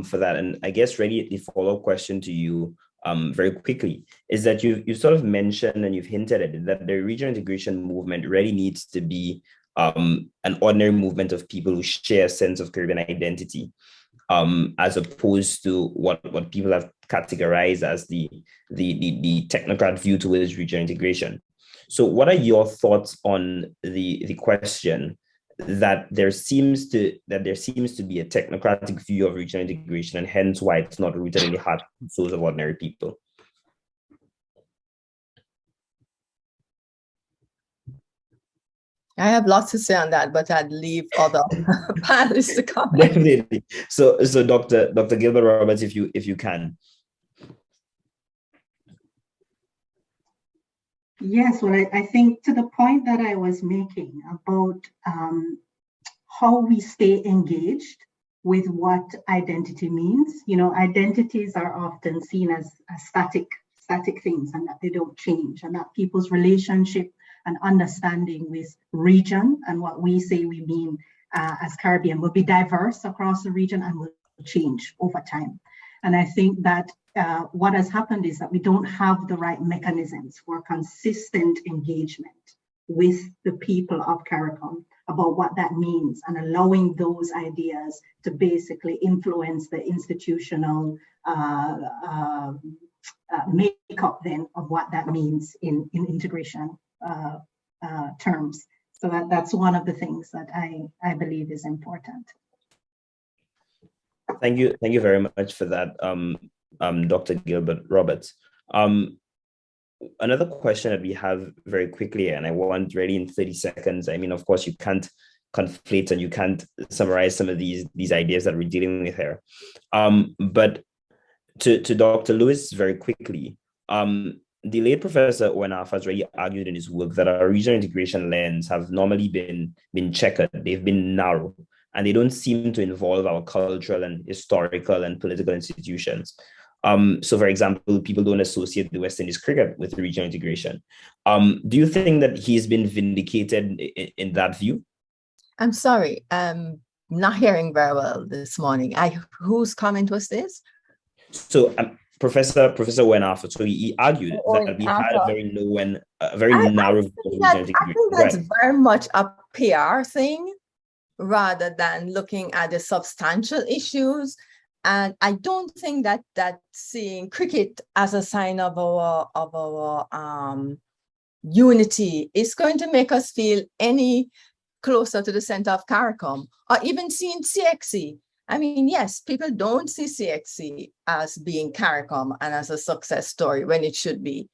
for that. And I guess really the follow-up question to you very quickly is that you sort of mentioned and you've hinted at it, that the regional integration movement really needs to be an ordinary movement of people who share a sense of Caribbean identity, as opposed to what people have categorized as the technocrat view towards regional integration. So what are your thoughts on the question that there seems to be a technocratic view of regional integration, and hence why it's not rooted in the heart and souls of ordinary people? I have lots to say on that, but I'd leave other panelists to comment. Definitely. So Dr. Gilbert Roberts, if you can. Yes, well, I think to the point that I was making about how we stay engaged with what identity means. You know, identities are often seen as static things, and that they don't change, and that people's relationship and understanding with region and what we say we mean as Caribbean will be diverse across the region and will change over time. And I think that what has happened is that we don't have the right mechanisms for consistent engagement with the people of CARICOM about what that means, and allowing those ideas to basically influence the institutional makeup then of what that means in integration terms. So that's one of the things that I believe is important. Thank you very much for that, Dr. Gilbert Roberts. Another question that we have very quickly, and I want really in 30 seconds. I mean, of course, you can't conflate and you can't summarize some of these ideas that we're dealing with here. But to Dr. Lewis very quickly, the late Professor Owenaf has already argued in his work that our regional integration lens have normally been checkered. They've been narrow, and they don't seem to involve our cultural and historical and political institutions. So, for example, people don't associate the West Indies cricket with regional integration. Do you think that he's been vindicated in that view? I'm sorry, not hearing very well this morning. Whose comment was this? So, Professor Wenafo, so he argued that we had a very low and narrow regional integration. I think that's very much a PR thing rather than looking at the substantial issues. And I don't think that seeing cricket as a sign of our unity is going to make us feel any closer to the center of CARICOM, or even seeing CXC. I mean, yes, people don't see CXC as being CARICOM and as a success story when it should be.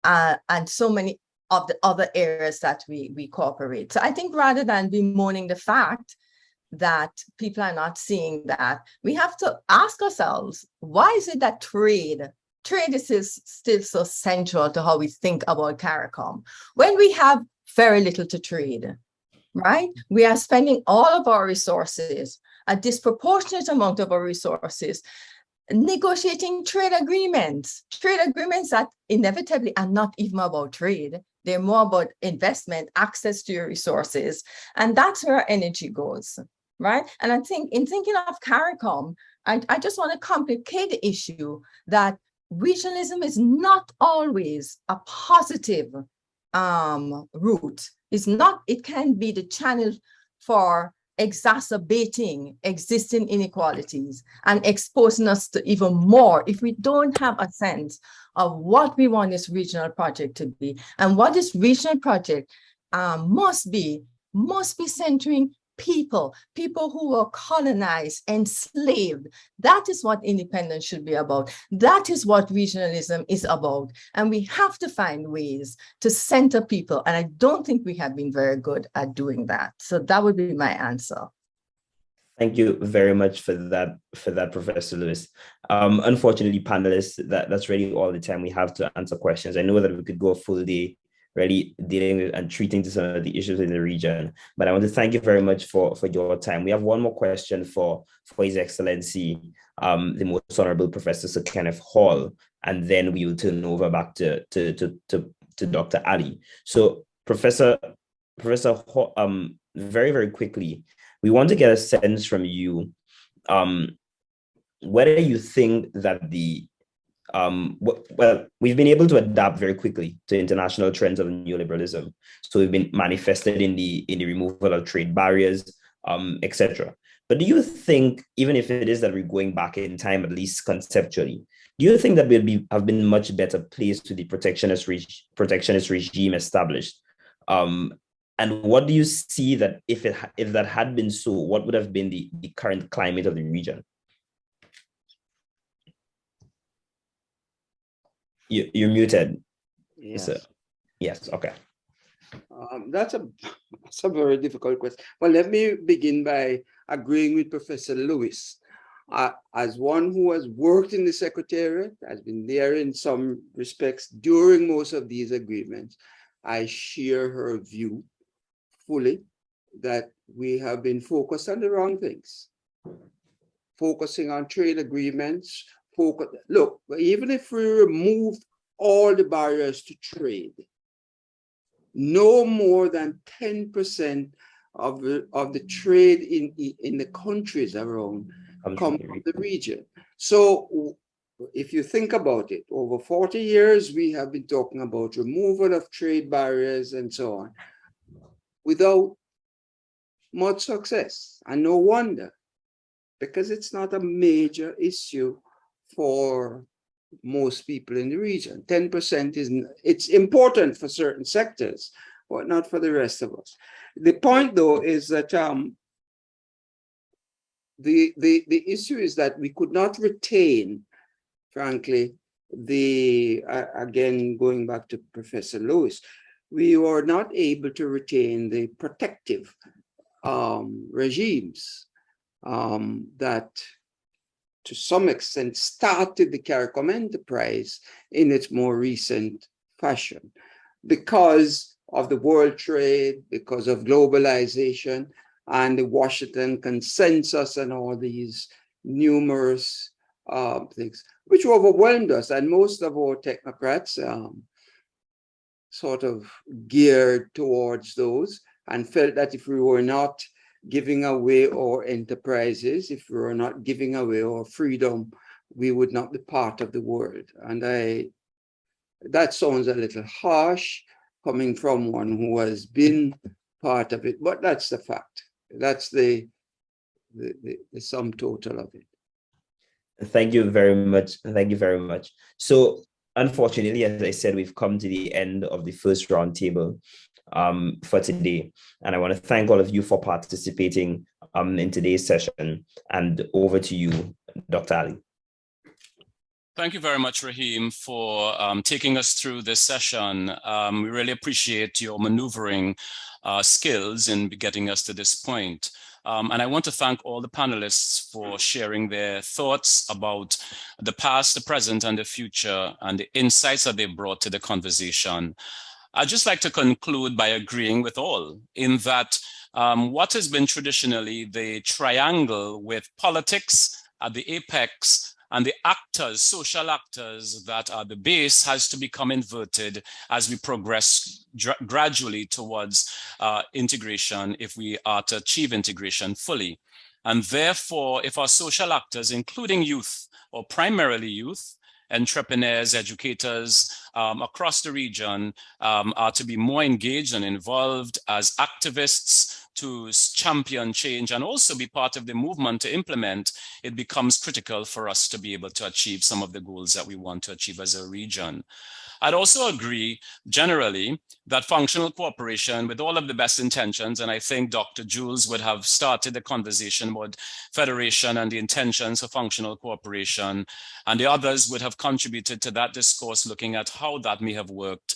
And so many of the other areas that we cooperate. So I think rather than bemoaning the fact that people are not seeing that, we have to ask ourselves, why is it that trade is still so central to how we think about CARICOM when we have very little to trade, right? We are spending all of our resources, a disproportionate amount of our resources, negotiating trade agreements that inevitably are not even about trade. They're more about investment, access to your resources, and that's where our energy goes. Right. And I think in thinking of CARICOM, I just want to complicate the issue that regionalism is not always a positive route. It can be the channel for exacerbating existing inequalities and exposing us to even more if we don't have a sense of what we want this regional project to be. And what this regional project must be centering people who were colonized, enslaved. That is what independence should be about. That is what regionalism is about. And we have to find ways to center people. And I don't think we have been very good at doing that. So that would be my answer. Thank you very much for that, Professor Lewis. Unfortunately, panelists, that's really all the time we have to answer questions. I know that we could go a full day really dealing with and treating to some of the issues in the region. But I want to thank you very much for your time. We have one more question for His Excellency, the Most Honorable Professor Sir Kenneth Hall, and then we will turn over back to Dr. Ali. So Professor Hall, very, very quickly, we want to get a sense from you whether you think that well, we've been able to adapt very quickly to international trends of neoliberalism. So we've been manifested in the removal of trade barriers, etc. But do you think, even if it is that we're going back in time, at least conceptually, do you think that have been much better placed with the protectionist regime established? And what do you see that if that had been so, what would have been the current climate of the region? You're muted. Yes. So, yes. Okay. That's a very difficult question. Well, let me begin by agreeing with Professor Lewis. As one who has worked in the Secretariat, has been there in some respects during most of these agreements, I share her view fully that we have been focused on the wrong things. Focusing on trade agreements, look, even if we remove all the barriers to trade, no more than 10% of the trade in the countries around come from the region. So if you think about it, over 40 years, we have been talking about removal of trade barriers and so on, without much success. And no wonder, because it's not a major issue for most people in the region. 10% it's important for certain sectors, but not for the rest of us. The point, though, is that the issue is that we could not retain, frankly, again, going back to Professor Lewis, we were not able to retain the protective regimes that to some extent started the CARICOM enterprise in its more recent fashion because of the world trade, because of globalization and the Washington Consensus and all these numerous things, which overwhelmed us. And most of our technocrats sort of geared towards those and felt that if we were not giving away our enterprises, if we were not giving away our freedom, we would not be part of the world. And that sounds a little harsh coming from one who has been part of it, but that's the fact. That's the sum total of it. Thank you very much. Thank you very much. So unfortunately, as I said, we've come to the end of the first roundtable for today. And I want to thank all of you for participating in today's session. And over to you, Dr. Ali. Thank you very much, Raheem, for taking us through this session. We really appreciate your maneuvering skills in getting us to this point. And I want to thank all the panelists for sharing their thoughts about the past, the present, and the future, and the insights that they brought to the conversation. I'd just like to conclude by agreeing with all in that what has been traditionally the triangle with politics at the apex and the actors, social actors that are the base, has to become inverted as we progress gradually towards integration, if we are to achieve integration fully. And therefore, if our social actors, including youth, or primarily youth, entrepreneurs, educators across the region are to be more engaged and involved as activists to champion change and also be part of the movement to implement, it becomes critical for us to be able to achieve some of the goals that we want to achieve as a region. I'd also agree generally that functional cooperation, with all of the best intentions, and I think Dr. Jules would have started the conversation about federation and the intentions of functional cooperation, and the others would have contributed to that discourse looking at how that may have worked,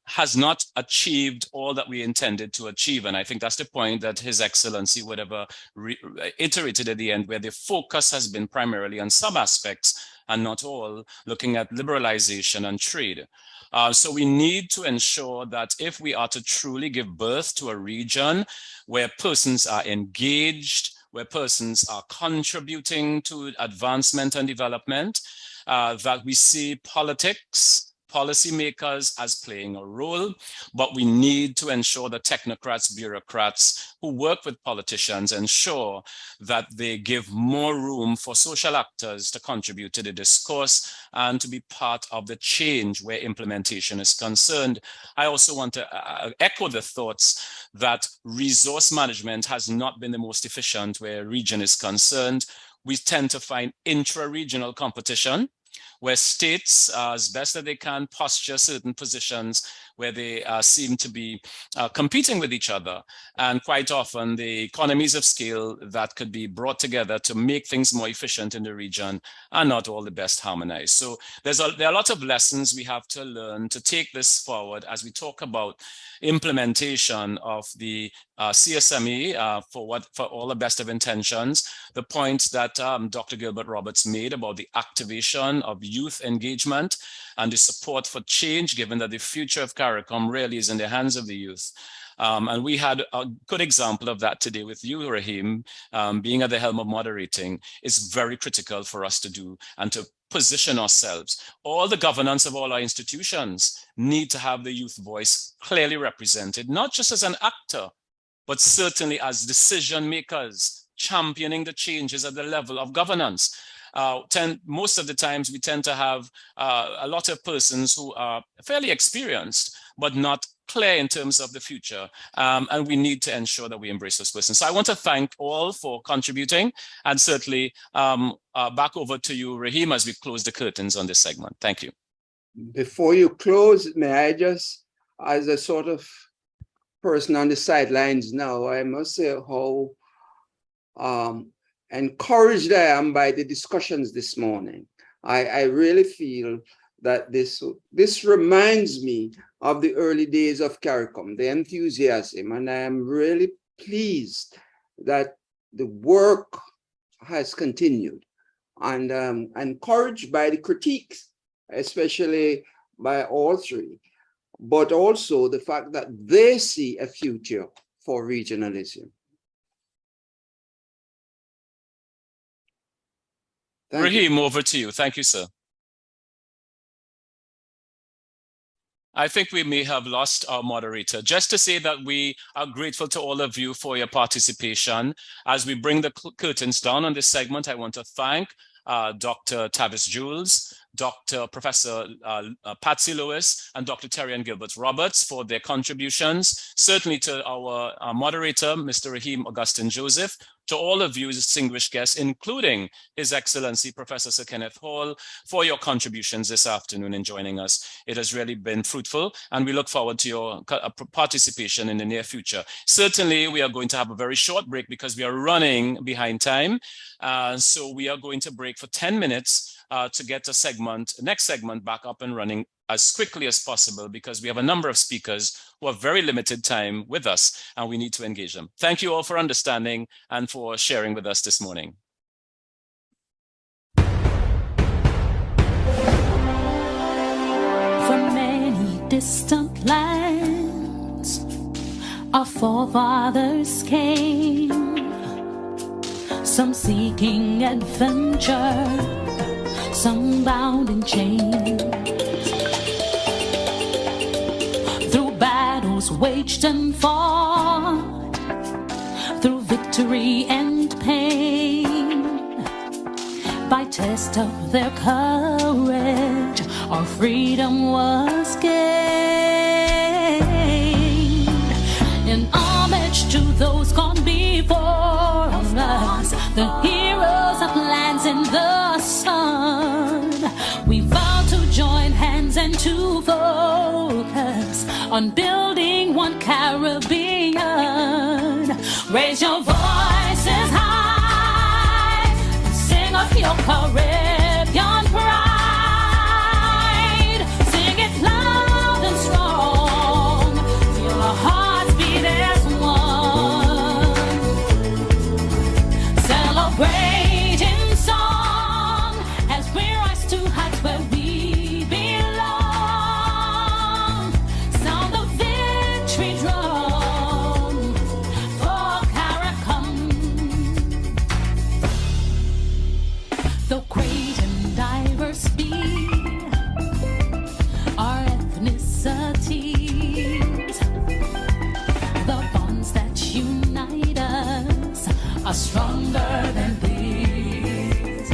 has not achieved all that we intended to achieve. And I think that's the point that His Excellency would have iterated at the end, where the focus has been primarily on some aspects and not all, looking at liberalization and trade. So we need to ensure that if we are to truly give birth to a region where persons are engaged, where persons are contributing to advancement and development, that we see politics, policymakers as playing a role, but we need to ensure that technocrats, bureaucrats who work with politicians ensure that they give more room for social actors to contribute to the discourse and to be part of the change where implementation is concerned. I also want to echo the thoughts that resource management has not been the most efficient where a region is concerned. We tend to find intra-regional competition. where states, as best that they can, posture certain positions where they seem to be competing with each other. And quite often the economies of scale that could be brought together to make things more efficient in the region are not all the best harmonized. So there are a lot of lessons we have to learn to take this forward as we talk about implementation of the CSME for all the best of intentions. The point that Dr. Gilbert Roberts made about the activation of youth engagement and the support for change, given that the future of CARICOM really is in the hands of the youth. And we had a good example of that today with you, Rahim, being at the helm of moderating is very critical for us to do and to position ourselves. All the governance of all our institutions need to have the youth voice clearly represented, not just as an actor, but certainly as decision makers, championing the changes at the level of governance. Most of the times we tend to have a lot of persons who are fairly experienced, but not clear in terms of the future. And we need to ensure that we embrace those persons. So I want to thank all for contributing, and certainly back over to you, Rahim, as we close the curtains on this segment. Thank you. Before you close, may I just, as a sort of person on the sidelines now, I must say how encouraged I am by the discussions this morning. I really feel that this reminds me of the early days of CARICOM, the enthusiasm, and I am really pleased that the work has continued, and encouraged by the critiques, especially by all three, but also the fact that they see a future for regionalism. Rahim, over to you. Thank you, sir. I think we may have lost our moderator. Just to say that we are grateful to all of you for your participation. As we bring the curtains down on this segment, I want to thank Dr. Tavis Jules, Professor Patsy Lewis, and Dr. Terry Gilbert Roberts for their contributions. Certainly to our moderator, Mr. Rahim Augustine Joseph, to all of you distinguished guests, including His Excellency Professor Sir Kenneth Hall, for your contributions this afternoon in joining us. It has really been fruitful, and we look forward to your participation in the near future. Certainly, we are going to have a very short break because we are running behind time. So we are going to break for 10 minutes to get the next segment back up and running as quickly as possible, because we have a number of speakers who have very limited time with us and we need to engage them. Thank you all for understanding and for sharing with us this morning. From many distant lands, our forefathers came, some seeking adventure, some bound in chains. Through battles waged and fought, through victory and pain, by test of their courage, our freedom was gained. In homage to those gone before us, the heroes of lands in the sun, we vow to join hands and to focus on building one Caribbean. Raise your voices high and sing of your Caribbean pride. Sing it loud and strong, feel our hearts beat as one. Celebrate in song as we rise to heights where we belong. Sound the victory drum for CARICOM. Though great and diverse be our ethnicities, the bonds that unite us are stronger than these.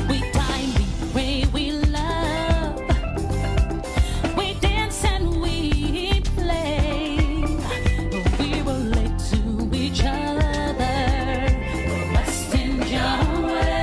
We dine, we pray, we love, we dance and we play. We relate to each other, the West Indian way.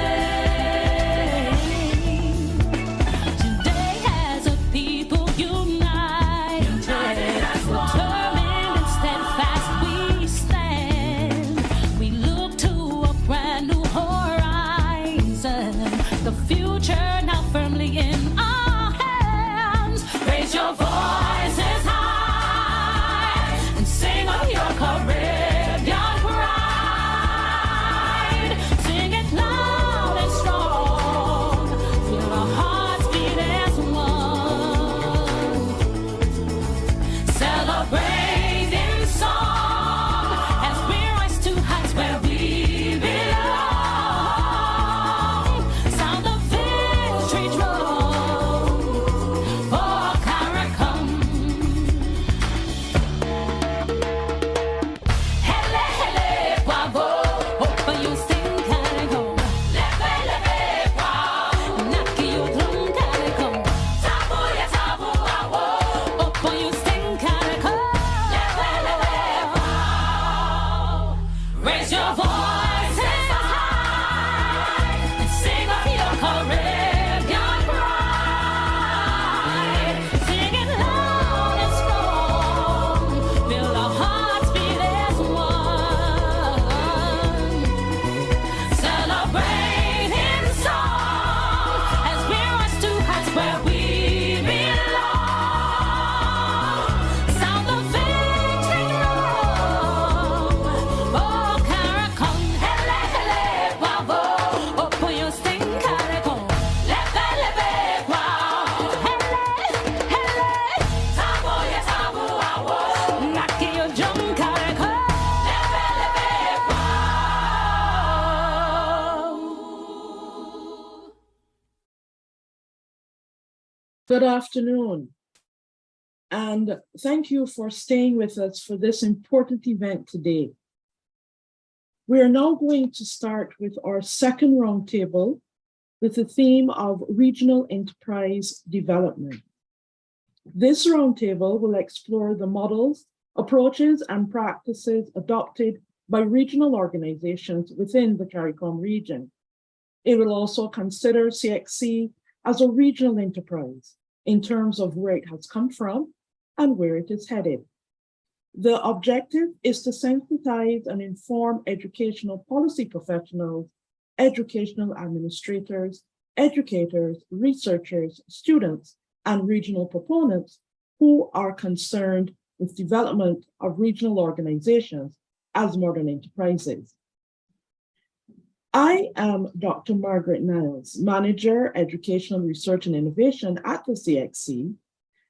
Good afternoon, and thank you for staying with us for this important event today. We are now going to start with our second roundtable with the theme of regional enterprise development. This roundtable will explore the models, approaches, and practices adopted by regional organizations within the CARICOM region. It will also consider CXC as a regional enterprise in terms of where it has come from and where it is headed. The objective is to sensitize and inform educational policy professionals, educational administrators, educators, researchers, students, and regional proponents who are concerned with development of regional organizations as modern enterprises. I am Dr. Margaret Niles, Manager, Educational Research and Innovation at the CXC,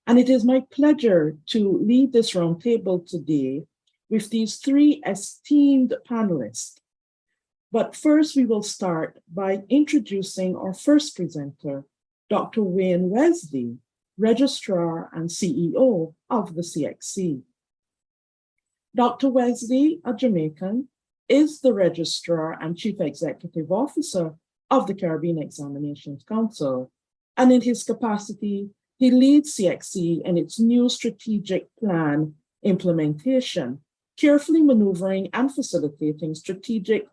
and it is my pleasure to lead this roundtable today with these three esteemed panelists. But first, we will start by introducing our first presenter, Dr. Wayne Wesley, Registrar and CEO of the CXC. Dr. Wesley, a Jamaican, is the Registrar and Chief Executive Officer of the Caribbean Examinations Council, and in his capacity, he leads CXC in its new strategic plan implementation, carefully maneuvering and facilitating strategic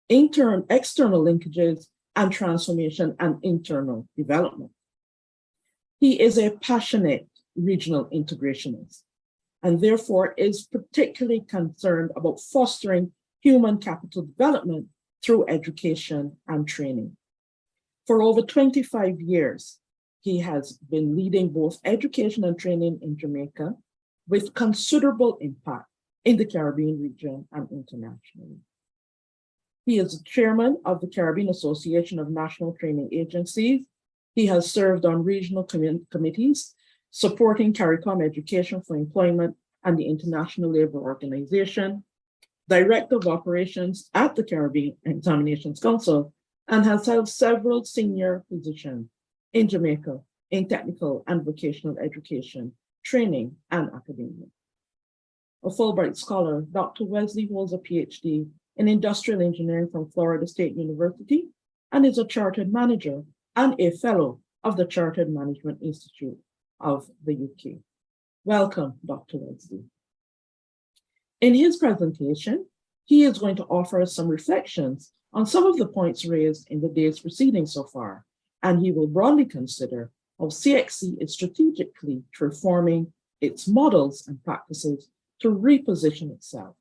external linkages and transformation and internal development. He is a passionate regional integrationist and therefore is particularly concerned about fostering human capital development through education and training. For over 25 years, he has been leading both education and training in Jamaica with considerable impact in the Caribbean region and internationally. He is the chairman of the Caribbean Association of National Training Agencies. He has served on regional committees supporting CARICOM Education for Employment and the International Labour Organization, Director of Operations at the Caribbean Examinations Council, and has held several senior positions in Jamaica in technical and vocational education, training, and academia. A Fulbright scholar, Dr. Wesley holds a PhD in industrial engineering from Florida State University and is a chartered manager and a fellow of the Chartered Management Institute of the UK. Welcome, Dr. Wesley. In his presentation, he is going to offer us some reflections on some of the points raised in the day's proceedings so far, and he will broadly consider how CXC is strategically transforming its models and practices to reposition itself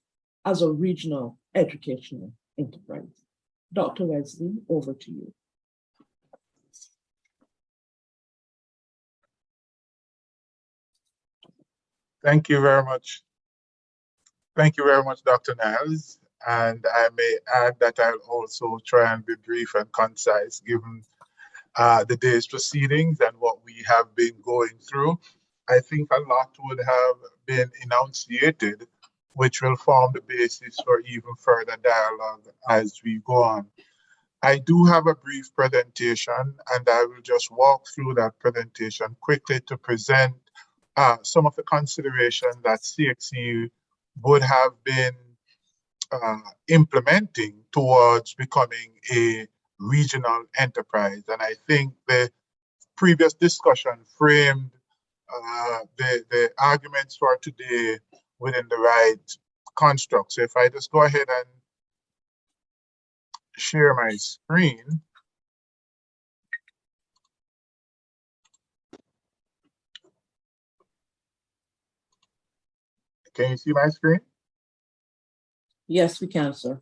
as a regional educational enterprise. Dr. Wesley, over to you. Thank you very much. Thank you very much, Dr. Niles. And I may add that I'll also try and be brief and concise given the day's proceedings and what we have been going through. I think a lot would have been enunciated, which will form the basis for even further dialogue as we go on. I do have a brief presentation, and I will just walk through that presentation quickly to present some of the considerations that CXC would have been implementing towards becoming a regional enterprise. And I think the previous discussion framed the arguments for today within the right construct. So if I just go ahead and share my screen. Can you see my screen? Yes, we can, sir.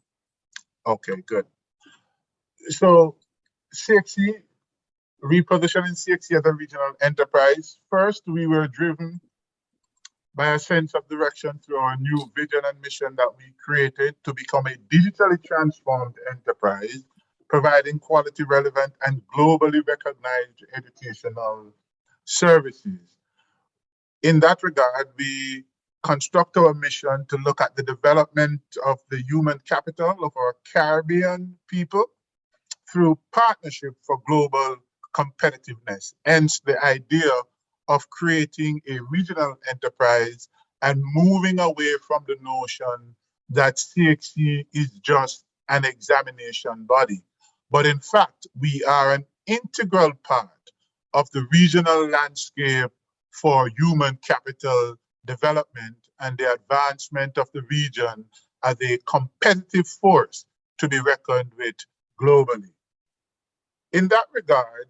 Okay, good. So CXC, repositioning CXC as a regional enterprise. First, we were driven by a sense of direction through our new vision and mission that we created to become a digitally transformed enterprise, providing quality, relevant, and globally recognized educational services. In that regard, we construct our mission to look at the development of the human capital of our Caribbean people through partnership for global competitiveness. Hence the idea of creating a regional enterprise and moving away from the notion that CXC is just an examination body. But in fact, we are an integral part of the regional landscape for human capital development and the advancement of the region as a competitive force to be reckoned with globally. In that regard,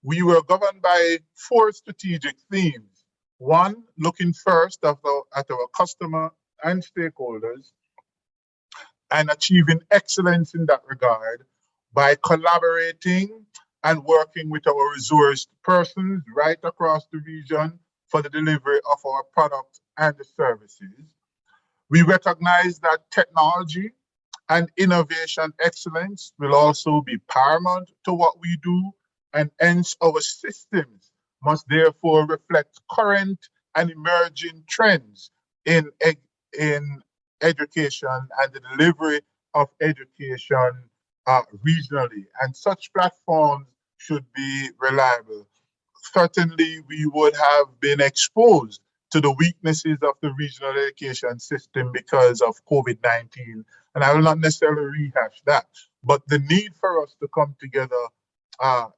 we were governed by 4 strategic themes. 1, looking first at our customer and stakeholders and achieving excellence in that regard by collaborating and working with our resource persons right across the region for the delivery of our products and the services. We recognize that technology and innovation excellence will also be paramount to what we do, and hence our systems must therefore reflect current and emerging trends in education and the delivery of education regionally. And such platforms should be reliable. Certainly, we would have been exposed to the weaknesses of the regional education system because of COVID-19. And I will not necessarily rehash that, but the need for us to come together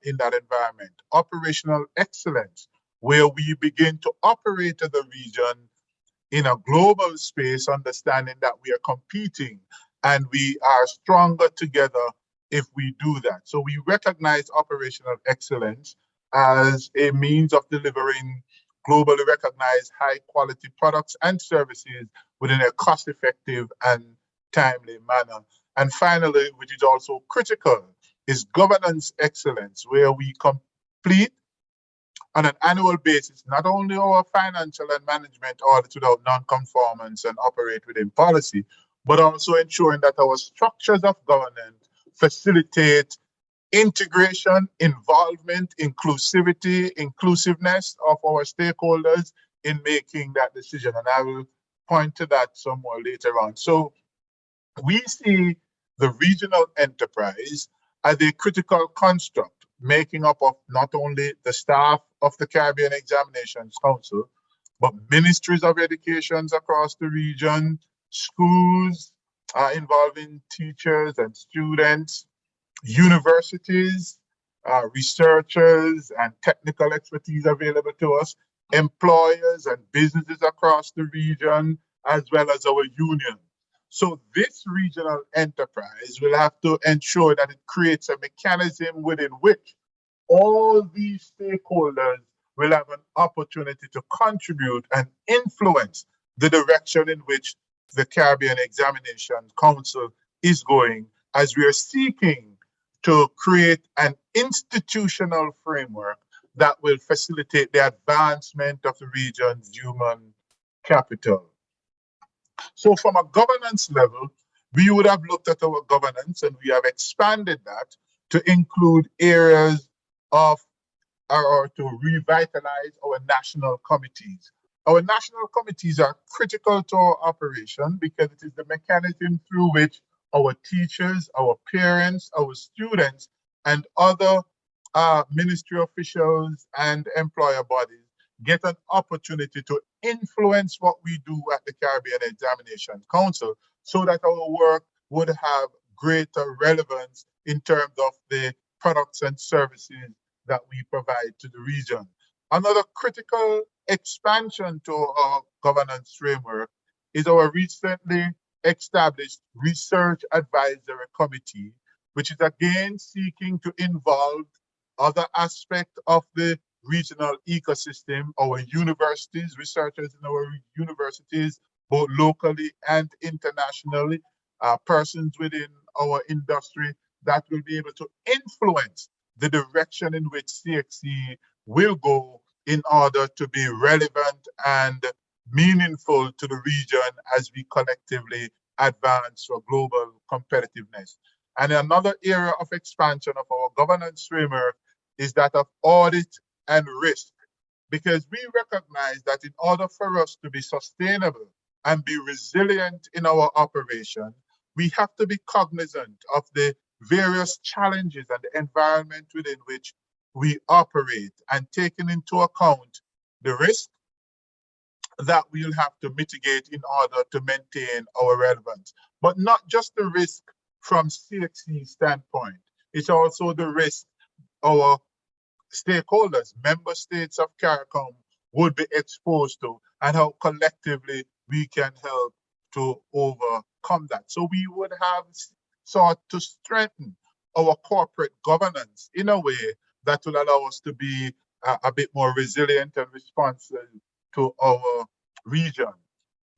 in that environment. Operational excellence, where we begin to operate in the region in a global space, understanding that we are competing and we are stronger together if we do that. So we recognize operational excellence as a means of delivering globally recognized high quality products and services within a cost-effective and timely manner. And finally, which is also critical, is governance excellence, where we complete on an annual basis not only our financial and management audits without non-conformance and operate within policy, but also ensuring that our structures of governance facilitate integration, involvement, inclusiveness of our stakeholders in making that decision. And I will point to that some more later on. So we see the regional enterprise as a critical construct, making up of not only the staff of the Caribbean Examinations Council, but ministries of education across the region, schools involving teachers and students, universities, researchers and technical expertise available to us, employers and businesses across the region, as well as our union. So this regional enterprise will have to ensure that it creates a mechanism within which all these stakeholders will have an opportunity to contribute and influence the direction in which the Caribbean Examination Council is going, as we are seeking to create an institutional framework that will facilitate the advancement of the region's human capital. So from a governance level, we would have looked at our governance and we have expanded that to include areas of, or to revitalize our national committees. Our national committees are critical to our operation because it is the mechanism through which our teachers, our parents, our students, and other ministry officials and employer bodies get an opportunity to influence what we do at the Caribbean Examination Council so that our work would have greater relevance in terms of the products and services that we provide to the region. Another critical expansion to our governance framework is our recently established Research Advisory Committee, which is again seeking to involve other aspects of the regional ecosystem, our universities, researchers in our universities, both locally and internationally, persons within our industry that will be able to influence the direction in which CXC will go in order to be relevant and meaningful to the region as we collectively advance for global competitiveness. And another area of expansion of our governance framework is that of audit and risk, because we recognize that in order for us to be sustainable and be resilient in our operation, we have to be cognizant of the various challenges and the environment within which we operate, and taking into account the risk that we'll have to mitigate in order to maintain our relevance. But not just the risk from CXC standpoint, it's also the risk our stakeholders, member states of CARICOM, would be exposed to, and how collectively we can help to overcome that. So we would have sought to strengthen our corporate governance in a way that will allow us to be a bit more resilient and responsive to our region.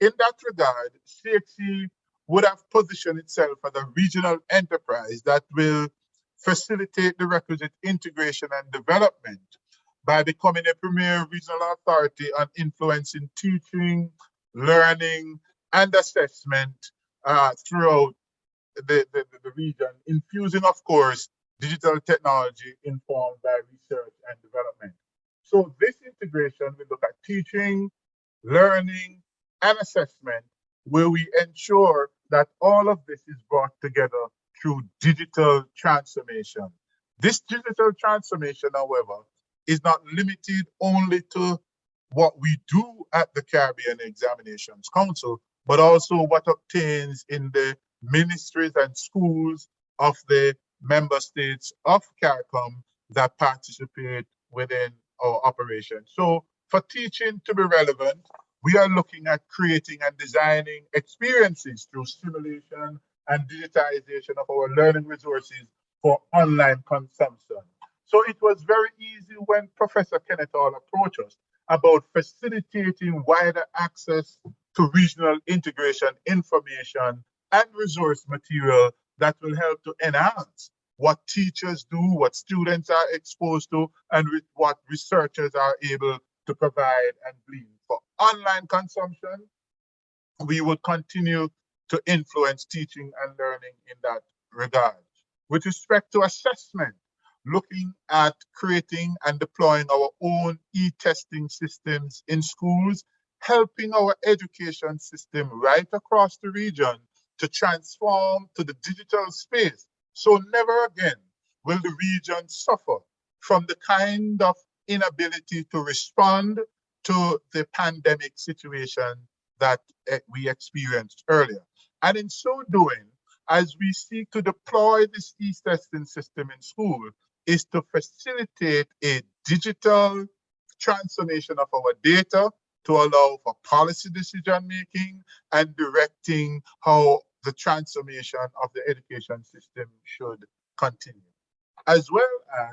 In that regard, CXC would have positioned itself as a regional enterprise that will facilitate the requisite integration and development by becoming a premier regional authority on influencing teaching, learning, and assessment throughout the region, infusing, of course, digital technology informed by research and development. So this integration will look at teaching, learning, and assessment, where we ensure that all of this is brought together through digital transformation. This digital transformation, however, is not limited only to what we do at the Caribbean Examinations Council, but also what obtains in the ministries and schools of the member states of CARICOM that participate within our operation. So for teaching to be relevant, we are looking at creating and designing experiences through simulation and digitization of our learning resources for online consumption. So it was very easy when Professor Kenneth Hall approached us about facilitating wider access to regional integration information and resource material that will help to enhance what teachers do, what students are exposed to, and with what researchers are able to provide and glean. For online consumption, we would continue to influence teaching and learning in that regard. With respect to assessment, looking at creating and deploying our own e-testing systems in schools, helping our education system right across the region to transform to the digital space. So never again will the region suffer from the kind of inability to respond to the pandemic situation that we experienced earlier. And in so doing, as we seek to deploy this e-testing system in school, is to facilitate a digital transformation of our data to allow for policy decision making and directing how the transformation of the education system should continue, as well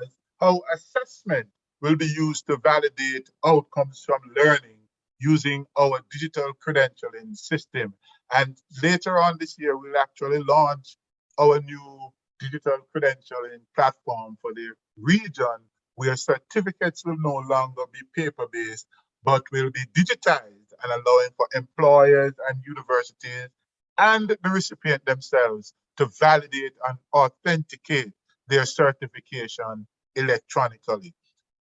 as how assessment will be used to validate outcomes from learning using our digital credentialing system. And later on this year, we'll actually launch our new digital credentialing platform for the region, where certificates will no longer be paper-based, but will be digitized and allowing for employers and universities and the recipient themselves to validate and authenticate their certification electronically.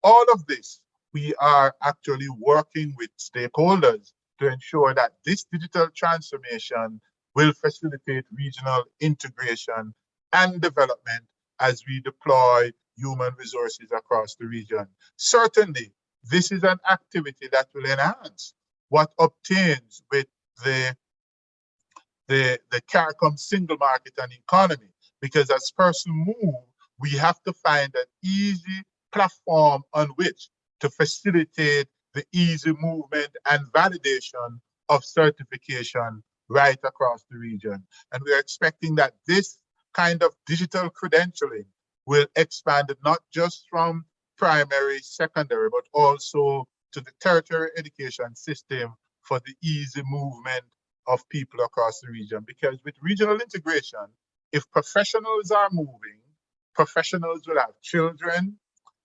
All of this, we are actually working with stakeholders to ensure that this digital transformation will facilitate regional integration and development as we deploy human resources across the region. Certainly, this is an activity that will enhance what obtains with the CARICOM single market and economy, because as person move, we have to find an easy platform on which to facilitate the easy movement and validation of certification right across the region. And we're expecting that this kind of digital credentialing will expand not just from primary, secondary, but also to the tertiary education system for the easy movement of people across the region. Because with regional integration, if professionals are moving, professionals will have children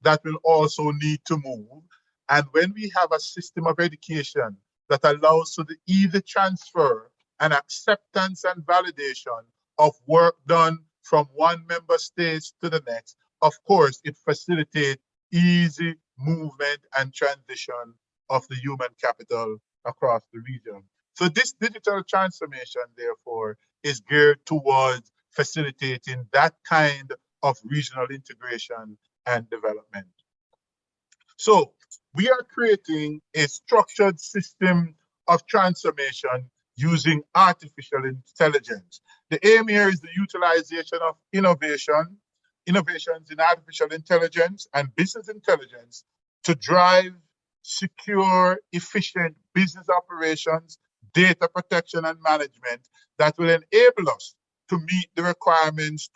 that will also need to move. And when we have a system of education that allows for the easy transfer and acceptance and validation of work done from one member state to the next, of course, it facilitates easy movement and transition of the human capital across the region. So this digital transformation, therefore, is geared towards facilitating that kind of regional integration and development. So we are creating a structured system of transformation using artificial intelligence. The aim here is the utilization of innovations in artificial intelligence and business intelligence to drive secure, efficient business operations, data protection and management that will enable us to meet the requirements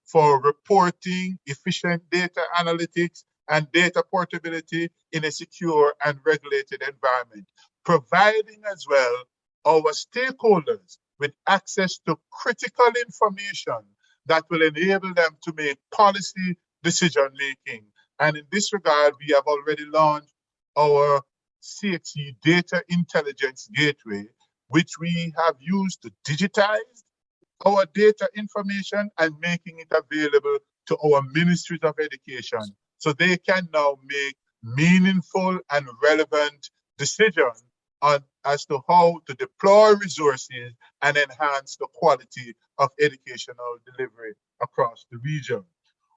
for reporting, efficient data analytics, and data portability in a secure and regulated environment, providing as well our stakeholders with access to critical information that will enable them to make policy decision making. And in this regard, we have already launched our CXC Data Intelligence Gateway, which we have used to digitize our data information and making it available to our ministries of education so they can now make meaningful and relevant decisions as to how to deploy resources and enhance the quality of educational delivery across the region.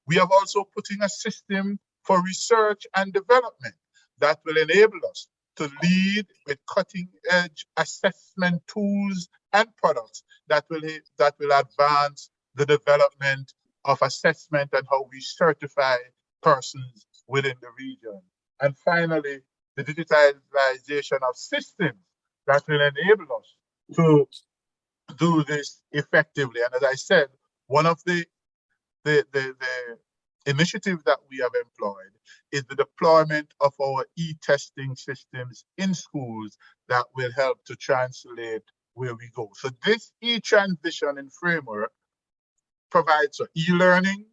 We have also put in a system for research and development that will enable us to lead with cutting-edge assessment tools and products that will advance the development of assessment and how we certify persons within the region. And finally, the digitalization of systems that will enable us to do this effectively. And as I said, one of the initiatives that we have employed is the deployment of our e-testing systems in schools that will help to translate where we go. So this e-transitioning framework provides for e-learning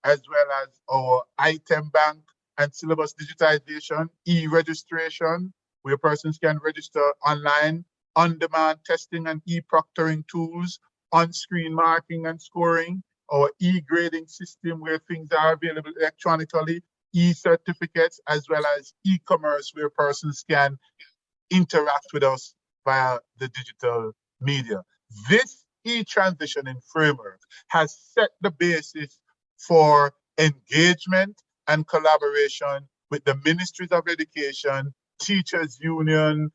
as well as our item bank and syllabus digitization, e-registration, where persons can register online, on-demand testing and e-proctoring tools, on-screen marking and scoring, our e-grading system where things are available electronically, e-certificates, as well as e-commerce where persons can interact with us via the digital media. This e-transitioning framework has set the basis for engagement and collaboration with the ministries of education, teachers union,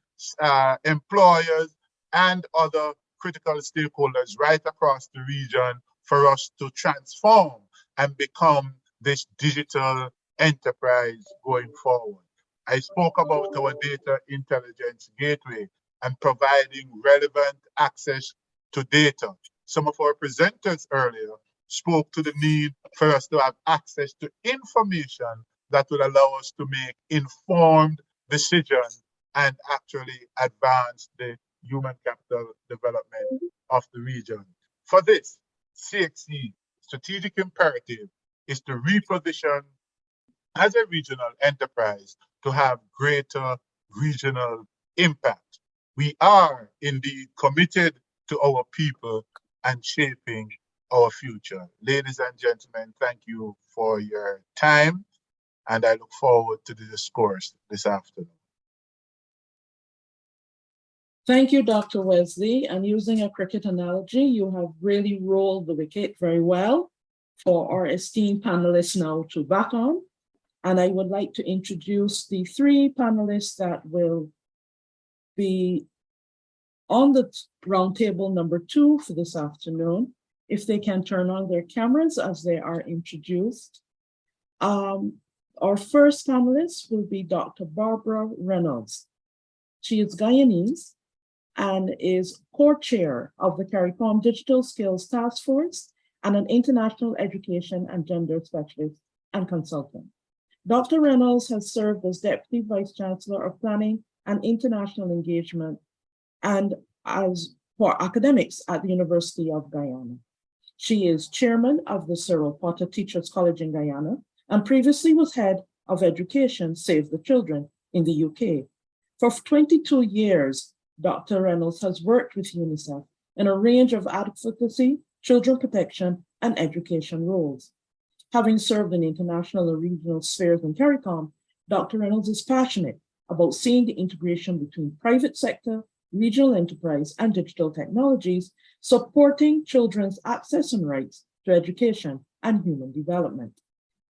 employers, and other critical stakeholders right across the region for us to transform and become this digital enterprise going forward. I spoke about our data intelligence gateway and providing relevant access to data. Some of our presenters earlier spoke to the need for us to have access to information that will allow us to make informed decisions and actually advance the human capital development of the region. For this, CXC strategic imperative is to reposition as a regional enterprise to have greater regional impact. We are indeed committed to our people and shaping our future. Ladies and gentlemen, thank you for your time, and I look forward to the discourse this afternoon. Thank you, Dr. Wesley. And using a cricket analogy, you have really rolled the wicket very well for our esteemed panelists now to back on. And I would like to introduce the three panelists that will be on the roundtable number 2 for this afternoon, if they can turn on their cameras as they are introduced. Our first panelist will be Dr. Barbara Reynolds. She is Guyanese and is co-chair of the CARICOM Digital Skills Task Force and an international education and gender specialist and consultant. Dr. Reynolds has served as Deputy Vice Chancellor of Planning and International Engagement and as for academics at the University of Guyana. She is chairman of the Cyril Potter Teachers College in Guyana and previously was head of education Save the Children in the UK. For 22 years, Dr. Reynolds has worked with UNICEF in a range of advocacy, children protection, and education roles. Having served in international and regional spheres in CARICOM, Dr. Reynolds is passionate about seeing the integration between private sector, regional enterprise, and digital technologies, supporting children's access and rights to education and human development.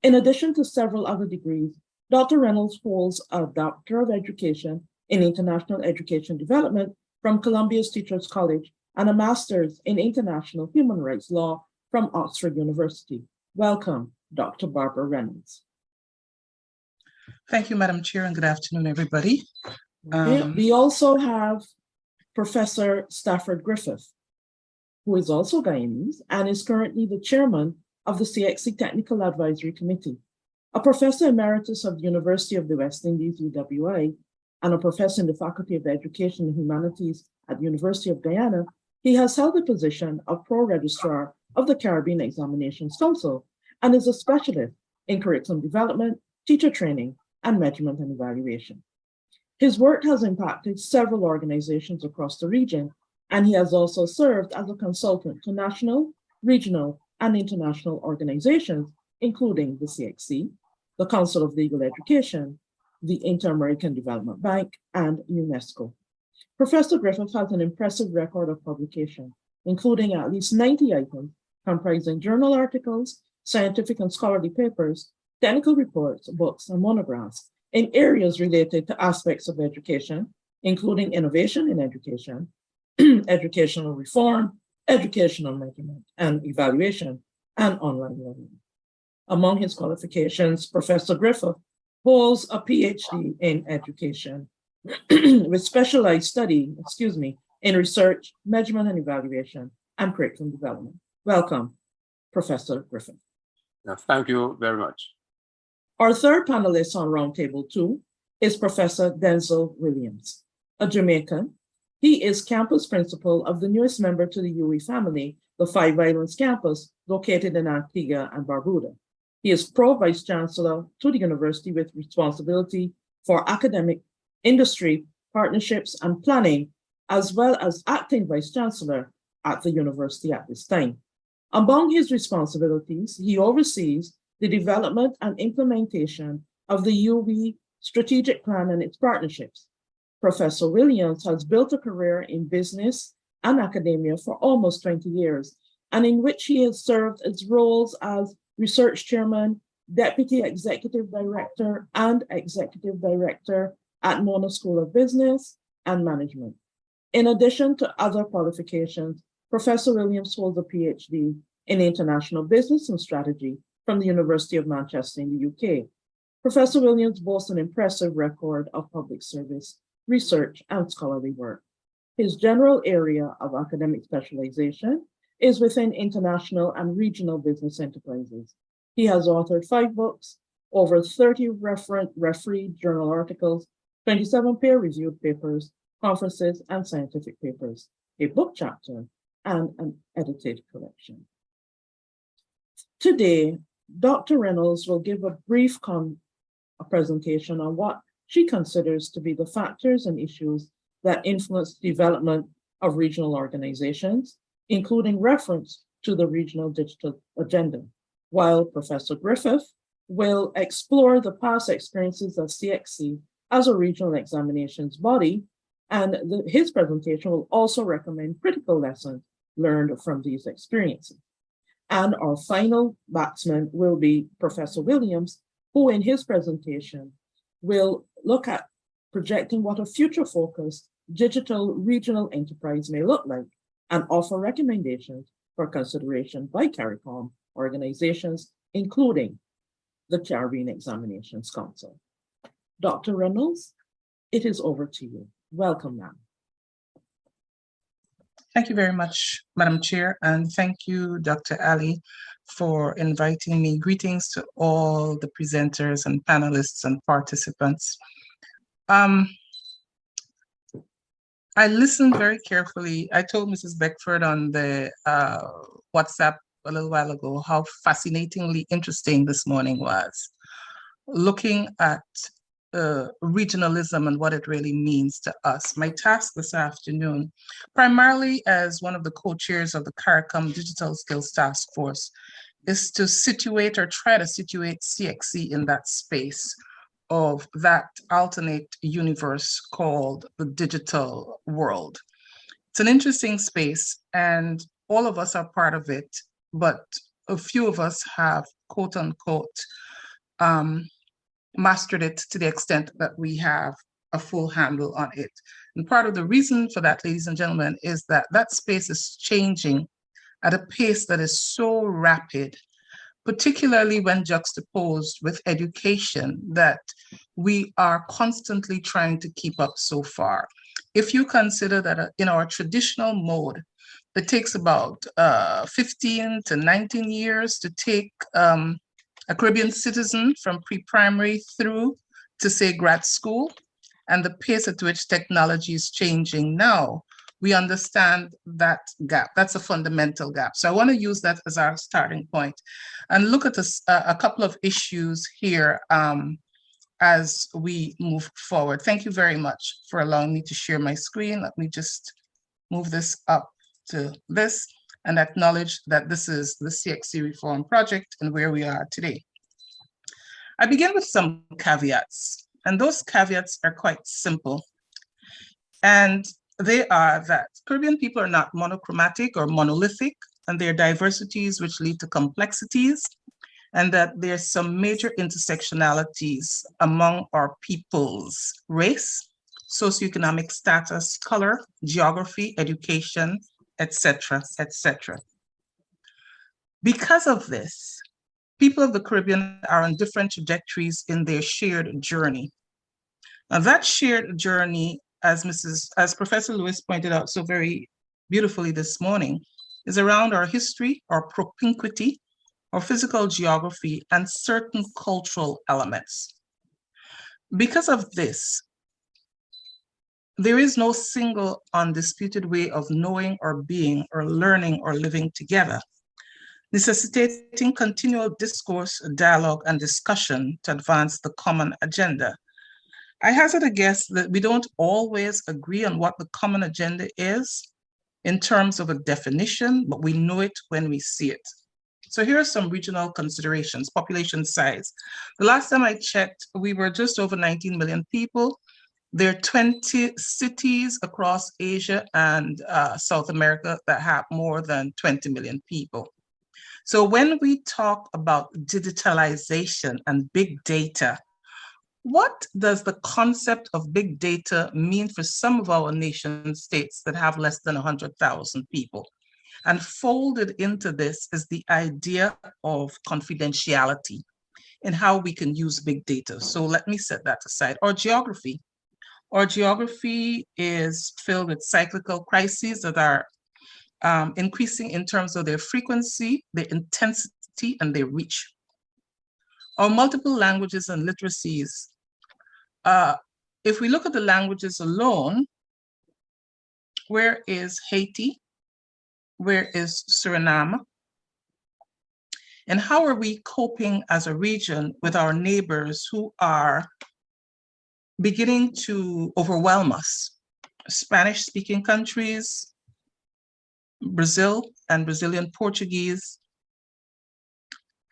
In addition to several other degrees, Dr. Reynolds holds a Doctor of Education in International Education Development from Columbia's Teachers College and a Master's in International Human Rights Law from Oxford University. Welcome, Dr. Barbara Reynolds. Thank you, Madam Chair, and good afternoon, everybody. We also have Professor Stafford Griffith, who is also Guyanese and is currently the chairman of the CXC Technical Advisory Committee. A professor emeritus of the University of the West Indies, UWI, and a professor in the Faculty of Education and Humanities at the University of Guyana, he has held the position of Pro-Registrar of the Caribbean Examinations Council and is a specialist in curriculum development, teacher training, and measurement and evaluation. His work has impacted several organizations across the region, and he has also served as a consultant to national, regional, and international organizations, including the CXC, the Council of Legal Education, the Inter-American Development Bank, and UNESCO. Professor Griffith has an impressive record of publication, including at least 90 items comprising journal articles, scientific and scholarly papers, technical reports, books, and monographs in areas related to aspects of education, including innovation in education, educational reform, educational measurement and evaluation, and online learning. Among his qualifications, Professor Griffith holds a PhD in education with specialized study, in research, measurement and evaluation, and curriculum development. Welcome, Professor Griffith. Thank you very much. Our third panelist on Roundtable 2 is Professor Denzel Williams, a Jamaican. He is campus principal of the newest member to the UE family, the Five Islands campus, located in Antigua and Barbuda. He is Pro-Vice Chancellor to the university with responsibility for academic, industry, partnerships, and planning, as well as acting Vice Chancellor at the university at this time. Among his responsibilities, he oversees the development and implementation of the UE strategic plan and its partnerships. Professor Williams has built a career in business and academia for almost 20 years, and in which he has served as roles as research chairman, deputy executive director, and executive director at Mona School of Business and Management. In addition to other qualifications, Professor Williams holds a PhD in international business and strategy from the University of Manchester in the UK. Professor Williams boasts an impressive record of public service, research, and scholarly work. His general area of academic specialization is within international and regional business enterprises. He has authored 5 books, over 30 refereed journal articles, 27 peer-reviewed papers, conferences, and scientific papers, a book chapter, and an edited collection. Today, Dr. Reynolds will give a brief presentation on what she considers to be the factors and issues that influence the development of regional organizations, including reference to the regional digital agenda, while Professor Griffith will explore the past experiences of CXC as a regional examinations body, and his presentation will also recommend critical lessons learned from these experiences. And our final batsman will be Professor Williams, who in his presentation will look at projecting what a future-focused digital regional enterprise may look like and offer recommendations for consideration by CARICOM organizations, including the Caribbean Examinations Council. Dr. Reynolds, it is over to you. Welcome, ma'am. Thank you very much, Madam Chair, and thank you, Dr. Ali, for inviting me. Greetings to all the presenters and panelists and participants. I listened very carefully. I told Mrs. Beckford on the WhatsApp a little while ago how fascinatingly interesting this morning was, looking at regionalism and what it really means to us. My task this afternoon, primarily as one of the co-chairs of the CARICOM Digital Skills Task Force, is to situate or try to situate CXC in that space of that alternate universe called the digital world. It's an interesting space and all of us are part of it, but a few of us have quote unquote mastered it to the extent that we have a full handle on it. And part of the reason for that, ladies and gentlemen, is that that space is changing at a pace that is so rapid, particularly when juxtaposed with education, that we are constantly trying to keep up so far. If you consider that in our traditional mode, it takes about 15 to 19 years to take a Caribbean citizen from pre-primary through to, say, grad school, and the pace at which technology is changing now, we understand that gap. That's a fundamental gap. So I want to use that as our starting point and look at a couple of issues here as we move forward. Thank you very much for allowing me to share my screen. Let me just move this up to this and acknowledge that this is the CXC Reform Project and where we are today. I begin with some caveats, and those caveats are quite simple. And they are that Caribbean people are not monochromatic or monolithic, and there are diversities which lead to complexities, and that there's some major intersectionalities among our people's race, socioeconomic status, color, geography, education, etc., etc. Because of this, people of the Caribbean are on different trajectories in their shared journey. Now that shared journey, as Professor Lewis pointed out so very beautifully this morning, is around our history, our propinquity, our physical geography, and certain cultural elements. Because of this, there is no single undisputed way of knowing or being or learning or living together, necessitating continual discourse, dialogue, and discussion to advance the common agenda. I hazard a guess that we don't always agree on what the common agenda is in terms of a definition, but we know it when we see it. So here are some regional considerations. Population size. The last time I checked, we were just over 19 million people. There are 20 cities across Asia and South America that have more than 20 million people. So when we talk about digitalization and big data, what does the concept of big data mean for some of our nation states that have less than 100,000 people? And folded into this is the idea of confidentiality and how we can use big data. So let me set that aside. Our geography. Our geography is filled with cyclical crises that are increasing in terms of their frequency, their intensity, and their reach. Our multiple languages and literacies. If we look at the languages alone, where is Haiti? Where is Suriname? And how are we coping as a region with our neighbors who are beginning to overwhelm us? Spanish-speaking countries, Brazil and Brazilian Portuguese.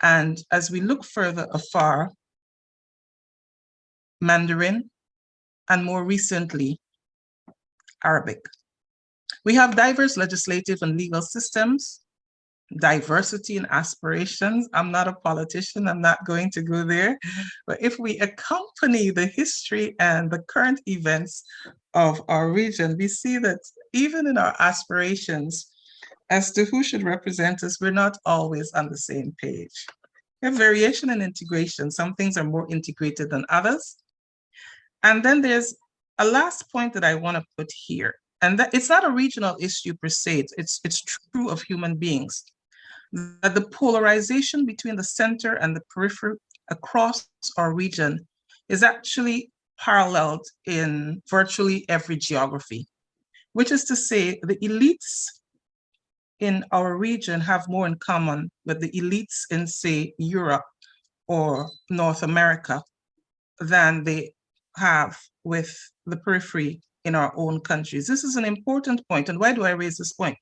And as we look further afar, Mandarin, and more recently, Arabic. We have diverse legislative and legal systems, diversity and aspirations. I'm not a politician, I'm not going to go there. But if we accompany the history and the current events of our region, we see that even in our aspirations as to who should represent us, we're not always on the same page. We have variation and integration. Some things are more integrated than others. And then there's a last point that I want to put here, and that it's not a regional issue per se, it's true of human beings, that the polarization between the center and the periphery across our region is actually paralleled in virtually every geography, which is to say the elites in our region have more in common with the elites in, say, Europe or North America than they have with the periphery in our own countries. This is an important point. And why do I raise this point?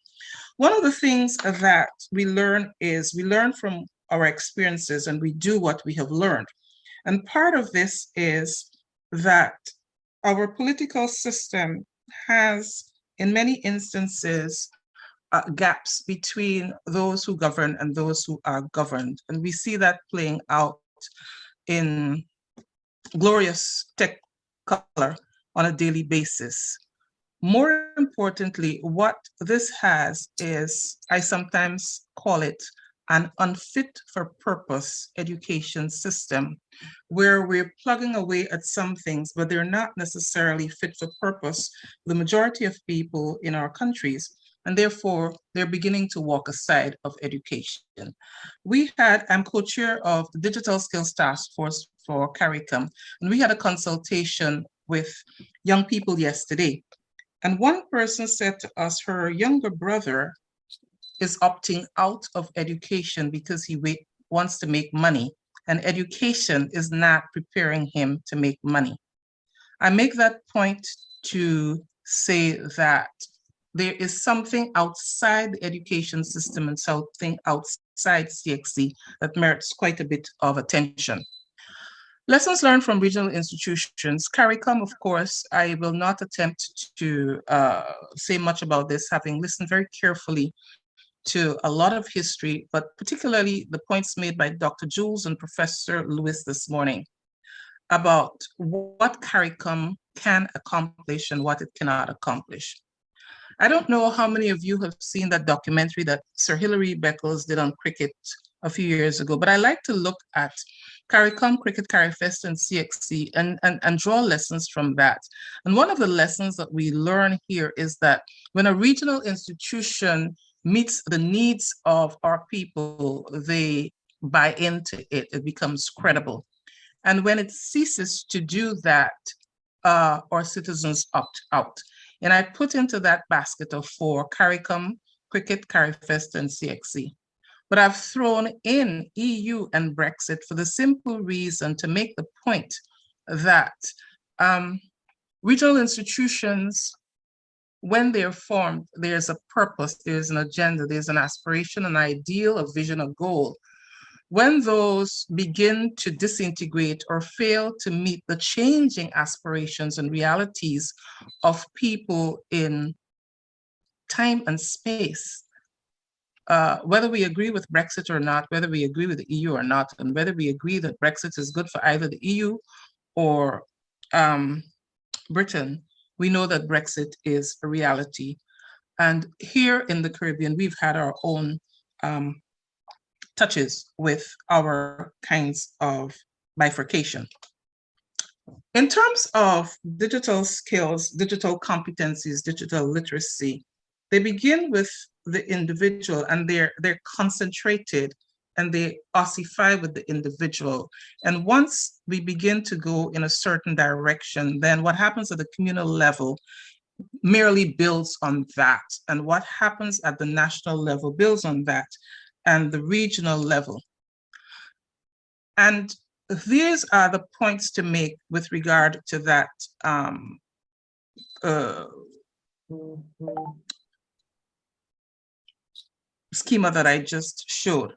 One of the things that we learn is we learn from our experiences and we do what we have learned. And part of this is that our political system has, in many instances, gaps between those who govern and those who are governed. And we see that playing out in glorious tech color on a daily basis. More importantly, what this has is, I sometimes call it an unfit for purpose education system, where we're plugging away at some things, but they're not necessarily fit for purpose for the majority of people in our countries, and therefore they're beginning to walk aside of education. I'm co-chair of the Digital Skills Task Force for CARICOM, and we had a consultation with young people yesterday. And one person said to us, her younger brother is opting out of education because he wants to make money, and education is not preparing him to make money. I make that point to say that there is something outside the education system and something outside CXC that merits quite a bit of attention. Lessons learned from regional institutions. CARICOM, of course, I will not attempt to say much about this, having listened very carefully to a lot of history, but particularly the points made by Dr. Jules and Professor Lewis this morning about what CARICOM can accomplish and what it cannot accomplish. I don't know how many of you have seen that documentary that Sir Hilary Beckles did on cricket a few years ago, but I like to look at CARICOM, Cricket, CARIFEST, and CXC and draw lessons from that. And one of the lessons that we learn here is that when a regional institution meets the needs of our people, they buy into it, it becomes credible. And when it ceases to do that, our citizens opt out. And I put into that basket of 4, CARICOM, Cricket, CARIFEST, and CXC. But I've thrown in EU and Brexit for the simple reason to make the point that regional institutions, when they're formed, there's a purpose, there's an agenda, there's an aspiration, an ideal, a vision, a goal. When those begin to disintegrate or fail to meet the changing aspirations and realities of people in time and space, whether we agree with Brexit or not, whether we agree with the EU or not, and whether we agree that Brexit is good for either the EU or Britain, we know that Brexit is a reality. And here in the Caribbean, we've had our own touches with our kinds of bifurcation. In terms of digital skills, digital competencies, digital literacy, they begin with the individual, and they're concentrated and they ossify with the individual. And once we begin to go in a certain direction, then what happens at the communal level merely builds on that. And what happens at the national level builds on that, and the regional level. And these are the points to make with regard to that schema that I just showed.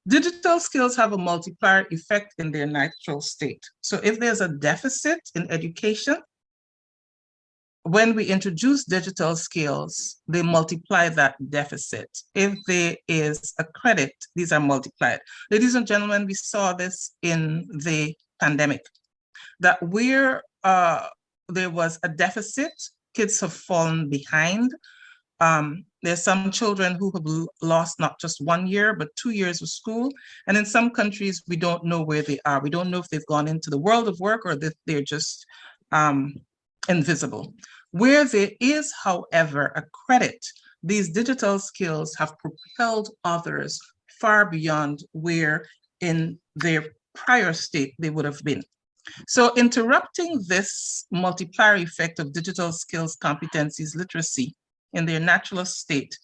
Digital skills have a multiplier effect in their natural state. So if there's a deficit in education, when we introduce digital skills, they multiply that deficit. If there is a credit, these are multiplied. Ladies and gentlemen, we saw this in the pandemic, that where there was a deficit, kids have fallen behind. There's some children who have lost not just 1 year, but 2 years of school. And in some countries, we don't know where they are. We don't know if they've gone into the world of work or that they're just invisible. Where there is, however, a credit, these digital skills have propelled others far beyond where in their prior state they would have been. So interrupting this multiplier effect of digital skills, competencies, literacy in their natural state,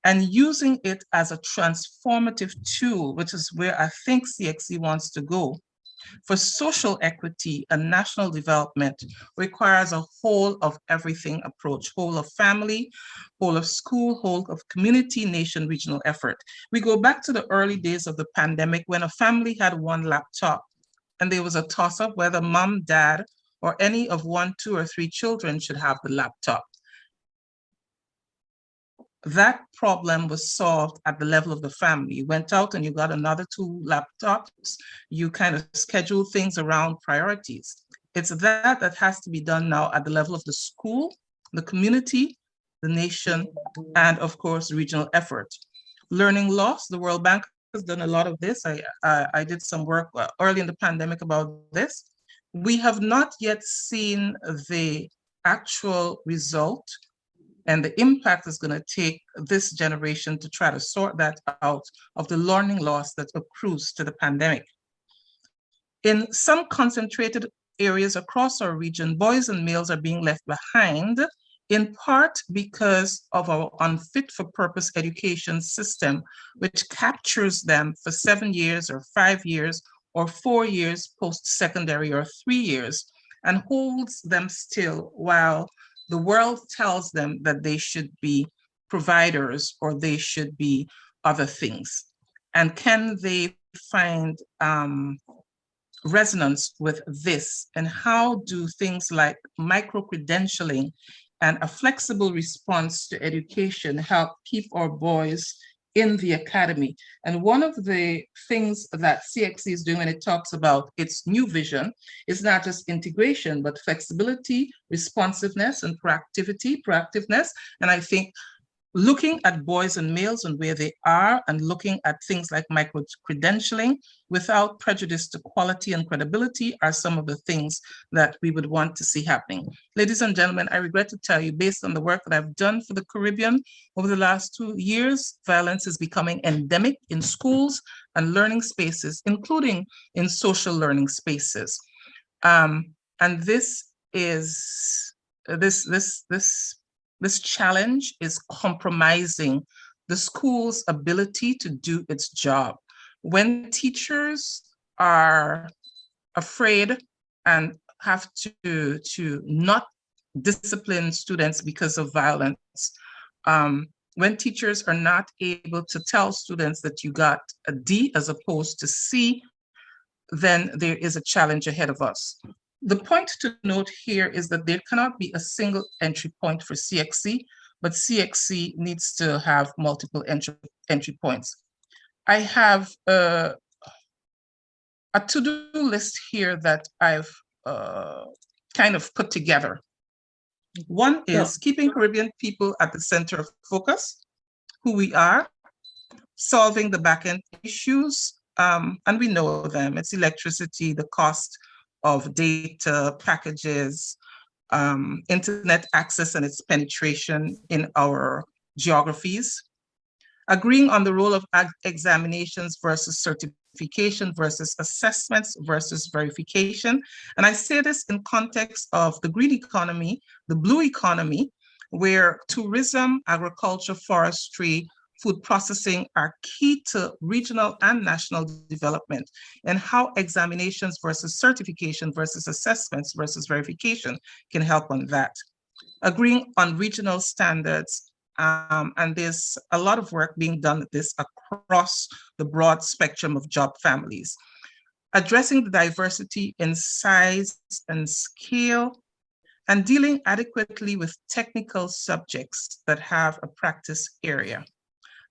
and using it as a transformative tool, which is where I think CXC wants to go, for social equity and national development, requires a whole of everything approach, whole of family, whole of school, whole of community, nation, regional effort. We go back to the early days of the pandemic when a family had 1 laptop and there was a toss-up whether mom, dad, or any of 1, 2, or 3 children should have the laptop. that problem was solved at the level of the family. You went out and you got another 2 laptops. You kind of schedule things around priorities. It's that has to be done now at the level of the school, the community, the nation, and of course, regional effort. Learning loss, the World Bank has done a lot of this. I did some work early in the pandemic about this. We have not yet seen the actual result and the impact is going to take this generation to try to sort that out of the learning loss that accrues to the pandemic. In some concentrated areas across our region, boys and males are being left behind, in part because of our unfit for purpose education system, which captures them for 7 years or 5 years or 4 years post-secondary or 3 years and holds them still while the world tells them that they should be providers or they should be other things. And can they find resonance with this? And how do things like micro-credentialing and a flexible response to education help keep our boys in the academy? And one of the things that CXC is doing when it talks about its new vision is not just integration, but flexibility, responsiveness, and proactiveness. And I think looking at boys and males and where they are and looking at things like micro-credentialing without prejudice to quality and credibility are some of the things that we would want to see happening. Ladies and gentlemen, I regret to tell you, based on the work that I've done for the Caribbean over the last 2 years, violence is becoming endemic in schools and learning spaces, including in social learning spaces. And this is, this challenge is compromising the school's ability to do its job. When teachers are afraid and have to not discipline students because of violence, when teachers are not able to tell students that you got a D as opposed to C, then there is a challenge ahead of us. The point to note here is that there cannot be a single entry point for CXC, but CXC needs to have multiple entry points. I have a to-do list here that I've kind of put together. One is keeping Caribbean people at the center of focus, who we are, solving the back-end issues, and we know them. It's electricity, the cost of data, packages, internet access and its penetration in our geographies. Agreeing on the role of examinations versus certification versus assessments versus verification. And I say this in context of the green economy, the blue economy, where tourism, agriculture, forestry, food processing are key to regional and national development, and how examinations versus certification versus assessments versus verification can help on that. Agreeing on regional standards, and there's a lot of work being done at this across the broad spectrum of job families. Addressing the diversity in size and scale, and dealing adequately with technical subjects that have a practice area.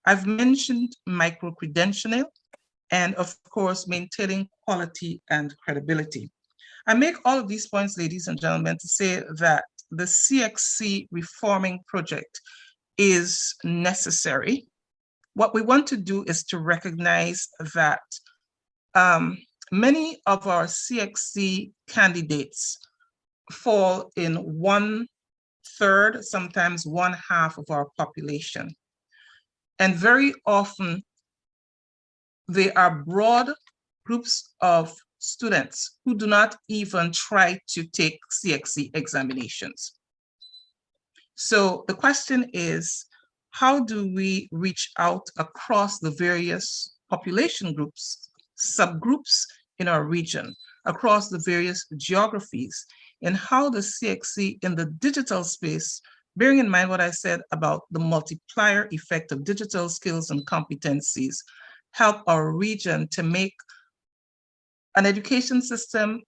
I've mentioned micro-credentialing and of course, maintaining quality and credibility. I make all of these points, ladies and gentlemen, to say that the CXC reforming project is necessary. What we want to do is to recognize that many of our CXC candidates fall in 1/3, sometimes 1/2 of our population. And very often, they are broad groups of students who do not even try to take CXC examinations. So the question is, how do we reach out across the various population groups, subgroups in our region, across the various geographies, and how the CXC in the digital space, bearing in mind what I said about the multiplier effect of digital skills and competencies, help our region to make an education system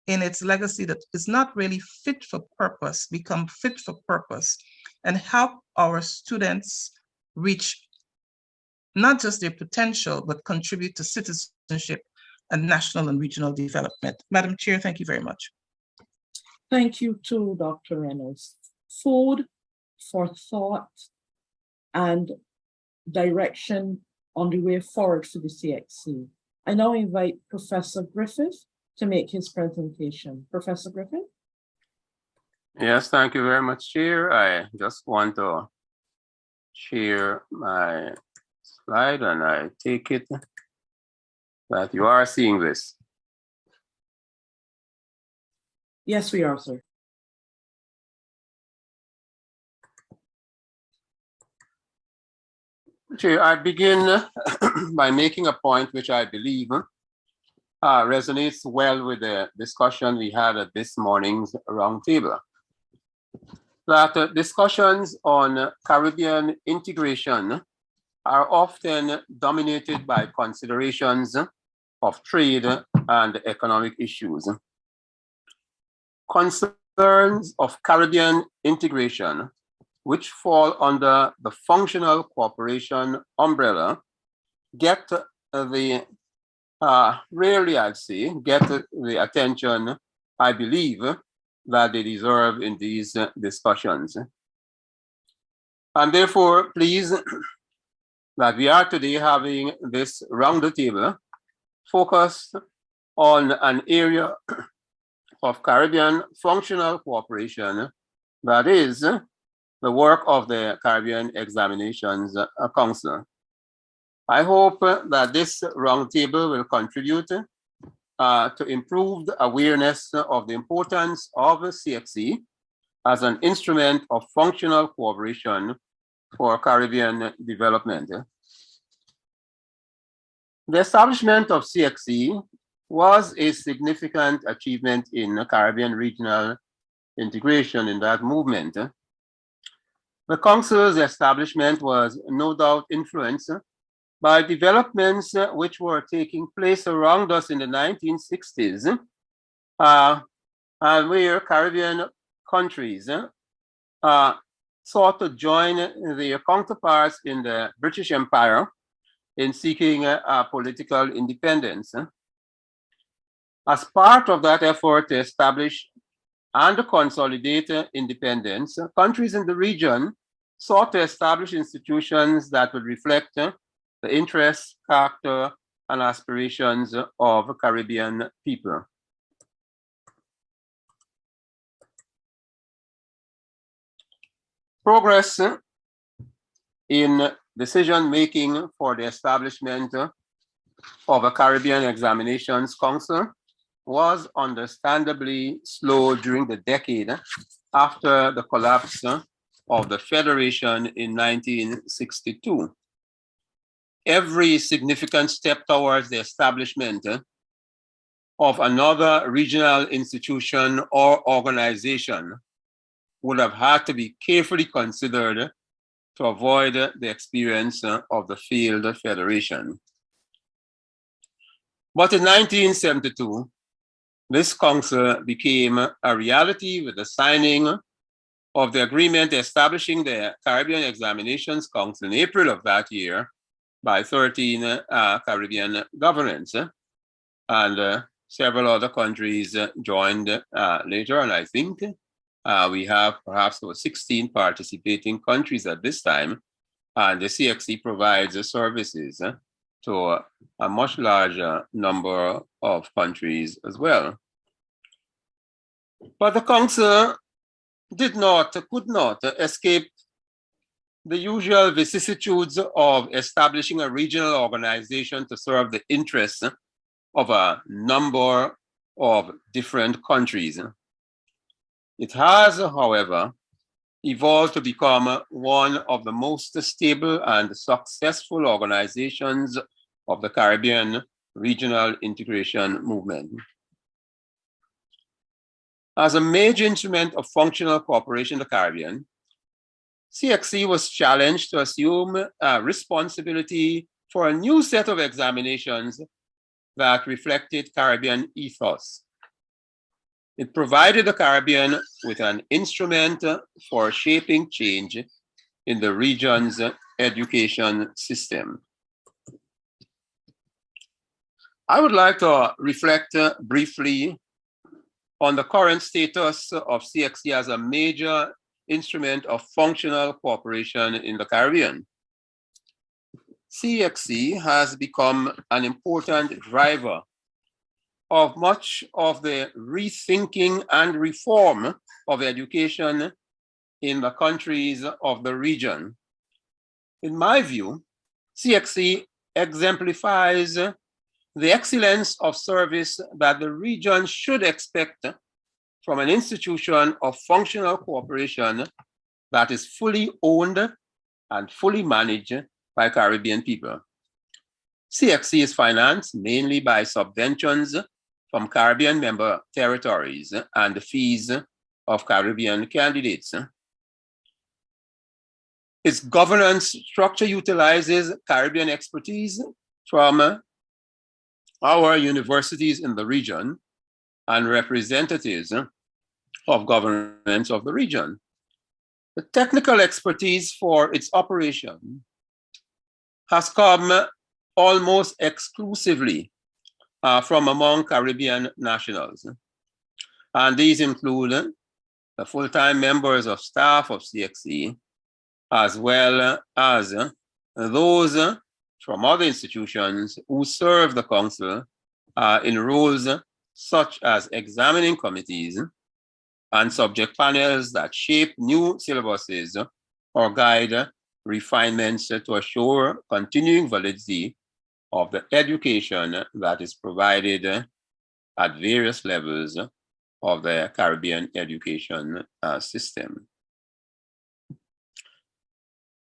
in its legacy that is not really fit for purpose, become fit for purpose, and help our students reach not just their potential, but contribute to citizenship and national and regional development. Madam Chair, thank you very much. Thank you too, Dr. Reynolds. Food for thought and direction on the way forward for the CXC. I now invite Professor Griffith to make his presentation. Professor Griffith? Yes, thank you very much, Chair. I just want to share my slide, and I take it that you are seeing this. Yes, we are, sir. Chair, I begin by making a point which I believe resonates well with the discussion we had at this morning's roundtable. That discussions on Caribbean integration are often dominated by considerations of trade and economic issues. Concerns of Caribbean integration, which fall under the functional cooperation umbrella, get the, rarely I'd say, get the attention, I believe, that they deserve in these discussions. I'm therefore pleased that we are today having this round the table focused on an area of Caribbean functional cooperation, that is the work of the Caribbean Examinations Council. I hope that this roundtable will contribute to improved awareness of the importance of CXC as an instrument of functional cooperation for Caribbean development. The establishment of CXC was a significant achievement in Caribbean regional integration in that movement. The Council's establishment was no doubt influenced by developments which were taking place around us in the 1960s, and where Caribbean countries sought to join their counterparts in the British Empire in seeking political independence. As part of that effort to establish and consolidate independence, countries in the region sought to establish institutions that would reflect the interests, character, and aspirations of Caribbean people. Progress in decision-making for the establishment of a Caribbean Examinations Council was understandably slow during the decade after the collapse of the Federation in 1962. Every significant step towards the establishment of another regional institution or organization would have had to be carefully considered to avoid the experience of the failed federation. But in 1972, this council became a reality with the signing of the agreement establishing the Caribbean Examinations Council in April of that year by 13 Caribbean governments, and several other countries joined later, and I think we have perhaps over 16 participating countries at this time, and the CXC provides services to a much larger number of countries as well. But the Council could not escape the usual vicissitudes of establishing a regional organization to serve the interests of a number of different countries. It has, however, evolved to become one of the most stable and successful organizations of the Caribbean regional integration movement. As a major instrument of functional cooperation in the Caribbean, CXC was challenged to assume responsibility for a new set of examinations that reflected Caribbean ethos. It provided the Caribbean with an instrument for shaping change in the region's education system. I would like to reflect briefly on the current status of CXC as a major instrument of functional cooperation in the Caribbean. CXC has become an important driver of much of the rethinking and reform of education in the countries of the region. In my view, CXC exemplifies the excellence of service that the region should expect from an institution of functional cooperation that is fully owned and fully managed by Caribbean people. CXC is financed mainly by subventions from Caribbean member territories and the fees of Caribbean candidates. Its governance structure utilizes Caribbean expertise from our universities in the region and representatives of governments of the region. The technical expertise for its operation has come almost exclusively from among Caribbean nationals. And these include the full-time members of staff of CXC, as well as those from other institutions who serve the council in roles such as examining committees and subject panels that shape new syllabuses or guide refinements to assure continuing validity of the education that is provided at various levels of the Caribbean education system.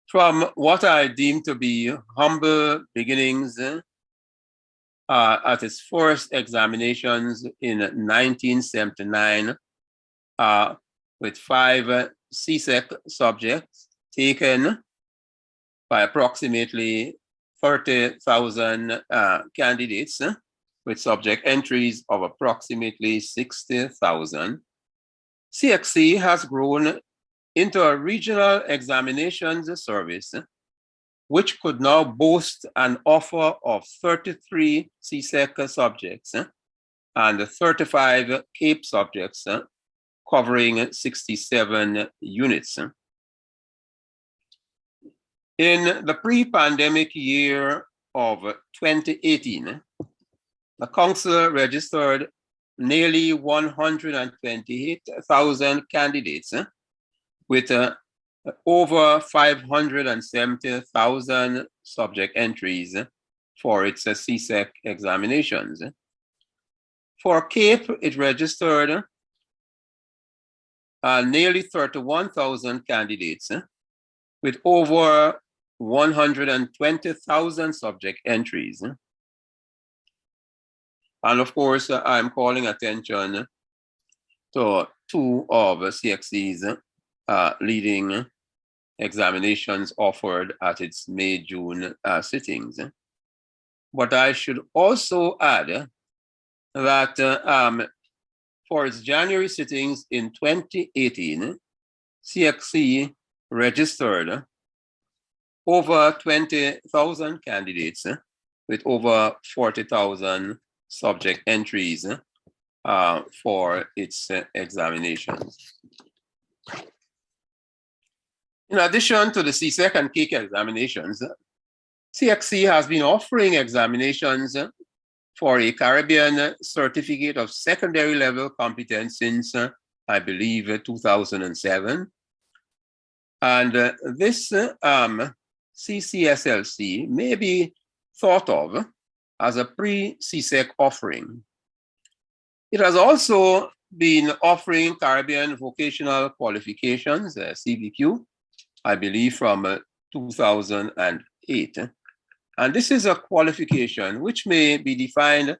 From what I deem to be humble beginnings at its first examinations in 1979, with 5 CSEC subjects taken by approximately 30,000 candidates with subject entries of approximately 60,000. CXC has grown into a regional examinations service, which could now boast an offer of 33 CSEC subjects and 35 CAPE subjects, covering 67 units. In the pre-pandemic year of 2018, the council registered nearly 128,000 candidates with over 570,000 subject entries for its CSEC examinations. For CAPE, it registered nearly 31,000 candidates with over 120,000 subject entries. And of course, I'm calling attention to 2 of CXC's leading examinations offered at its May-June sittings. But I should also add that for its January sittings in 2018, CXC registered over 20,000 candidates with over 40,000 subject entries for its examinations. In addition to the CSEC and CAPE examinations, CXC has been offering examinations for a Caribbean Certificate of Secondary Level Competence since, I believe, 2007. And this CCSLC may be thought of as a pre-CSEC offering. It has also been offering Caribbean Vocational Qualifications, CVQ, I believe from 2008. And this is a qualification which may be defined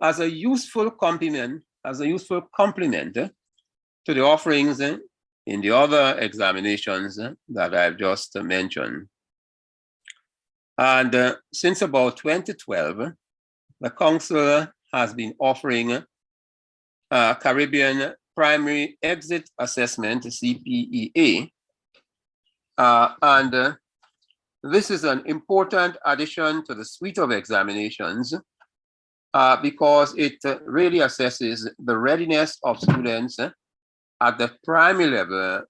as a useful complement, to the offerings in the other examinations that I've just mentioned. And since about 2012, the council has been offering Caribbean Primary Exit Assessment, CPEA, and this is an important addition to the suite of examinations because it really assesses the readiness of students at the primary level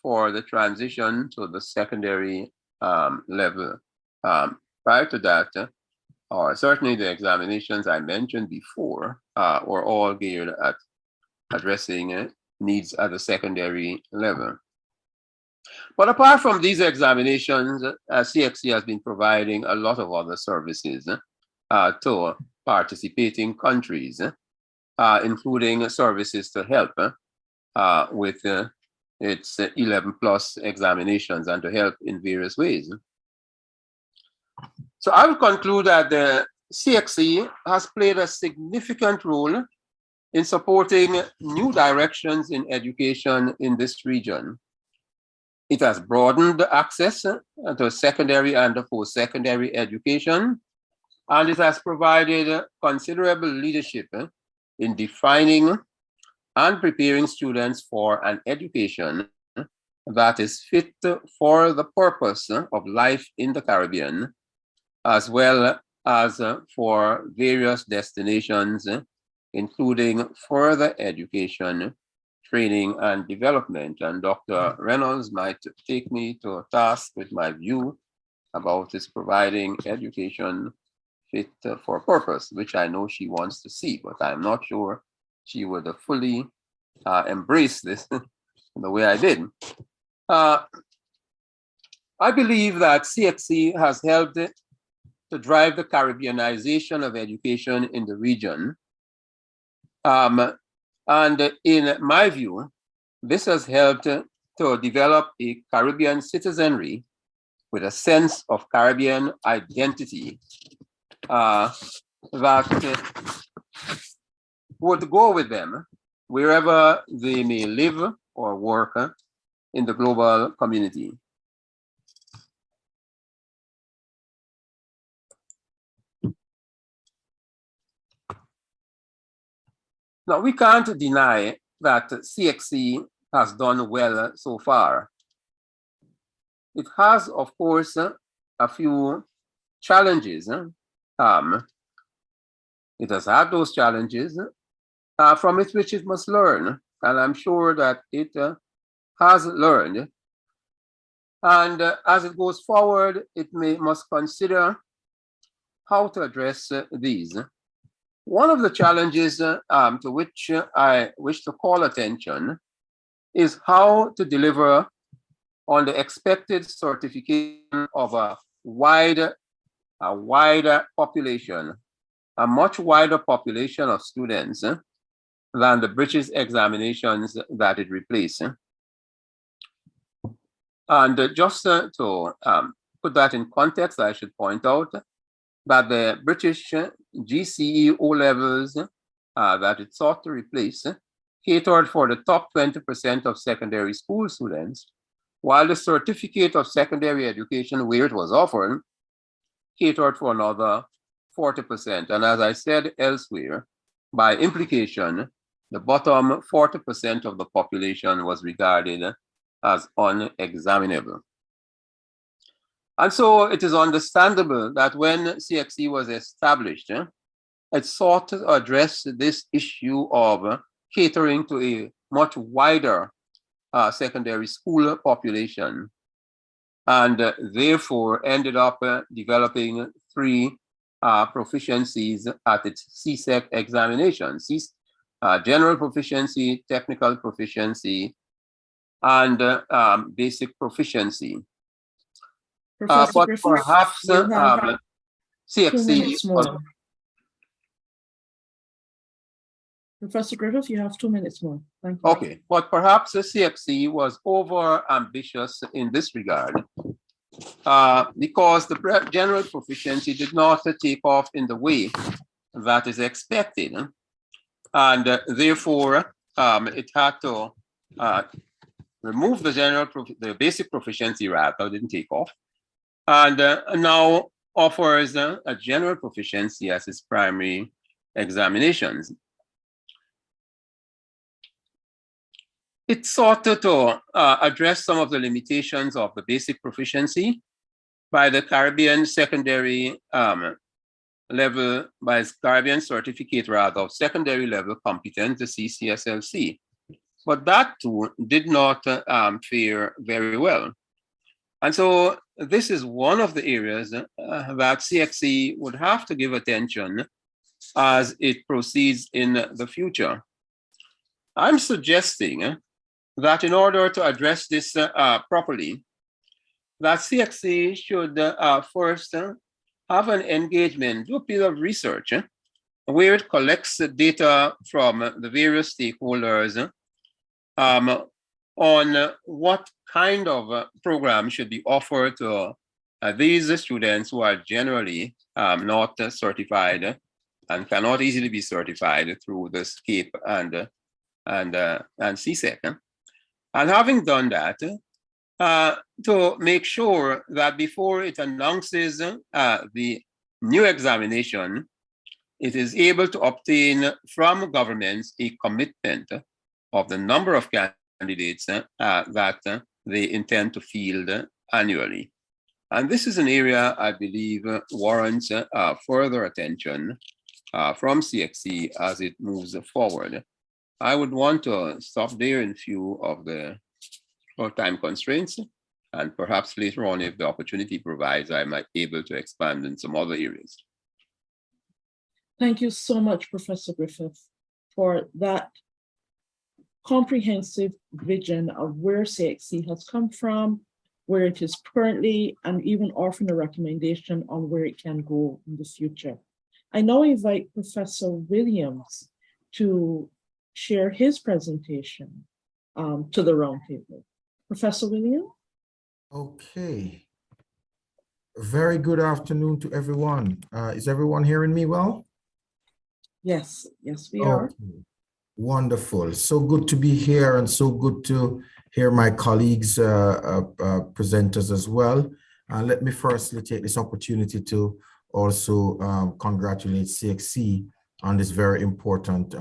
for the transition to the secondary level. Prior to that, or certainly the examinations I mentioned before were all geared at addressing needs at the secondary level. But apart from these examinations, CXC has been providing a lot of other services to participating countries, including services to help with its 11+ examinations and to help in various ways. So I will conclude that the CXC has played a significant role in supporting new directions in education in this region. It has broadened access to secondary and post-secondary education, and it has provided considerable leadership in defining and preparing students for an education that is fit for the purpose of life in the Caribbean, as well as for various destinations, including further education, training, and development. And Dr. Reynolds might take me to task with my view about this providing education fit for purpose, which I know she wants to see, but I'm not sure she would fully embrace this the way I did. I believe that CXC has helped to drive the Caribbeanization of education in the region. And in my view, this has helped to develop a Caribbean citizenry with a sense of Caribbean identity that would go with them wherever they may live or work in the global community. Now, we can't deny that CXC has done well so far. It has, of course, a few challenges. It has had those challenges from which it must learn, and I'm sure that it has learned. And as it goes forward, it must consider how to address these. One of the challenges to which I wish to call attention is how to deliver on the expected certification of a wider population, a much wider population of students than the British examinations that it replaced. And just to put that in context, I should point out that the British GCE O-levels that it sought to replace catered for the top 20% of secondary school students, while the certificate of secondary education, where it was offered, catered for another 40%. And as I said elsewhere, by implication, the bottom 40% of the population was regarded as unexaminable. And so it is understandable that when CXC was established, it sought to address this issue of catering to a much wider secondary school population, and therefore ended up developing 3 proficiencies at its CSEC examination: general proficiency, technical proficiency, and basic proficiency. But perhaps CXC was... Professor Griffith, you have 2 minutes more. Thank you. Okay, but perhaps the CXC was over ambitious in this regard because the general proficiency did not take off in the way that is expected. And therefore, it had to remove the basic proficiency rather, didn't take off, and now offers a general proficiency as its primary examinations. it sought to address some of the limitations of the basic proficiency by the Caribbean secondary level, by Caribbean certificate rather of secondary level competence, the CCSLC. But that too did not fare very well. And so this is one of the areas that CXC would have to give attention as it proceeds in the future. I'm suggesting that in order to address this properly, that CXC should first have an engagement, do a piece of research where it collects the data from the various stakeholders on what kind of program should be offered to these students who are generally not certified and cannot easily be certified through the SCAPE and CSEC. And having done that, to make sure that before it announces the new examination, it is able to obtain from governments a commitment of the number of candidates that they intend to field annually. And this is an area I believe warrants further attention from CXC as it moves forward. I would want to stop there in view of the time constraints, and perhaps later on, if the opportunity provides, I might be able to expand in some other areas. Thank you so much, Professor Griffith, for that comprehensive vision of where CXC has come from, where it is currently, and even offering a recommendation on where it can go in the future. I now invite Professor Williams to share his presentation to the roundtable. Professor Williams? Okay. Very good afternoon to everyone. Is everyone hearing me well? Yes, yes, we are. Wonderful. So good to be here and so good to hear my colleagues, presenters as well. Let me firstly take this opportunity to also congratulate CXC on this very important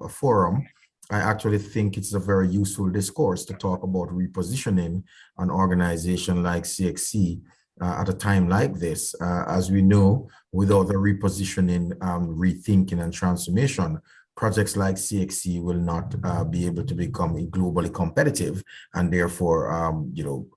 forum. I actually think it's a very useful discourse to talk about repositioning an organization like CXC at a time like this. As we know, without the repositioning, rethinking, and transformation, projects like CXC will not be able to become globally competitive, and therefore,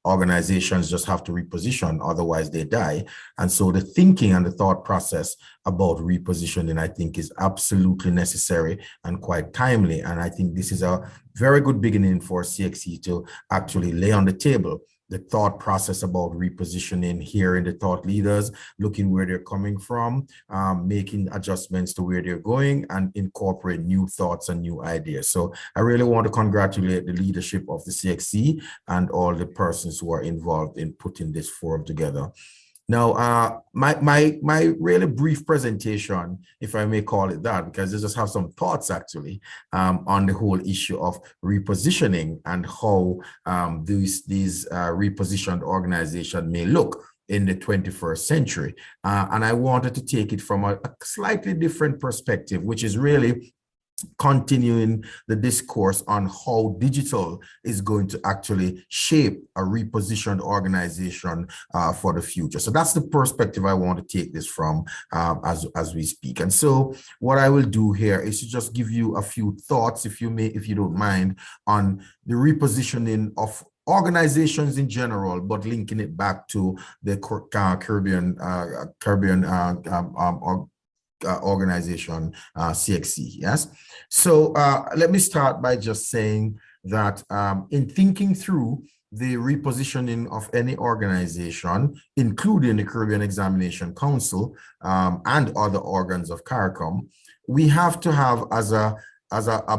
organizations just have to reposition, otherwise they die. And so the thinking and the thought process about repositioning, I think, is absolutely necessary and quite timely. And I think this is a very good beginning for CXC to actually lay on the table the thought process about repositioning, hearing the thought leaders, looking where they're coming from, making adjustments to where they're going, and incorporate new thoughts and new ideas. So I really want to congratulate the leadership of the CXC and all the persons who are involved in putting this forum together. Now, my really brief presentation, if I may call it that, because I just have some thoughts actually on the whole issue of repositioning and how these repositioned organizations may look in the 21st century. And I wanted to take it from a slightly different perspective, which is really continuing the discourse on how digital is going to actually shape a repositioned organization for the future. So that's the perspective I want to take this from as we speak. And so what I will do here is to just give you a few thoughts, if you don't mind, on the repositioning of organizations in general, but linking it back to the Caribbean organization, CXC, yes? So let me start by just saying that in thinking through the repositioning of any organization, including the Caribbean Examination Council and other organs of CARICOM, we have to have as a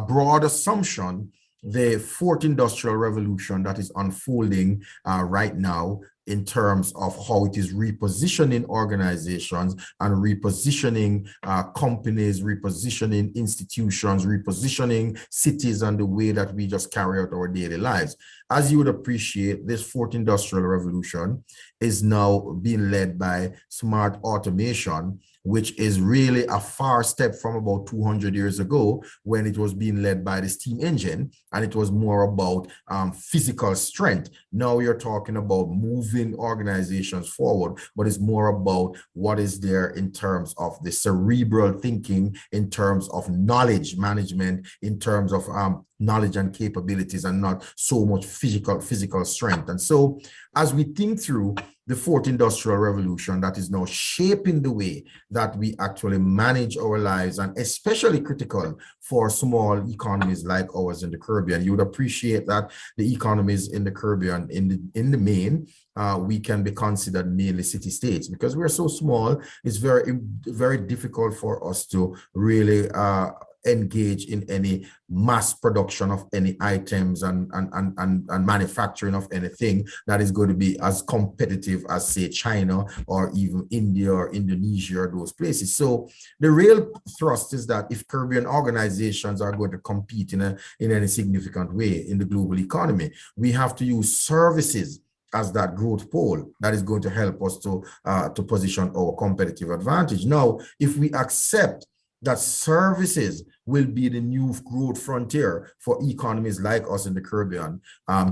broad assumption the fourth industrial revolution that is unfolding right now in terms of how it is repositioning organizations and repositioning companies, repositioning institutions, repositioning cities and the way that we just carry out our daily lives. As you would appreciate, this fourth industrial revolution is now being led by smart automation, which is really a far step from about 200 years ago when it was being led by the steam engine, and it was more about physical strength. Now you're talking about moving organizations forward, but it's more about what is there in terms of the cerebral thinking, in terms of knowledge management, in terms of knowledge and capabilities, and not so much physical strength. And so as we think through the fourth industrial revolution that is now shaping the way that we actually manage our lives, and especially critical for small economies like ours in the Caribbean, you would appreciate that the economies in the Caribbean, in the main, we can be considered mainly city-states. Because we're so small, it's very difficult for us to really engage in any mass production of any items and manufacturing of anything that is going to be as competitive as, say, China or even India or Indonesia or those places. So the real thrust is that if Caribbean organizations are going to compete in any significant way in the global economy, we have to use services as that growth pole that is going to help us to position our competitive advantage. Now, if we accept that services will be the new growth frontier for economies like us in the Caribbean,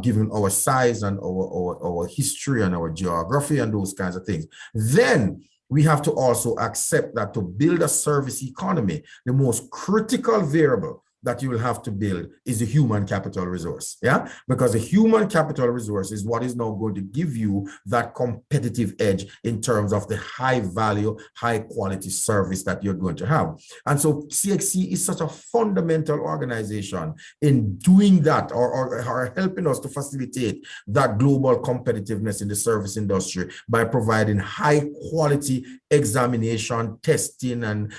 given our size and our history and our geography and those kinds of things, then we have to also accept that to build a service economy, the most critical variable that you will have to build is the human capital resource, yeah? Because the human capital resource is what is now going to give you that competitive edge in terms of the high value, high quality service that you're going to have. And so CXC is such a fundamental organization in doing that, or helping us to facilitate that global competitiveness in the service industry by providing high quality examination, testing, and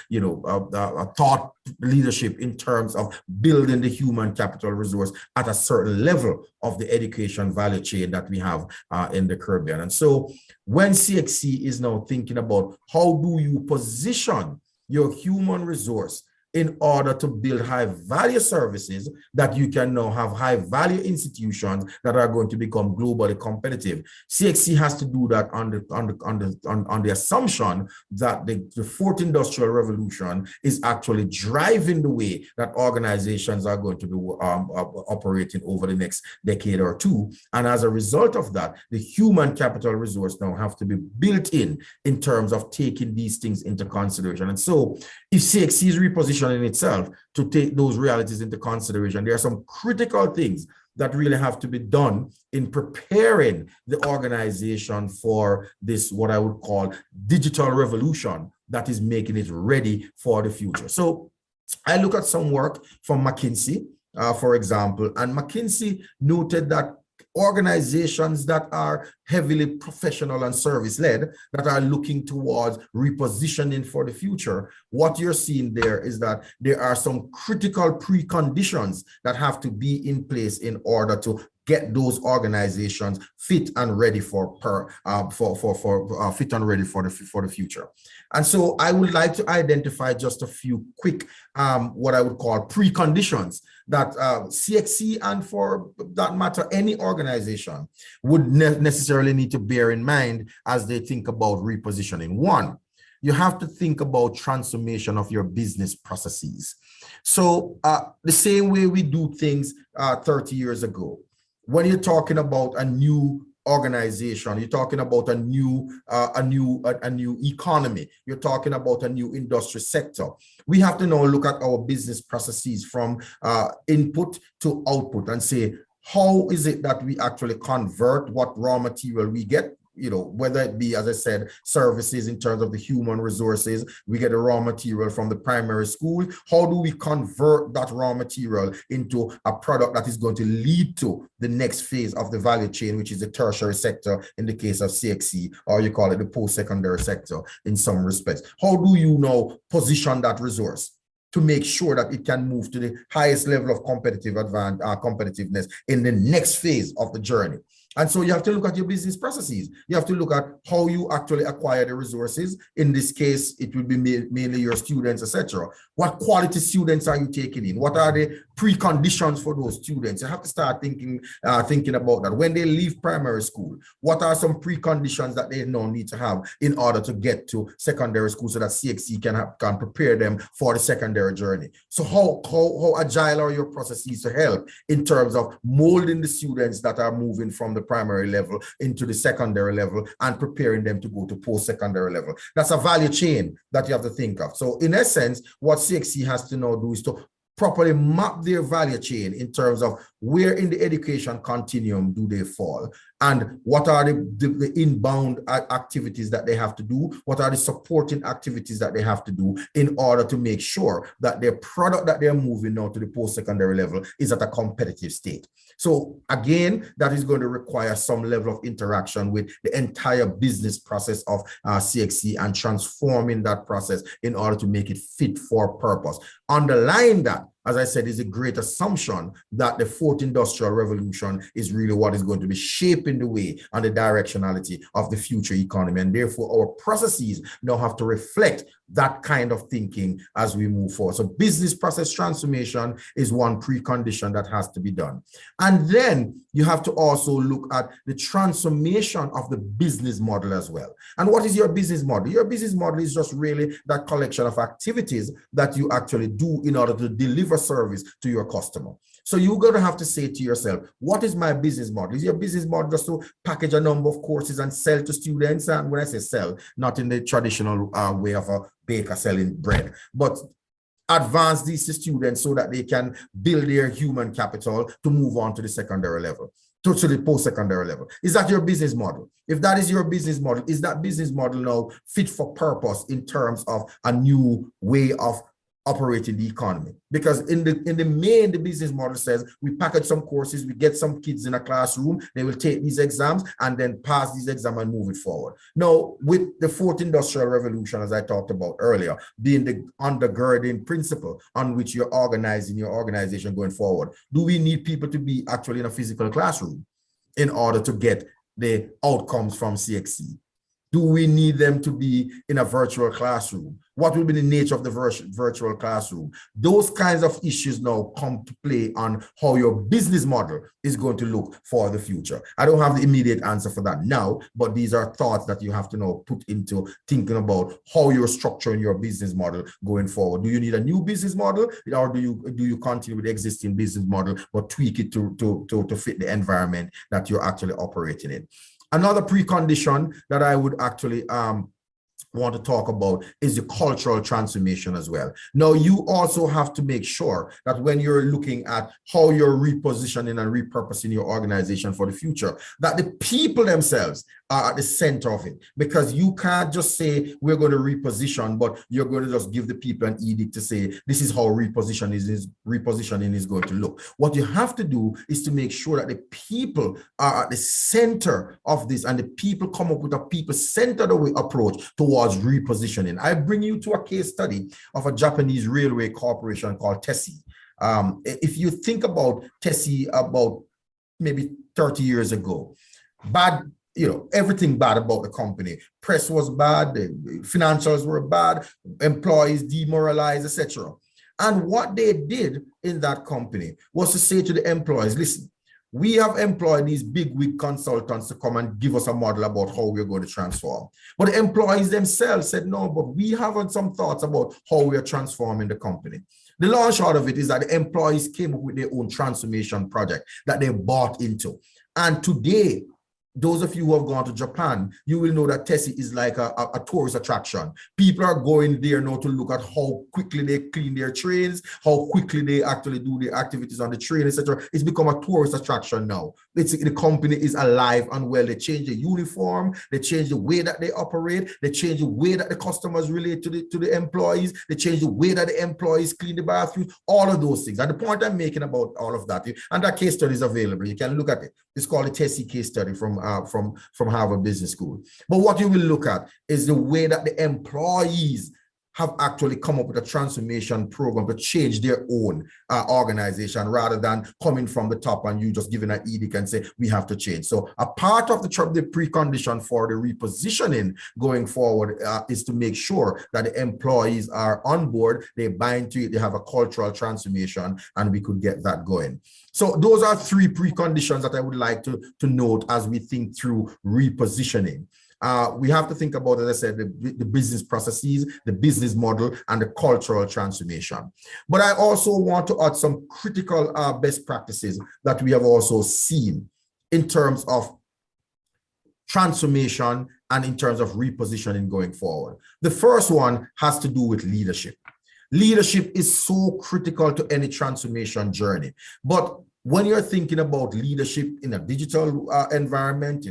thought leadership in terms of building the human capital resource at a certain level of the education value chain that we have in the Caribbean. And so when CXC is now thinking about how do you position your human resource in order to build high value services that you can now have high value institutions that are going to become globally competitive. CXC has to do that on the assumption that the fourth industrial revolution is actually driving the way that organizations are going to be operating over the next decade or two. And as a result of that, the human capital resource now have to be built in terms of taking these things into consideration. And so if CXC is repositioning itself to take those realities into consideration, there are some critical things that really have to be done in preparing the organization for this, what I would call digital revolution that is making it ready for the future. So I look at some work from McKinsey, for example, and McKinsey noted that organizations that are heavily professional and service-led, that are looking towards repositioning for the future, what you're seeing there is that there are some critical preconditions that have to be in place in order to get those organizations fit and ready for the future. And so I would like to identify just a few quick, what I would call preconditions that CXC, and for that matter, any organization would necessarily need to bear in mind as they think about repositioning. One, you have to think about transformation of your business processes. So the same way we do things 30 years ago, when you're talking about a new organization, you're talking about a new economy, you're talking about a new industry sector, we have to now look at our business processes from input to output and say, how is it that we actually convert what raw material we get, whether it be, as I said, services in terms of the human resources, we get the raw material from the primary school. How do we convert that raw material into a product that is going to lead to the next phase of the value chain, which is the tertiary sector in the case of CXC, or you call it the post-secondary sector in some respects? How do you now position that resource to make sure that it can move to the highest level of competitiveness in the next phase of the journey? And so you have to look at your business processes. You have to look at how you actually acquire the resources. In this case, it will be mainly your students, etc. What quality students are you taking in? What are the preconditions for those students? You have to start thinking about that. When they leave primary school, what are some preconditions that they now need to have in order to get to secondary school so that CXC can prepare them for the secondary journey? So how agile are your processes to help in terms of molding the students that are moving from the primary level into the secondary level and preparing them to go to post-secondary level? That's a value chain that you have to think of. So in essence, what CXC has to now do is to properly map their value chain in terms of where in the education continuum do they fall, and what are the inbound activities that they have to do, what are the supporting activities that they have to do in order to make sure that their product that they're moving now to the post-secondary level is at a competitive state. So again, that is going to require some level of interaction with the entire business process of CXC and transforming that process in order to make it fit for purpose. Underlying that, as I said, is a great assumption that the fourth industrial revolution is really what is going to be shaping the way and the directionality of the future economy. And therefore, our processes now have to reflect that kind of thinking as we move forward. So business process transformation is one precondition that has to be done. And then you have to also look at the transformation of the business model as well. And what is your business model? Your business model is just really that collection of activities that you actually do in order to deliver service to your customer. So you're going to have to say to yourself, what is my business model? Is your business model just to package a number of courses and sell to students? And when I say sell, not in the traditional way of a baker selling bread, but advance these to students so that they can build their human capital to move on to the secondary level, to the post-secondary level. Is that your business model? If that is your business model, is that business model now fit for purpose in terms of a new way of operating the economy? Because in the main, the business model says we package some courses, we get some kids in a classroom, they will take these exams and then pass these exams and move it forward. Now, with the fourth industrial revolution, as I talked about earlier, being the undergirding principle on which you're organizing your organization going forward, do we need people to be actually in a physical classroom in order to get the outcomes from CXC? Do we need them to be in a virtual classroom? What will be the nature of the virtual classroom? Those kinds of issues now come to play on how your business model is going to look for the future. I don't have the immediate answer for that now, but these are thoughts that you have to now put into thinking about how you're structuring your business model going forward. Do you need a new business model, or do you continue with the existing business model but tweak it to fit the environment that you're actually operating in? Another precondition that I would actually want to talk about is the cultural transformation as well. Now, you also have to make sure that when you're looking at how you're repositioning and repurposing your organization for the future, that the people themselves are at the center of it, because you can't just say we're going to reposition, but you're going to just give the people an edict to say this is how repositioning is going to look. What you have to do is to make sure that the people are at the center of this, and the people come up with a people-centered approach towards repositioning. I bring you to a case study of a Japanese railway corporation called Tessie. If you think about Tessie about maybe 30 years ago, everything bad about the company. Press was bad, the financials were bad, employees demoralized, etc. And what they did in that company was to say to the employees, listen, we have employed these big wig consultants to come and give us a model about how we're going to transform. But the employees themselves said, no, but we have some thoughts about how we are transforming the company. The long short of it is that the employees came up with their own transformation project that they bought into. And today, those of you who have gone to Japan, you will know that Tessie is like a tourist attraction. People are going there now to look at how quickly they clean their trains, how quickly they actually do their activities on the train, etc. It's become a tourist attraction now. The company is alive and well. They change the uniform, they change the way that they operate, they change the way that the customers relate to the employees, they change the way that the employees clean the bathrooms, all of those things. And the point I'm making about all of that, and that case study is available. You can look at it. It's called the Tessie case study from Harvard Business School. But what you will look at is the way that the employees have actually come up with a transformation program to change their own organization rather than coming from the top and you just giving an edict and say, we have to change. So a part of the precondition for the repositioning going forward is to make sure that the employees are on board, they buy into it, they have a cultural transformation, and we could get that going. So those are three preconditions that I would like to note as we think through repositioning. We have to think about, as I said, the business processes, the business model, and the cultural transformation. But I also want to add some critical best practices that we have also seen in terms of transformation and in terms of repositioning going forward. The first one has to do with leadership. Leadership is so critical to any transformation journey. But when you're thinking about leadership in a digital environment,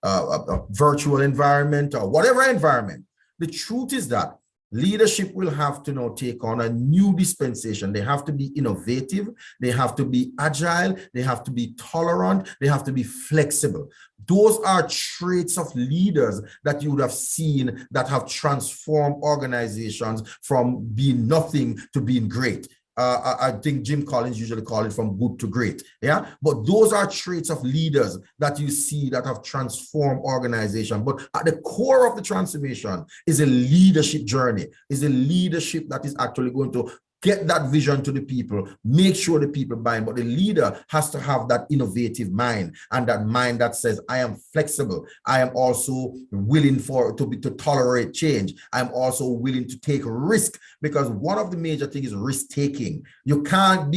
a virtual environment, or whatever environment, the truth is that leadership will have to now take on a new dispensation. They have to be innovative, they have to be agile, they have to be tolerant, they have to be flexible. Those are traits of leaders that you would have seen that have transformed organizations from being nothing to being great. I think Jim Collins usually call it from good to great. Yeah, but those are traits of leaders that you see that have transformed organization. But at the core of the transformation is a leadership journey, is a leadership that is actually going to get that vision to the people, make sure the people buy in. But the leader has to have that innovative mind, and that mind that says, I am flexible. I am also willing to tolerate change. I'm also willing to take risk, because one of the major things is risk taking. You can't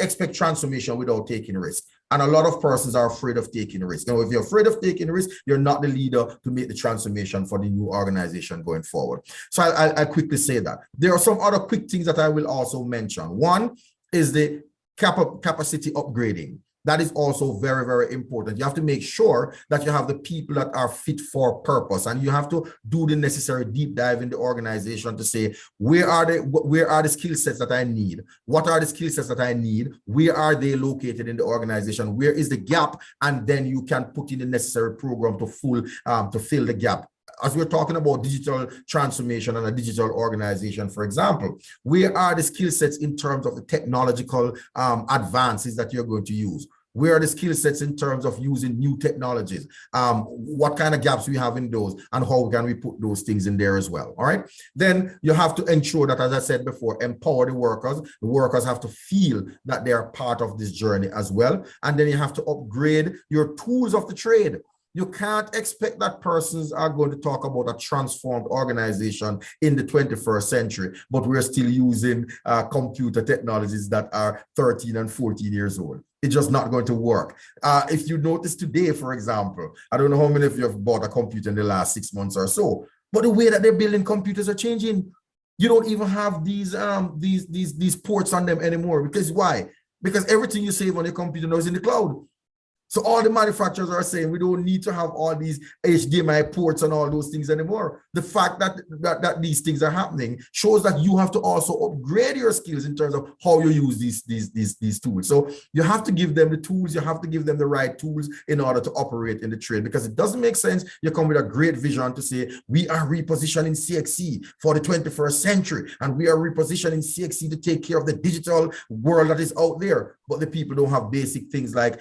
expect transformation without taking risk. And a lot of persons are afraid of taking risk. Now, if you're afraid of taking risk, you're not the leader to make the transformation for the new organization going forward. So I'll quickly say that. There are some other quick things that I will also mention. One is the capacity upgrading. That is also very, very important. You have to make sure that you have the people that are fit for purpose, and you have to do the necessary deep dive in the organization to say, where are the skill sets that I need? What are the skill sets that I need? Where are they located in the organization? Where is the gap? And then you can put in the necessary program to fill the gap. As we're talking about digital transformation and a digital organization, for example, where are the skill sets in terms of the technological advances that you're going to use? Where are the skill sets in terms of using new technologies? What kind of gaps we have in those, and how can we put those things in there as well? All right. Then you have to ensure that, as I said before, empower the workers. The workers have to feel that they are part of this journey as well. And then you have to upgrade your tools of the trade. You can't expect that persons are going to talk about a transformed organization in the 21st century, but we're still using computer technologies that are 13 and 14 years old. It's just not going to work. If you notice today, for example, I don't know how many of you have bought a computer in the last 6 months or so, but the way that they're building computers are changing. You don't even have these ports on them anymore. Because why? Because everything you save on your computer now is in the cloud. So all the manufacturers are saying we don't need to have all these HDMI ports and all those things anymore. The fact that these things are happening shows that you have to also upgrade your skills in terms of how you use these tools. So you have to give them the tools, you have to give them the right tools in order to operate in the trade, because it doesn't make sense you come with a great vision to say we are repositioning CXC for the 21st century, and we are repositioning CXC to take care of the digital world that is out there, but the people don't have basic things like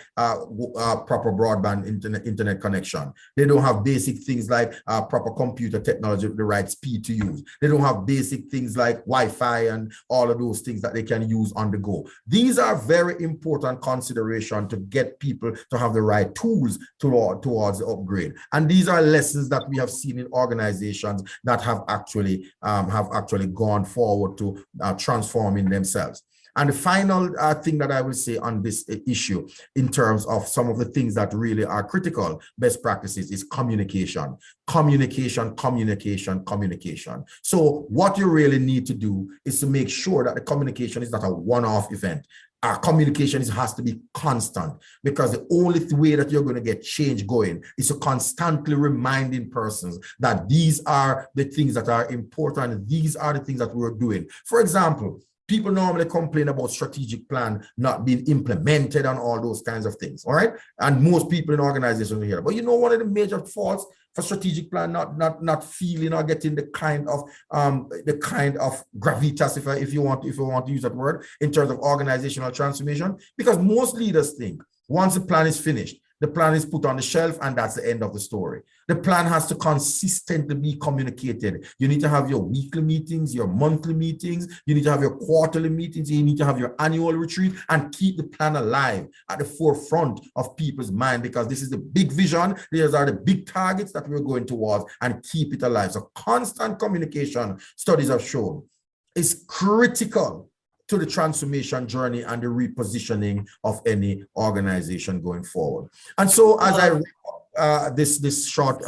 proper broadband internet connection. They don't have basic things like proper computer technology with the right speed to use. They don't have basic things like Wi-Fi and all of those things that they can use on the go. These are very important consideration to get people to have the right tools towards the upgrade. And these are lessons that we have seen in organizations that have actually gone forward to transforming themselves. And the final thing that I will say on this issue in terms of some of the things that really are critical best practices is communication. Communication. So what you really need to do is to make sure that the communication is not a one-off event. Communication has to be constant, because the only way that you're going to get change going is to constantly reminding persons that these are the things that are important. These are the things that we're doing. For example, people normally complain about strategic plan not being implemented and all those kinds of things, all right? And most people in organizations here. But you know, one of the major faults for strategic plan not feeling or getting the kind of gravitas, if you want to use that word, in terms of organizational transformation? Because most leaders think once the plan is finished, the plan is put on the shelf and that's the end of the story. The plan has to consistently be communicated. You need to have your weekly meetings, your monthly meetings, you need to have your quarterly meetings, you need to have your annual retreat, and keep the plan alive at the forefront of people's mind, because this is the big vision, these are the big targets that we're going towards, and keep it alive. So constant communication, studies have shown, is critical to the transformation journey and the repositioning of any organization going forward. And so as I wrap up this short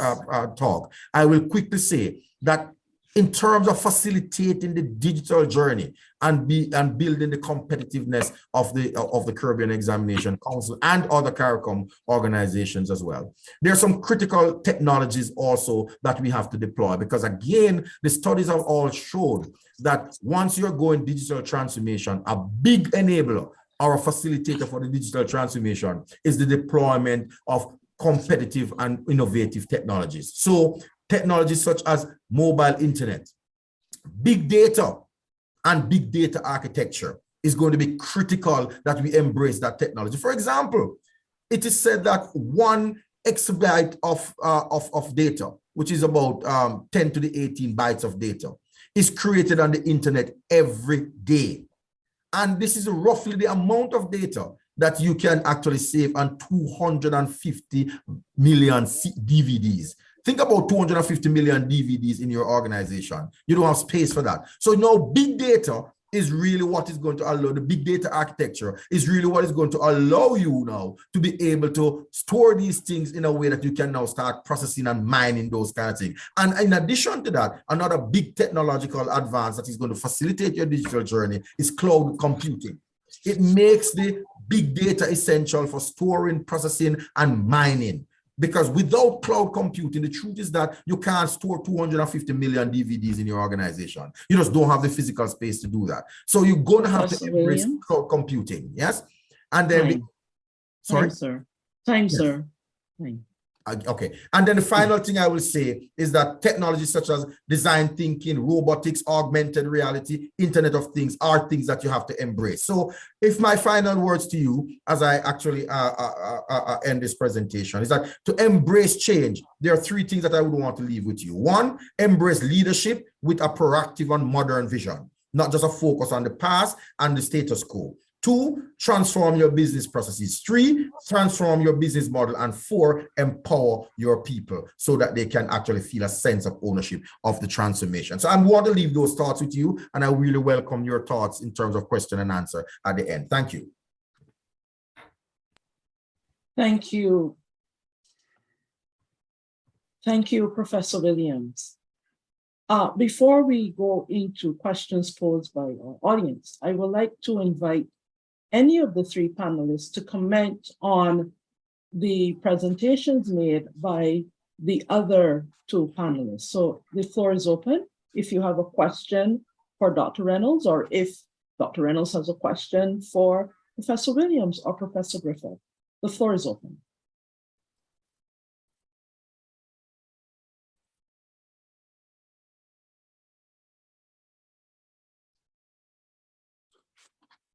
talk, I will quickly say that in terms of facilitating the digital journey and building the competitiveness of the Caribbean Examination Council and other CARICOM organizations as well, there are some critical technologies also that we have to deploy, because again, the studies have all showed that once you're going digital transformation, a big enabler or a facilitator for the digital transformation is the deployment of competitive and innovative technologies. So technologies such as mobile internet, big data, and big data architecture is going to be critical that we embrace that technology. For example, it is said that 1 exabyte of data, which is about 10 to the 18 bytes of data, is created on the internet every day. And this is roughly the amount of data that you can actually save on 250 million DVDs. Think about 250 million DVDs in your organization. You don't have space for that. So now big data is really what is going to allow, the big data architecture is really what is going to allow you now to be able to store these things in a way that you can now start processing and mining those kind of things. And in addition to that, another big technological advance that is going to facilitate your digital journey is cloud computing. It makes the big data essential for storing, processing, and mining. Because without cloud computing, the truth is that you can't store 250 million DVDs in your organization. You just don't have the physical space to do that. So you're going to have to embrace cloud computing, yes? And then, sorry? Time, sir. Time, Yes. sir. Time. Okay. And then the final thing I will say is that technologies such as design thinking, robotics, augmented reality, Internet of Things are things that you have to embrace. So if my final words to you, as I actually end this presentation, is that to embrace change, there are 3 things that I would want to leave with you. 1, embrace leadership with a proactive and modern vision, not just a focus on the past and the status quo. 2, transform your business processes. 3, transform your business model. And 4, empower your people so that they can actually feel a sense of ownership of the transformation. So I want to leave those thoughts with you, and I really welcome your thoughts in terms of question and answer at the end. Thank you. Thank you. Thank you, Professor Williams. Before we go into questions posed by our audience, I would like to invite any of the 3 panelists to comment on the presentations made by the other 2 panelists. So the floor is open. If you have a question for Dr. Reynolds, or if Dr. Reynolds has a question for Professor Williams or Professor Griffith, the floor is open.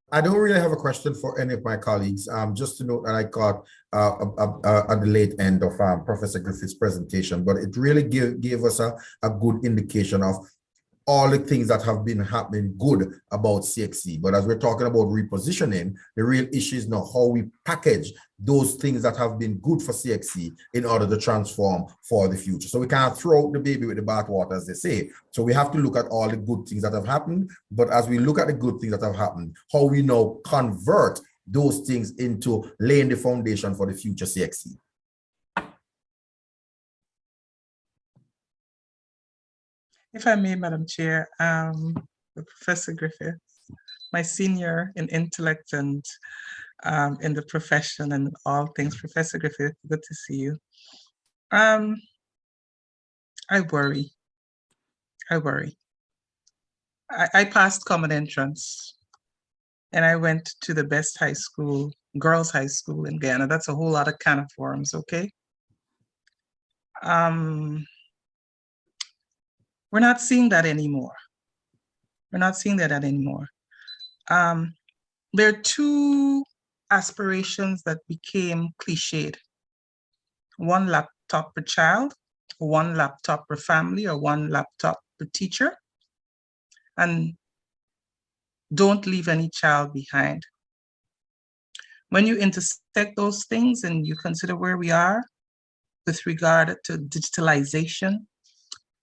I don't really have a question for any of my colleagues. Just to note that I got at the late end of Professor Griffith's presentation, but it really gave us a good indication of all the things that have been happening good about CXC. But as we're talking about repositioning, the real issue is now how we package those things that have been good for CXC in order to transform for the future. So we can't throw out the baby with the bathwater, as they say. So we have to look at all the good things that have happened. But as we look at the good things that have happened, how we now convert those things into laying the foundation for the future CXC. If I may, Madam Chair, Professor Griffith, my senior in intellect and in the profession and all things, Professor Griffith, good to see you. I worry. I passed common entrance and I went to the best high school, girls' high school in Ghana. That's a whole lot of can of worms, okay? We're not seeing that anymore. We're not seeing that anymore. There are two aspirations that became cliched. One laptop per child, one laptop per family, or one laptop per teacher. And don't leave any child behind. When you intersect those things and you consider where we are with regard to digitalization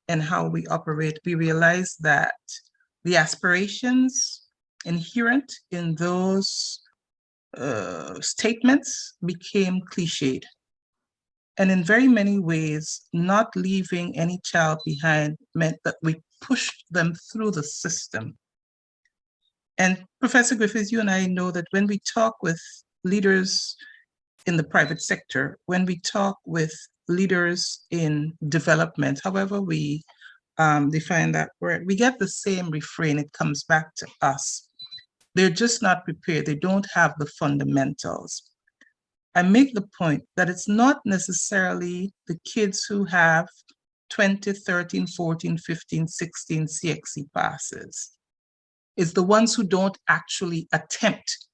and how we operate, we realize that the aspirations inherent in those statements became cliched. And in very many ways, not leaving any child behind meant that we pushed them through the system. And Professor Griffiths, you and I know that when we talk with leaders in the private sector, when we talk with leaders in development, however we define that word, we get the same refrain. It comes back to us. They're just not prepared. They don't have the fundamentals. I make the point that it's not necessarily the kids who have 20, 13, 14, 15, 16 CXC passes. It's the ones who don't actually attempt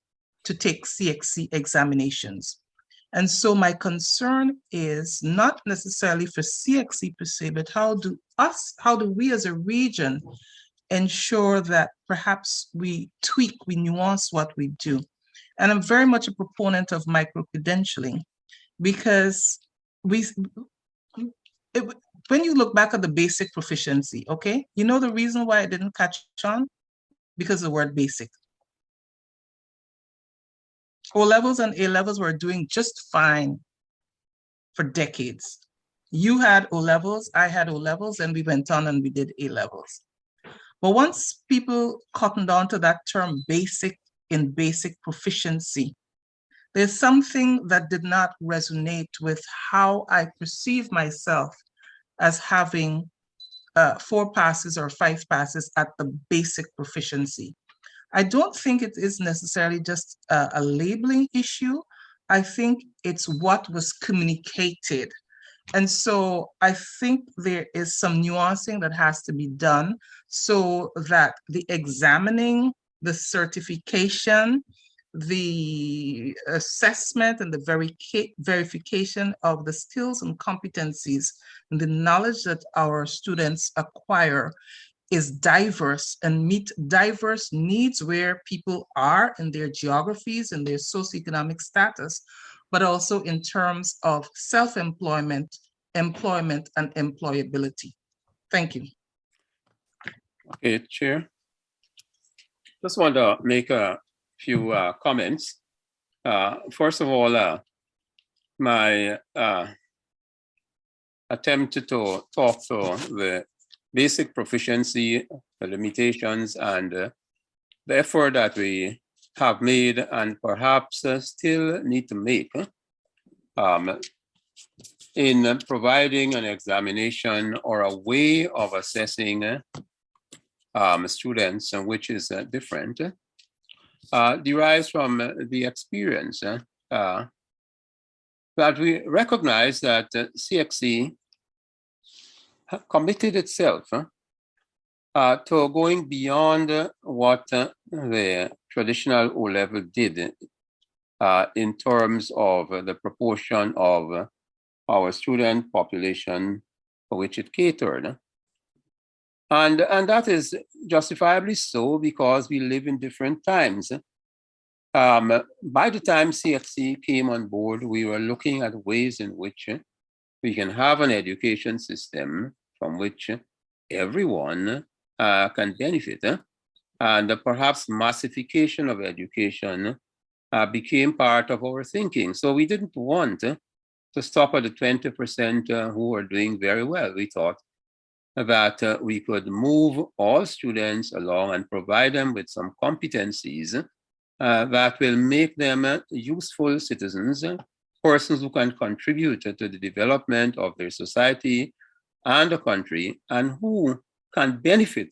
to take CXC examinations. And so my concern is not necessarily for CXC per se, but how do we as a region ensure that perhaps we tweak, we nuance what we do. And I'm very much a proponent of micro-credentialing because when you look back at the basic proficiency, okay, you know the reason why I didn't catch on? Because of the word basic. O-levels and A-levels were doing just fine for decades. You had O-levels, I had O-levels, and we went on and we did A-levels. But once people cottoned on to that term basic in basic proficiency, there's something that did not resonate with how I perceive myself as having 4 passes or 5 passes at the basic proficiency. I don't think it is necessarily just a labeling issue. I think it's what was communicated. And so I think there is some nuancing that has to be done so that the examining, the certification, the assessment and the verification of the skills and competencies and the knowledge that our students acquire is diverse and meet diverse needs where people are in their geographies and their socioeconomic status, but also in terms of self-employment, employment, and employability. Thank you. Okay, Chair. Just want to make a few comments. First of all, my attempt to talk to the basic proficiency, the limitations, and the effort that we have made and perhaps still need to make in providing an examination or a way of assessing students, which is different, derives from the experience that we recognize that CXC committed itself to going beyond what the traditional O-level did in terms of the proportion of our student population for which it catered. And that is justifiably so because we live in different times. By the time CXC came on board, we were looking at ways in which we can have an education system from which everyone can benefit. And perhaps massification of education became part of our thinking. So we didn't want to stop at the 20% who were doing very well. We thought that we could move all students along and provide them with some competencies that will make them useful citizens, persons who can contribute to the development of their society and the country, and who can benefit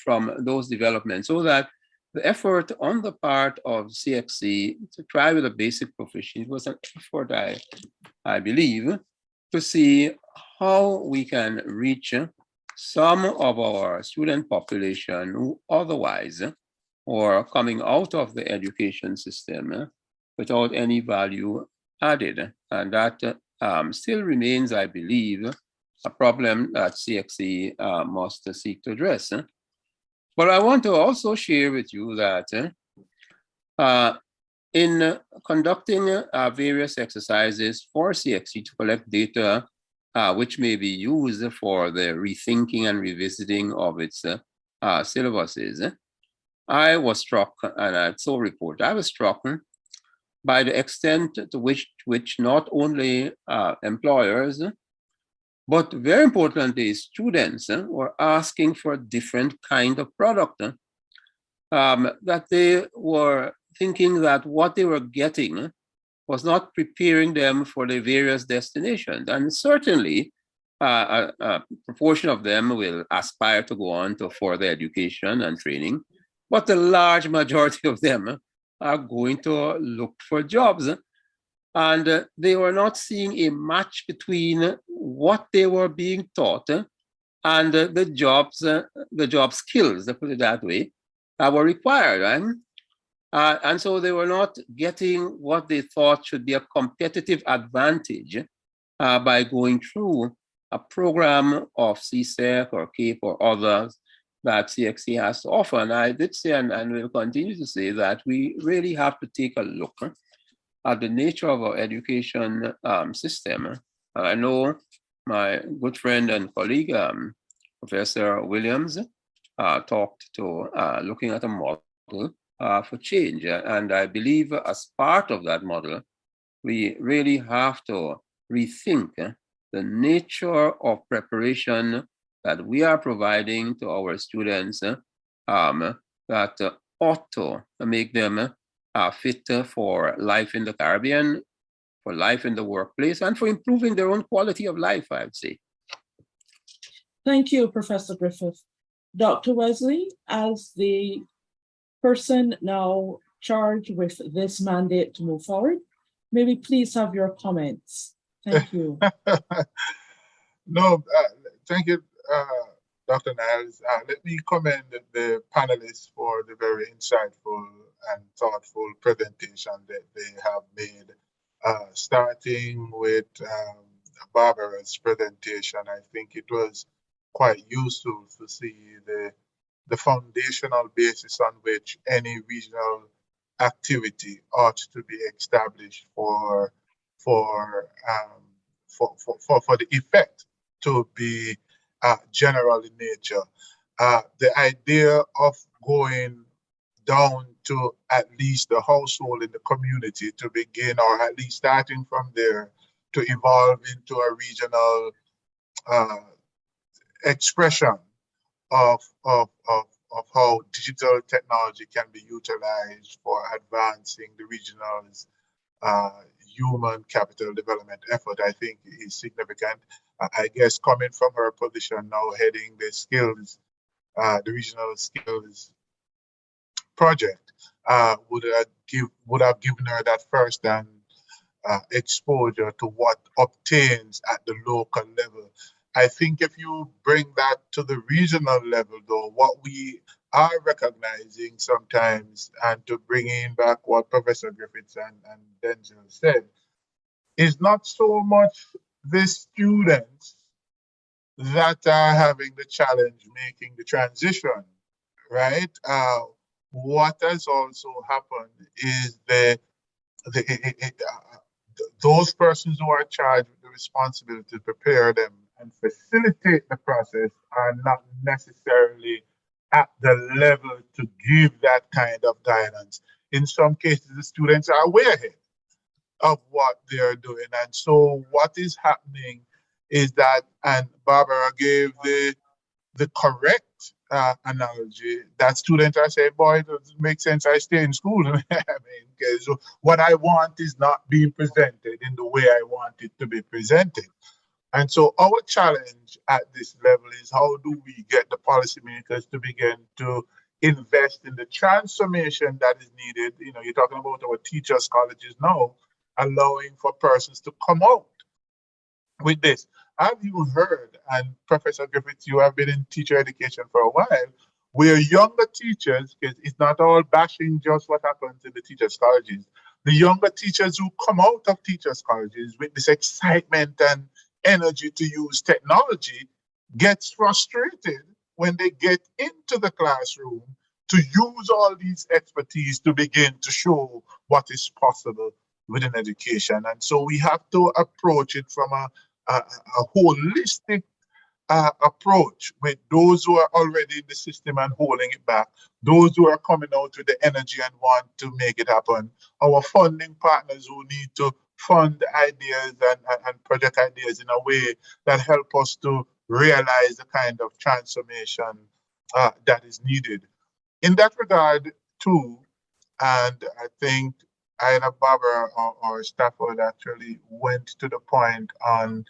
from those developments, so that the effort on the part of CXC to try with a basic proficiency was an effort, I believe, to see how we can reach some of our student population who otherwise or coming out of the education system without any value added. And that still remains, I believe, a problem that CXC must seek to address. But I want to also share with you that in conducting various exercises for CXC to collect data which may be used for the rethinking and revisiting of its syllabuses, I was struck, and I so report, I was struck by the extent to which not only employers, but very importantly, students were asking for a different kind of product, that they were thinking that what they were getting was not preparing them for the various destinations. And certainly, a proportion of them will aspire to go on to further education and training, but the large majority of them are going to look for jobs. And they were not seeing a match between what they were being taught and the job skills, to put it that way, that were required. Right? And so they were not getting what they thought should be a competitive advantage by going through a program of CSEC or CAPE or others that CXC has to offer. And I did say, and will continue to say, that we really have to take a look at the nature of our education system. I know my good friend and colleague, Professor Williams, talked to looking at a model for change. And I believe as part of that model, we really have to rethink the nature of preparation that we are providing to our students that ought to make them fit for life in the Caribbean, for life in the workplace, and for improving their own quality of life, I would say. Thank you, Professor Griffith. Dr. Wesley, as the person now charged with this mandate to move forward, may we please have your comments? Thank you. No, thank you, Dr. Niles. Let me commend the panelists for the very insightful and thoughtful presentation that they have made. Starting with Barbara's presentation, I think it was quite useful to see the foundational basis on which any regional activity ought to be established for the effect to be general in nature. The idea of going down to at least the household in the community to begin, or at least starting from there, to evolve into a regional expression of how digital technology can be utilized for advancing the regional's human capital development effort, I think is significant. I guess coming from her position now heading the skills, the regional skills project, would have given her that first-hand exposure to what obtains at the local level. I think if you bring that to the regional level, though, what we are recognizing sometimes, and to bring in back what Professor Griffiths and Denzel said, is not so much the students that are having the challenge making the transition, right? What has also happened is those persons who are charged with the responsibility to prepare them and facilitate the process are not necessarily at the level to give that kind of guidance. In some cases, the students are way ahead of what they are doing. And so what is happening is that, and Barbara gave the correct analogy, that students are saying, boy, it doesn't make sense, I stay in school. I mean, okay, so what I want is not being presented in the way I want it to be presented. And so our challenge at this level is, how do we get the policymakers to begin to invest in the transformation that is needed? You know, you're talking about our teachers' colleges now, allowing for persons to come out with this. Have you heard, and Professor Griffiths, you have been in teacher education for a while, where younger teachers, because it's not all bashing just what happens in the teachers' colleges, the younger teachers who come out of teachers' colleges with this excitement and energy to use technology gets frustrated when they get into the classroom to use all these expertise to begin to show what is possible within education. And so we have to approach it from a holistic approach with those who are already in the system and holding it back, those who are coming out with the energy and want to make it happen, our funding partners who need to fund ideas and project ideas in a way that help us to realize the kind of transformation that is needed. In that regard, too, and I think either Barbara or Stafford actually went to the point on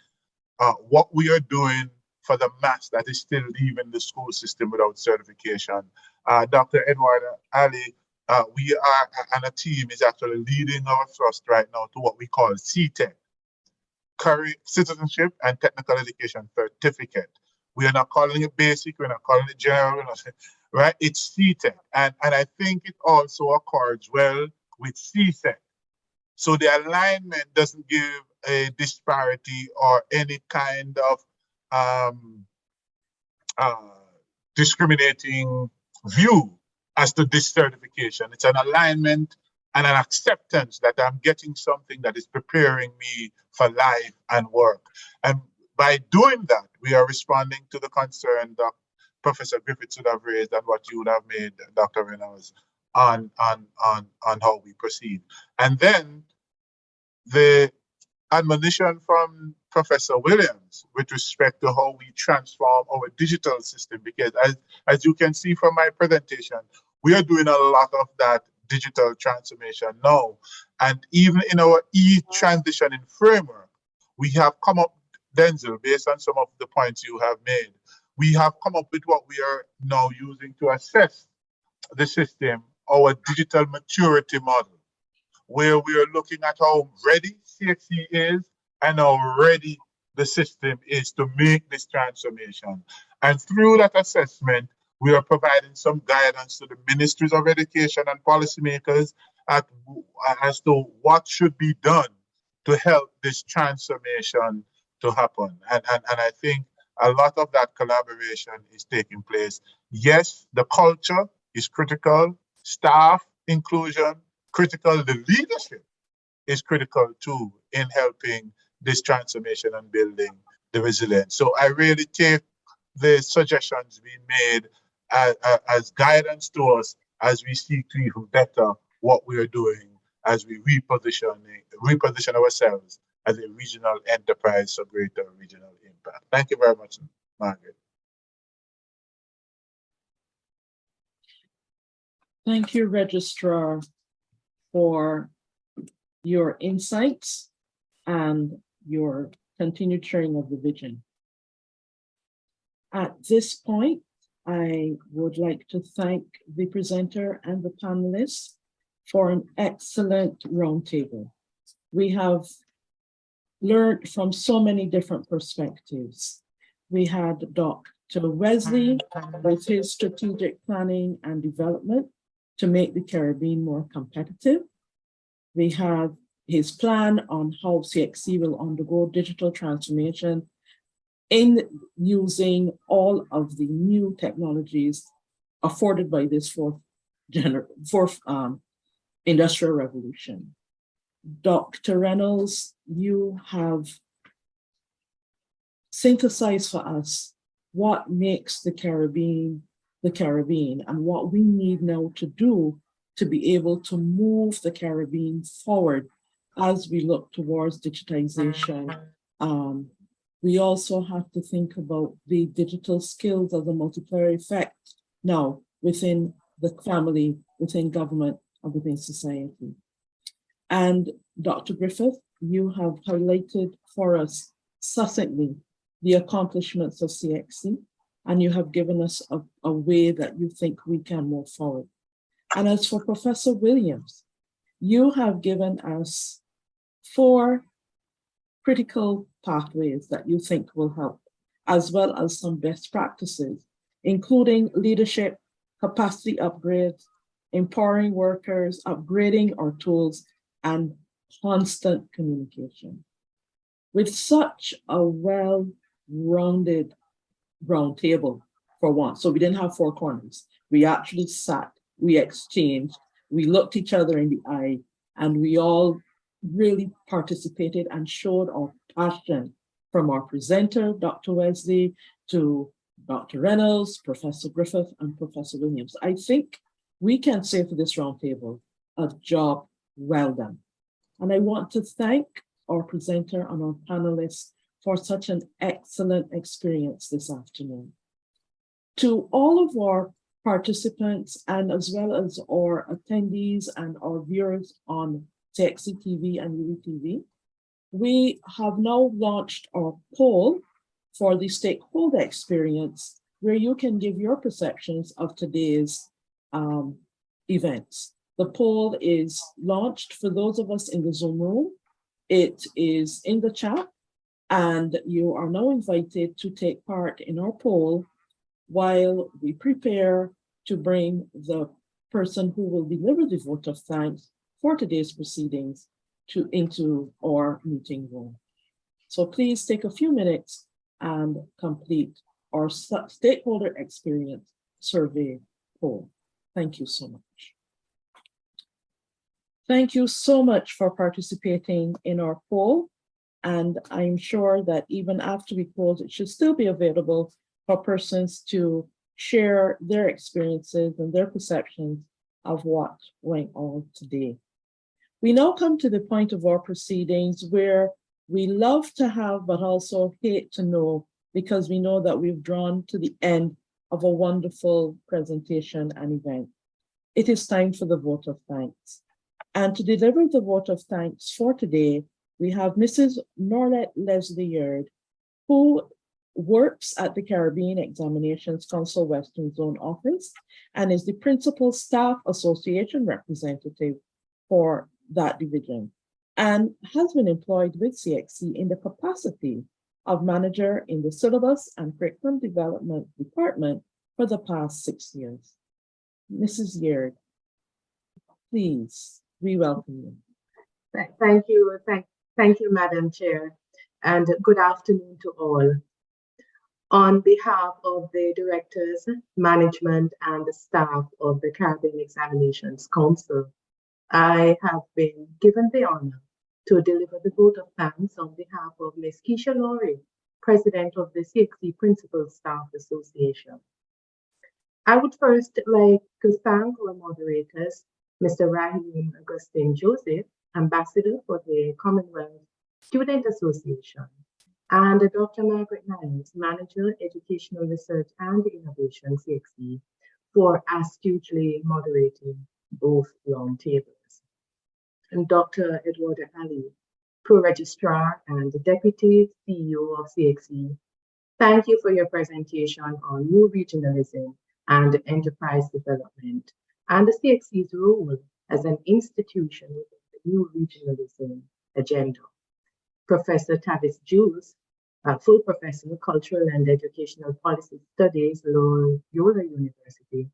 what we are doing for the mass that is still leaving the school system without certification. Dr. Edward Ali, we are, and a team is actually leading our thrust right now to what we call CTEC, Career Citizenship and Technical Education Certificate. We are not calling it basic, we're not calling it general, we're not saying, right? It's CTEC. And I think it also accords well with CSEC. So the alignment doesn't give a disparity or any kind of discriminating view as to this certification. It's an alignment and an acceptance that I'm getting something that is preparing me for life and work. And by doing that, we are responding to the concern that Professor Griffiths would have raised and what you would have made, Dr. Reynolds, on how we proceed. And then the admonition from Professor Williams with respect to how we transform our digital system, because as you can see from my presentation, we are doing a lot of that digital transformation now. And even in our e-transitioning framework, we have come up, Denzel, based on some of the points you have made, we have come up with what we are now using to assess the system, our digital maturity model, where we are looking at how ready CXC is and how ready the system is to make this transformation. And through that assessment, we are providing some guidance to the ministries of education and policymakers as to what should be done to help this transformation to happen. And I think a lot of that collaboration is taking place. Yes, the culture is critical, staff inclusion, critical, the leadership is critical too in helping this transformation and building the resilience. So I really take the suggestions being made as guidance to us as we seek to even better what we are doing as we reposition ourselves as a regional enterprise for greater regional impact. Thank you very much, Margaret. Thank you, Registrar, for your insights and your continued sharing of the vision. At this point, I would like to thank the presenter and the panelists for an excellent roundtable. We have learned from so many different perspectives. We had Dr. Wesley with his strategic planning and development to make the Caribbean more competitive. We have his plan on how CXC will undergo digital transformation in using all of the new technologies afforded by this fourth industrial revolution. Dr. Reynolds, you have synthesized for us what makes the Caribbean and what we need now to do to be able to move the Caribbean forward as we look towards digitization. We also have to think about the digital skills as a multiplier effect now within the family, within government, and within society. And Dr. Griffith, you have highlighted for us succinctly the accomplishments of CXC, and you have given us a way that you think we can move forward. And as for Professor Williams, you have given us 4 critical pathways that you think will help, as well as some best practices, including leadership, capacity upgrades, empowering workers, upgrading our tools, and constant communication. With such a well-rounded roundtable for once, so we didn't have four corners. We actually sat, we exchanged, we looked each other in the eye, and we all really participated and showed our passion, from our presenter, Dr. Wesley, to Dr. Reynolds, Professor Griffith, and Professor Williams. I think we can say for this roundtable, a job well done. And I want to thank our presenter and our panelists for such an excellent experience this afternoon. To all of our participants, and as well as our attendees and our viewers on CXC TV and UWTV, we have now launched our poll for the stakeholder experience, where you can give your perceptions of today's events. The poll is launched for those of us in the Zoom room. It is in the chat, and you are now invited to take part in our poll while we prepare to bring the person who will deliver the vote of thanks for today's proceedings into our meeting room. So please take a few minutes and complete our stakeholder experience survey poll. Thank you so much. Thank you so much for participating in our poll. And I'm sure that even after we close, it should still be available for persons to share their experiences and their perceptions of what went on today. We now come to the point of our proceedings where we love to have, but also hate to know, because we know that we've drawn to the end of a wonderful presentation and event. It is time for the vote of thanks. And to deliver the vote of thanks for today, we have Mrs. Norlette Leslie Yard, who works at the Caribbean Examinations Council Western Zone Office and is the Principal Staff Association representative for that division, and has been employed with CXC in the capacity of manager in the Syllabus and Curriculum Development Department for the past 6 years. Mrs. Yard, please, we welcome you. Thank you. Thank you, Madam Chair, and good afternoon to all. On behalf of the directors, management, and the staff of the Caribbean Examinations Council, I have been given the honor to deliver the vote of thanks on behalf of Ms. Keisha Laurie, President of the CXC Principal Staff Association. I would first like to thank our moderators, Mr. Raheem Augustine Joseph, Ambassador for the Commonwealth Student Association, and Dr. Margaret Niles, Manager, Educational Research and Innovation, CXC, for astutely moderating both roundtables. And Dr. Edwarda Ali, Pro-Registrar and Deputy CEO of CXC, thank you for your presentation on new regionalism and enterprise development, and the CXC's role as an institution within the new regionalism agenda. Professor Tavis Jules, full professor, Cultural and Educational Policy Studies, Loyola University,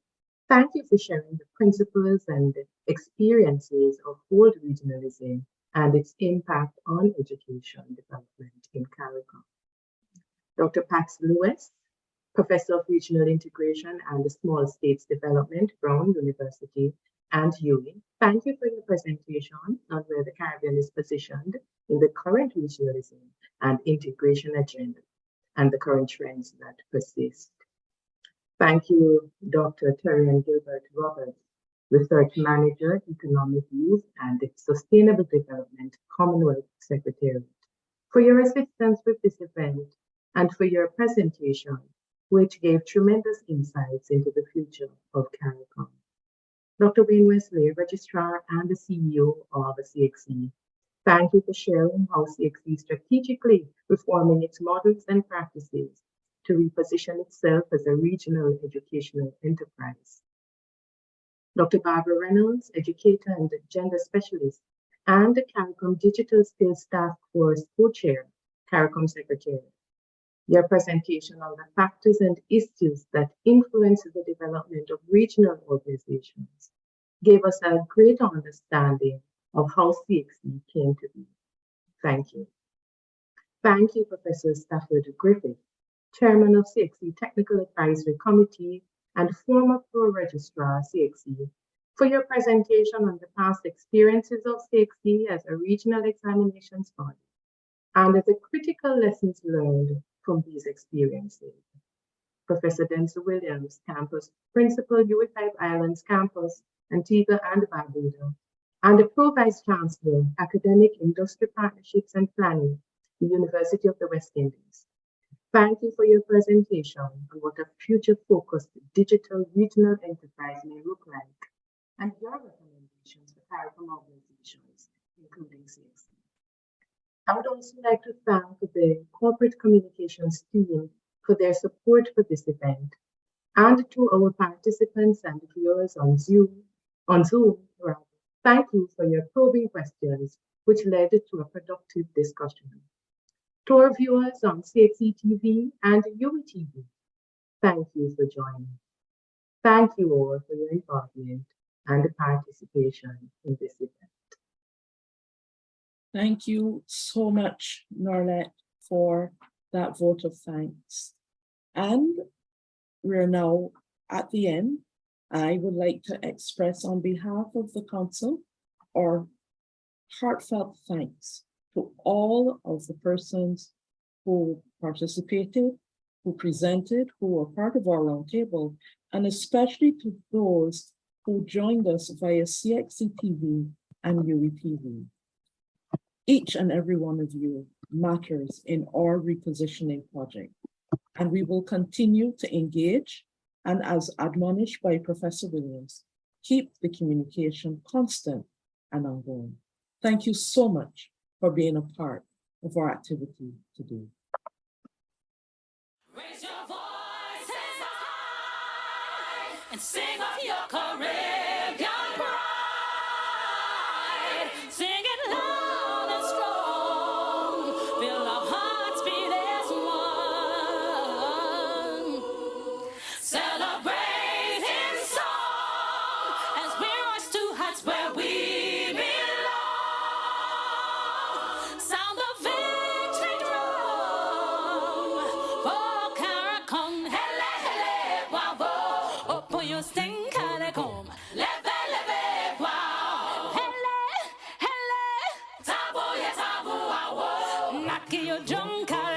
thank you for sharing the principles and experiences of old regionalism and its impact on education development in CARICOM. Dr. Pax Lewis, Professor of Regional Integration and Small States Development, Brown University, and UWI, thank you for your presentation on where the Caribbean is positioned in the current regionalism and integration agenda and the current trends that persist. Thank you, Dr. Terrian Gilbert Roberts, Research Manager, Economic Youth and Sustainable Development, Commonwealth Secretariat, for your assistance with this event and for your presentation, which gave tremendous insights into the future of CARICOM. Dr. Wayne Wesley, Registrar and the CEO of CXC, thank you for sharing how CXC is strategically reforming its models and practices to reposition itself as a regional educational enterprise. Dr. Barbara Reynolds, educator and gender specialist, and the CARICOM Digital Skills Task Force co-chair, CARICOM Secretary. Your presentation on the factors and issues that influence the development of regional organizations gave us a greater understanding of how CXC came to be. Thank you. Thank you, Professor Stafford Griffith, Chairman of CXC Technical Advisory Committee and former Pro-Registrar CXC, for your presentation on the past experiences of CXC as a regional examinations body and the critical lessons learned from these experiences. Professor Denzel Williams, Campus Principal, UI5 Islands Campus, Antigua and Barbuda, and the Pro-Vice Chancellor, Academic Industry Partnerships and Planning, the University of the West Indies. Thank you for your presentation on what a future-focused digital regional enterprise may look like, and your recommendations for CARICOM organizations, including CXC. I would also like to thank the corporate communications team for their support for this event, and to our participants and viewers on Zoom, thank you for your probing questions, which led to a productive discussion. To our viewers on CXC TV and UWI-TV, thank you for joining. Thank you all for your involvement and participation in this event. Thank you so much, Norlette, for that vote of thanks. And we're now at the end. I would like to express on behalf of the Council our heartfelt thanks to all of the persons who participated, who presented, who were part of our roundtable, and especially to those who joined us via CXC TV and UWI-TV. Each and every one of you matters in our repositioning project, and we will continue to engage, and as admonished by Professor Williams, keep the communication constant and ongoing. Thank you so much for being a part of our activity today. Raise your voices high and sing of your Caribbean pride. Sing it loud and strong. Feel our hearts beat as one. Celebrate in song as we rise to heights where we belong. Sound the victory drum for CARICOM. Hele, hele, wavo. Open your sting, CARICOM. Leve, leve, wow. Hele, hele. Tabu, yeah, tabu, wow. Knock your drum, CARICOM.